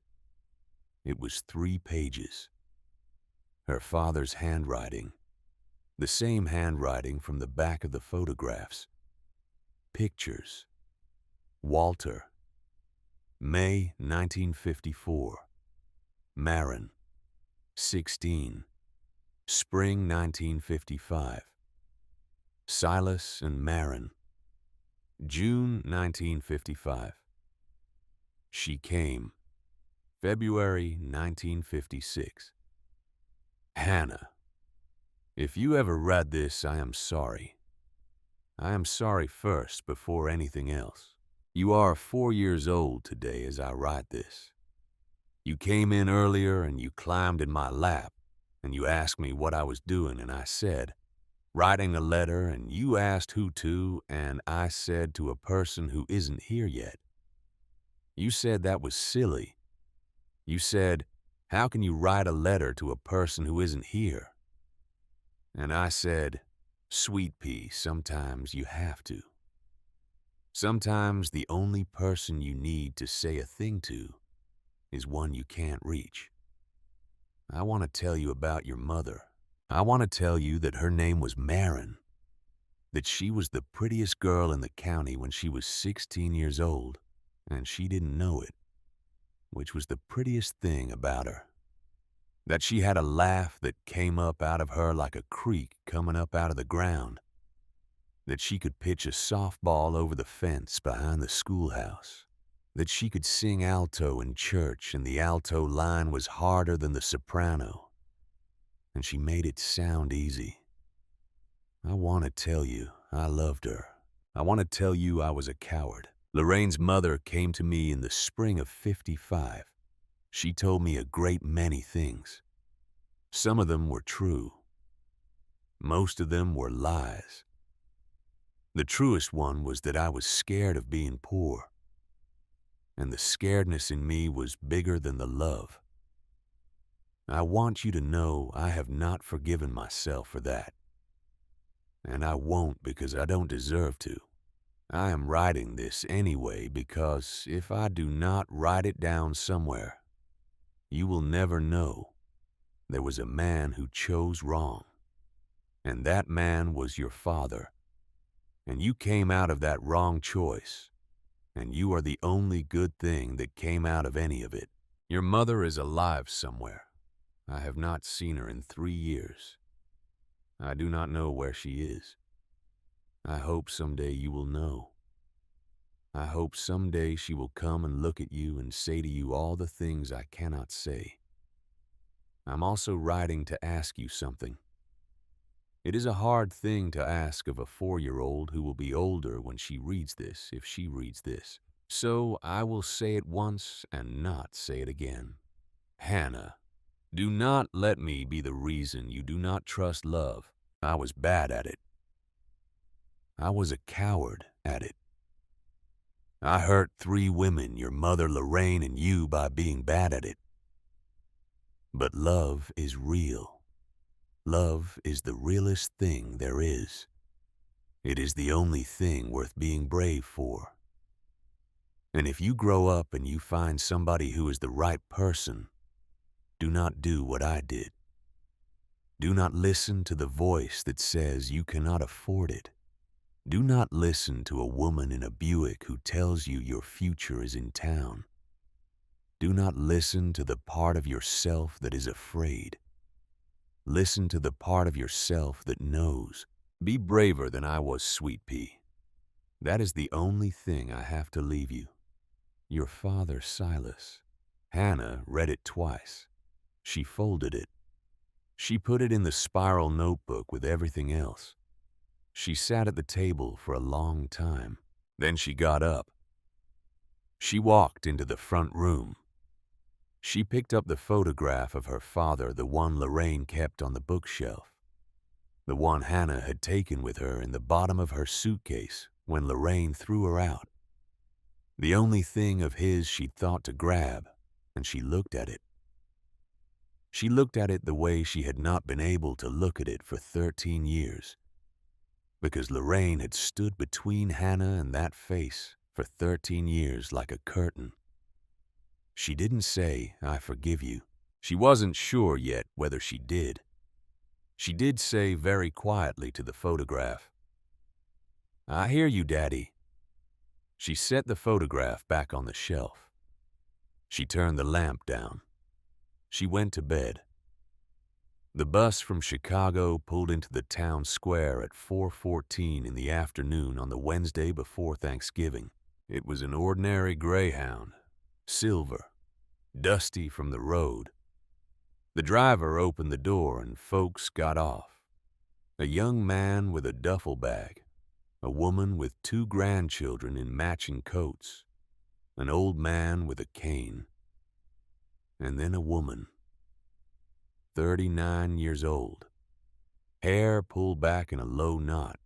It was 3 pages. Her father's handwriting. The same handwriting from the back of the photographs. Pictures. Walter. May 1954. Marin. 16. Spring 1955. Silas and Marin. June 1955. She came. February 1956. Hannah, if you ever read this, I am sorry. I am sorry first before anything else. You are 4 years old today as I write this. You came in earlier and you climbed in my lap, and you asked me what I was doing, and I said, writing a letter, and you asked who to, and I said to a person who isn't here yet. You said that was silly. You said, how can you write a letter to a person who isn't here? And I said, Sweet pea, sometimes you have to. Sometimes the only person you need to say a thing to is one you can't reach. I want to tell you about your mother. I want to tell you that her name was Marin, that she was the prettiest girl in the county when she was 16 years old, and she didn't know it, which was the prettiest thing about her. That she had a laugh that came up out of her like a creek coming up out of the ground. That she could pitch a softball over the fence behind the schoolhouse. That she could sing alto in church, and the alto line was harder than the soprano. And she made it sound easy. I want to tell you I loved her. I want to tell you I was a coward. Lorraine's mother came to me in the spring of '55. She told me a great many things. Some of them were true. Most of them were lies. The truest one was that I was scared of being poor. And the scaredness in me was bigger than the love. I want you to know I have not forgiven myself for that. And I won't because I don't deserve to. I am writing this anyway because if I do not write it down somewhere, you will never know there was a man who chose wrong. And that man was your father. And you came out of that wrong choice. And you are the only good thing that came out of any of it. Your mother is alive somewhere. I have not seen her in 3 years. I do not know where she is. I hope someday you will know. I hope someday she will come and look at you and say to you all the things I cannot say. I'm also writing to ask you something. It is a hard thing to ask of a 4-year-old who will be older when she reads this, if she reads this. So I will say it once and not say it again. Hannah, do not let me be the reason you do not trust love. I was bad at it. I was a coward at it. I hurt 3 women, your mother, Lorraine, and you by being bad at it. But love is real. Love is the realest thing there is. It is the only thing worth being brave for. And if you grow up and you find somebody who is the right person, do not do what I did. Do not listen to the voice that says you cannot afford it. Do not listen to a woman in a Buick who tells you your future is in town. Do not listen to the part of yourself that is afraid. Listen to the part of yourself that knows. Be braver than I was, Sweet Pea. That is the only thing I have to leave you. Your father, Silas. Hannah read it twice. She folded it. She put it in the spiral notebook with everything else. She sat at the table for a long time. Then she got up. She walked into the front room. She picked up the photograph of her father, the one Lorraine kept on the bookshelf, the one Hannah had taken with her in the bottom of her suitcase when Lorraine threw her out. The only thing of his she'd thought to grab, and she looked at it. She looked at it the way she had not been able to look at it for 13 years, because Lorraine had stood between Hannah and that face for 13 years like a curtain. She didn't say, I forgive you. She wasn't sure yet whether she did. She did say very quietly to the photograph, I hear you, Daddy. She set the photograph back on the shelf. She turned the lamp down. She went to bed. The bus from Chicago pulled into the town square at 4:14 in the afternoon on the Wednesday before Thanksgiving. It was an ordinary Greyhound, silver, dusty from the road. The driver opened the door and folks got off. A young man with a duffel bag, a woman with 2 grandchildren in matching coats, an old man with a cane, and then a woman. 39 years old, hair pulled back in a low knot,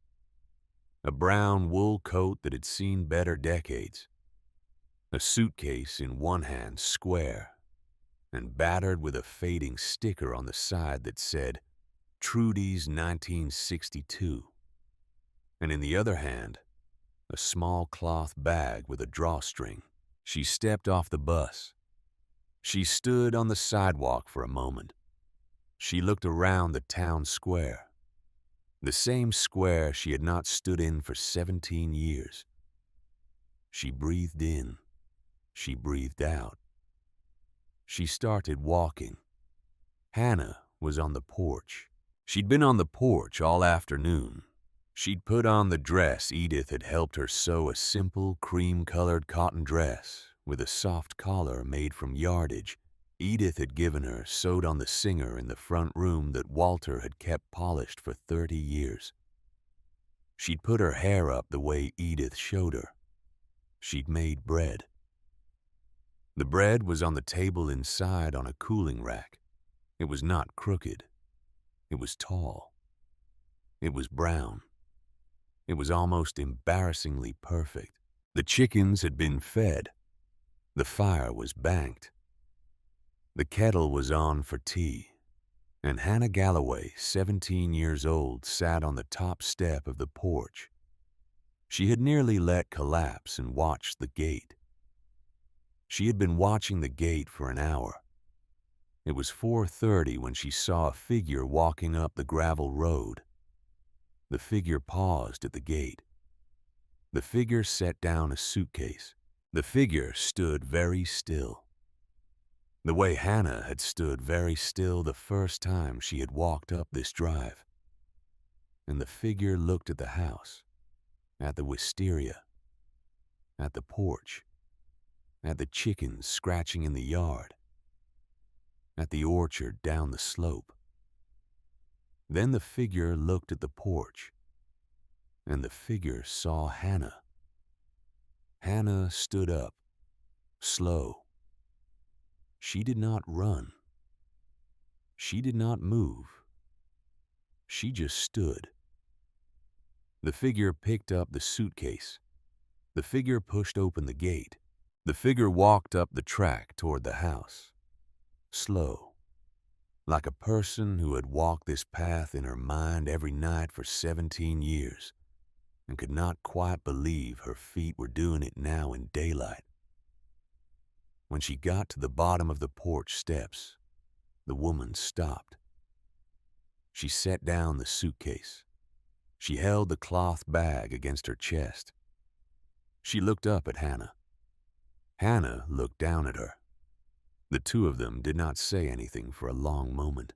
a brown wool coat that had seen better decades, a suitcase in one hand square and battered with a fading sticker on the side that said, Trudy's 1962, and in the other hand, a small cloth bag with a drawstring. She stepped off the bus. She stood on the sidewalk for a moment. She looked around the town square, the same square she had not stood in for 17 years. She breathed in. She breathed out. She started walking. Hannah was on the porch. She'd been on the porch all afternoon. She'd put on the dress Edith had helped her sew, a simple cream-colored cotton dress with a soft collar made from yardage Edith had given her, sewed on the singer in the front room that Walter had kept polished for 30 years. She'd put her hair up the way Edith showed her. She'd made bread. The bread was on the table inside on a cooling rack. It was not crooked. It was tall. It was brown. It was almost embarrassingly perfect. The chickens had been fed. The fire was banked. The kettle was on for tea, and Hannah Galloway, 17 years old, sat on the top step of the porch. She had nearly let collapse and watched the gate. She had been watching the gate for an hour. It was 4:30 when she saw a figure walking up the gravel road. The figure paused at the gate. The figure set down a suitcase. The figure stood very still, the way Hannah had stood very still the first time she had walked up this drive. And the figure looked at the house, at the wisteria, at the porch, at the chickens scratching in the yard, at the orchard down the slope. Then the figure looked at the porch, and the figure saw Hannah. Hannah stood up, slow. She did not run. She did not move. She just stood. The figure picked up the suitcase. The figure pushed open the gate. The figure walked up the track toward the house, slow, like a person who had walked this path in her mind every night for 17 years and could not quite believe her feet were doing it now in daylight. When she got to the bottom of the porch steps, the woman stopped. She set down the suitcase. She held the cloth bag against her chest. She looked up at Hannah. Hannah looked down at her. The two of them did not say anything for a long moment.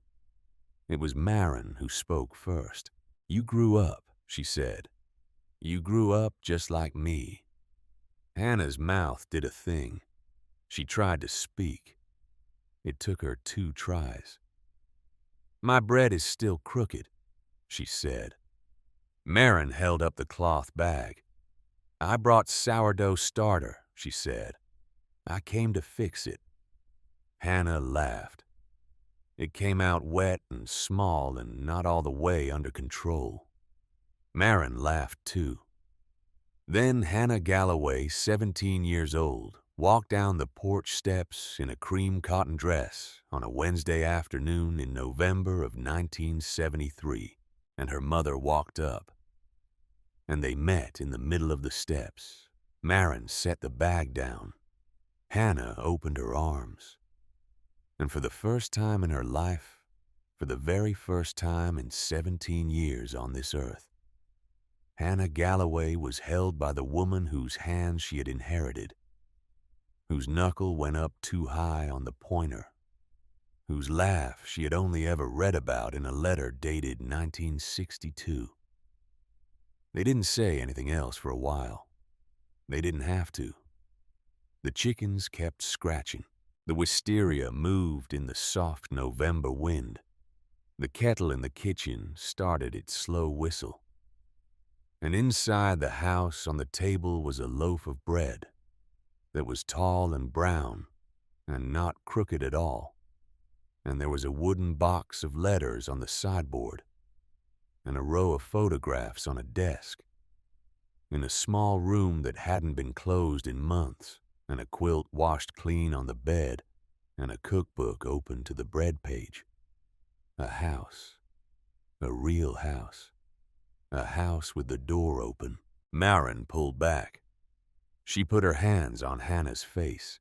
It was Maren who spoke first. "You grew up," she said. "You grew up just like me." Hannah's mouth did a thing. She tried to speak. It took her 2 tries. "My bread is still crooked," she said. Maren held up the cloth bag. "I brought sourdough starter," she said. "I came to fix it." Hannah laughed. It came out wet and small and not all the way under control. Maren laughed too. Then Hannah Galloway, 17 years old, walked down the porch steps in a cream cotton dress on a Wednesday afternoon in November of 1973, and her mother walked up. And they met in the middle of the steps. Maren set the bag down. Hannah opened her arms. And for the first time in her life, for the very first time in 17 years on this earth, Hannah Galloway was held by the woman whose hand she had inherited, whose knuckle went up too high on the pointer, whose laugh she had only ever read about in a letter dated 1962. They didn't say anything else for a while. They didn't have to. The chickens kept scratching. The wisteria moved in the soft November wind. The kettle in the kitchen started its slow whistle. And inside the house on the table was a loaf of bread that was tall and brown and not crooked at all. and there was a wooden box of letters on the sideboard, and a row of photographs on a desk, in a small room that hadn't been closed in months, and a quilt washed clean on the bed, and a cookbook open to the bread page. A house. A real house. A house with the door open. Maren pulled back. She put her hands on Hannah's face.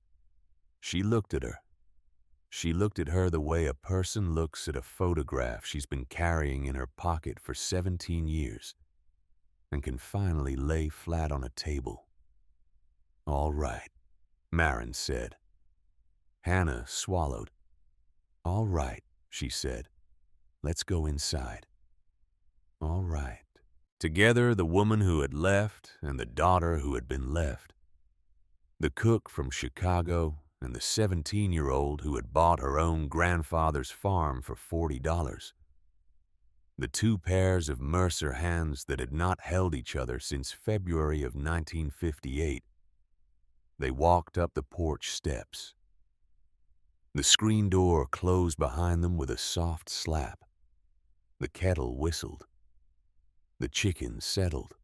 She looked at her. She looked at her the way a person looks at a photograph she's been carrying in her pocket for 17 years and can finally lay flat on a table. "All right," Maren said. Hannah swallowed. "All right," she said. "Let's go inside." "All right." Together, the woman who had left and the daughter who had been left, the cook from Chicago and the 17-year-old who had bought her own grandfather's farm for $40, the two pairs of Mercer hands that had not held each other since February of 1958, they walked up the porch steps. The screen door closed behind them with a soft slap. The kettle whistled. The chicken settled.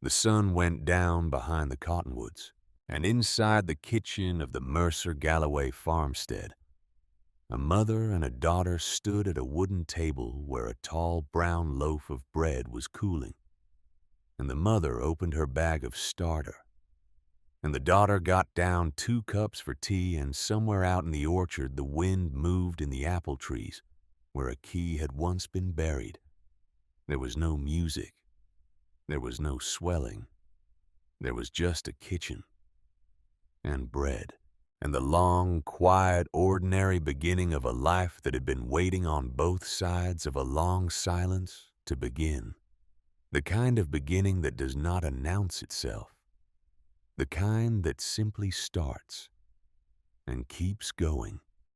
The sun went down behind the cottonwoods, and inside the kitchen of the Mercer Galloway farmstead, a mother and a daughter stood at a wooden table where a tall brown loaf of bread was cooling, and the mother opened her bag of starter, and the daughter got down 2 cups for tea, and somewhere out in the orchard the wind moved in the apple trees where a key had once been buried. There was no music. There was no swelling. There was just a kitchen and bread, and the long, quiet, ordinary beginning of a life that had been waiting on both sides of a long silence to begin. The kind of beginning that does not announce itself. The kind that simply starts and keeps going.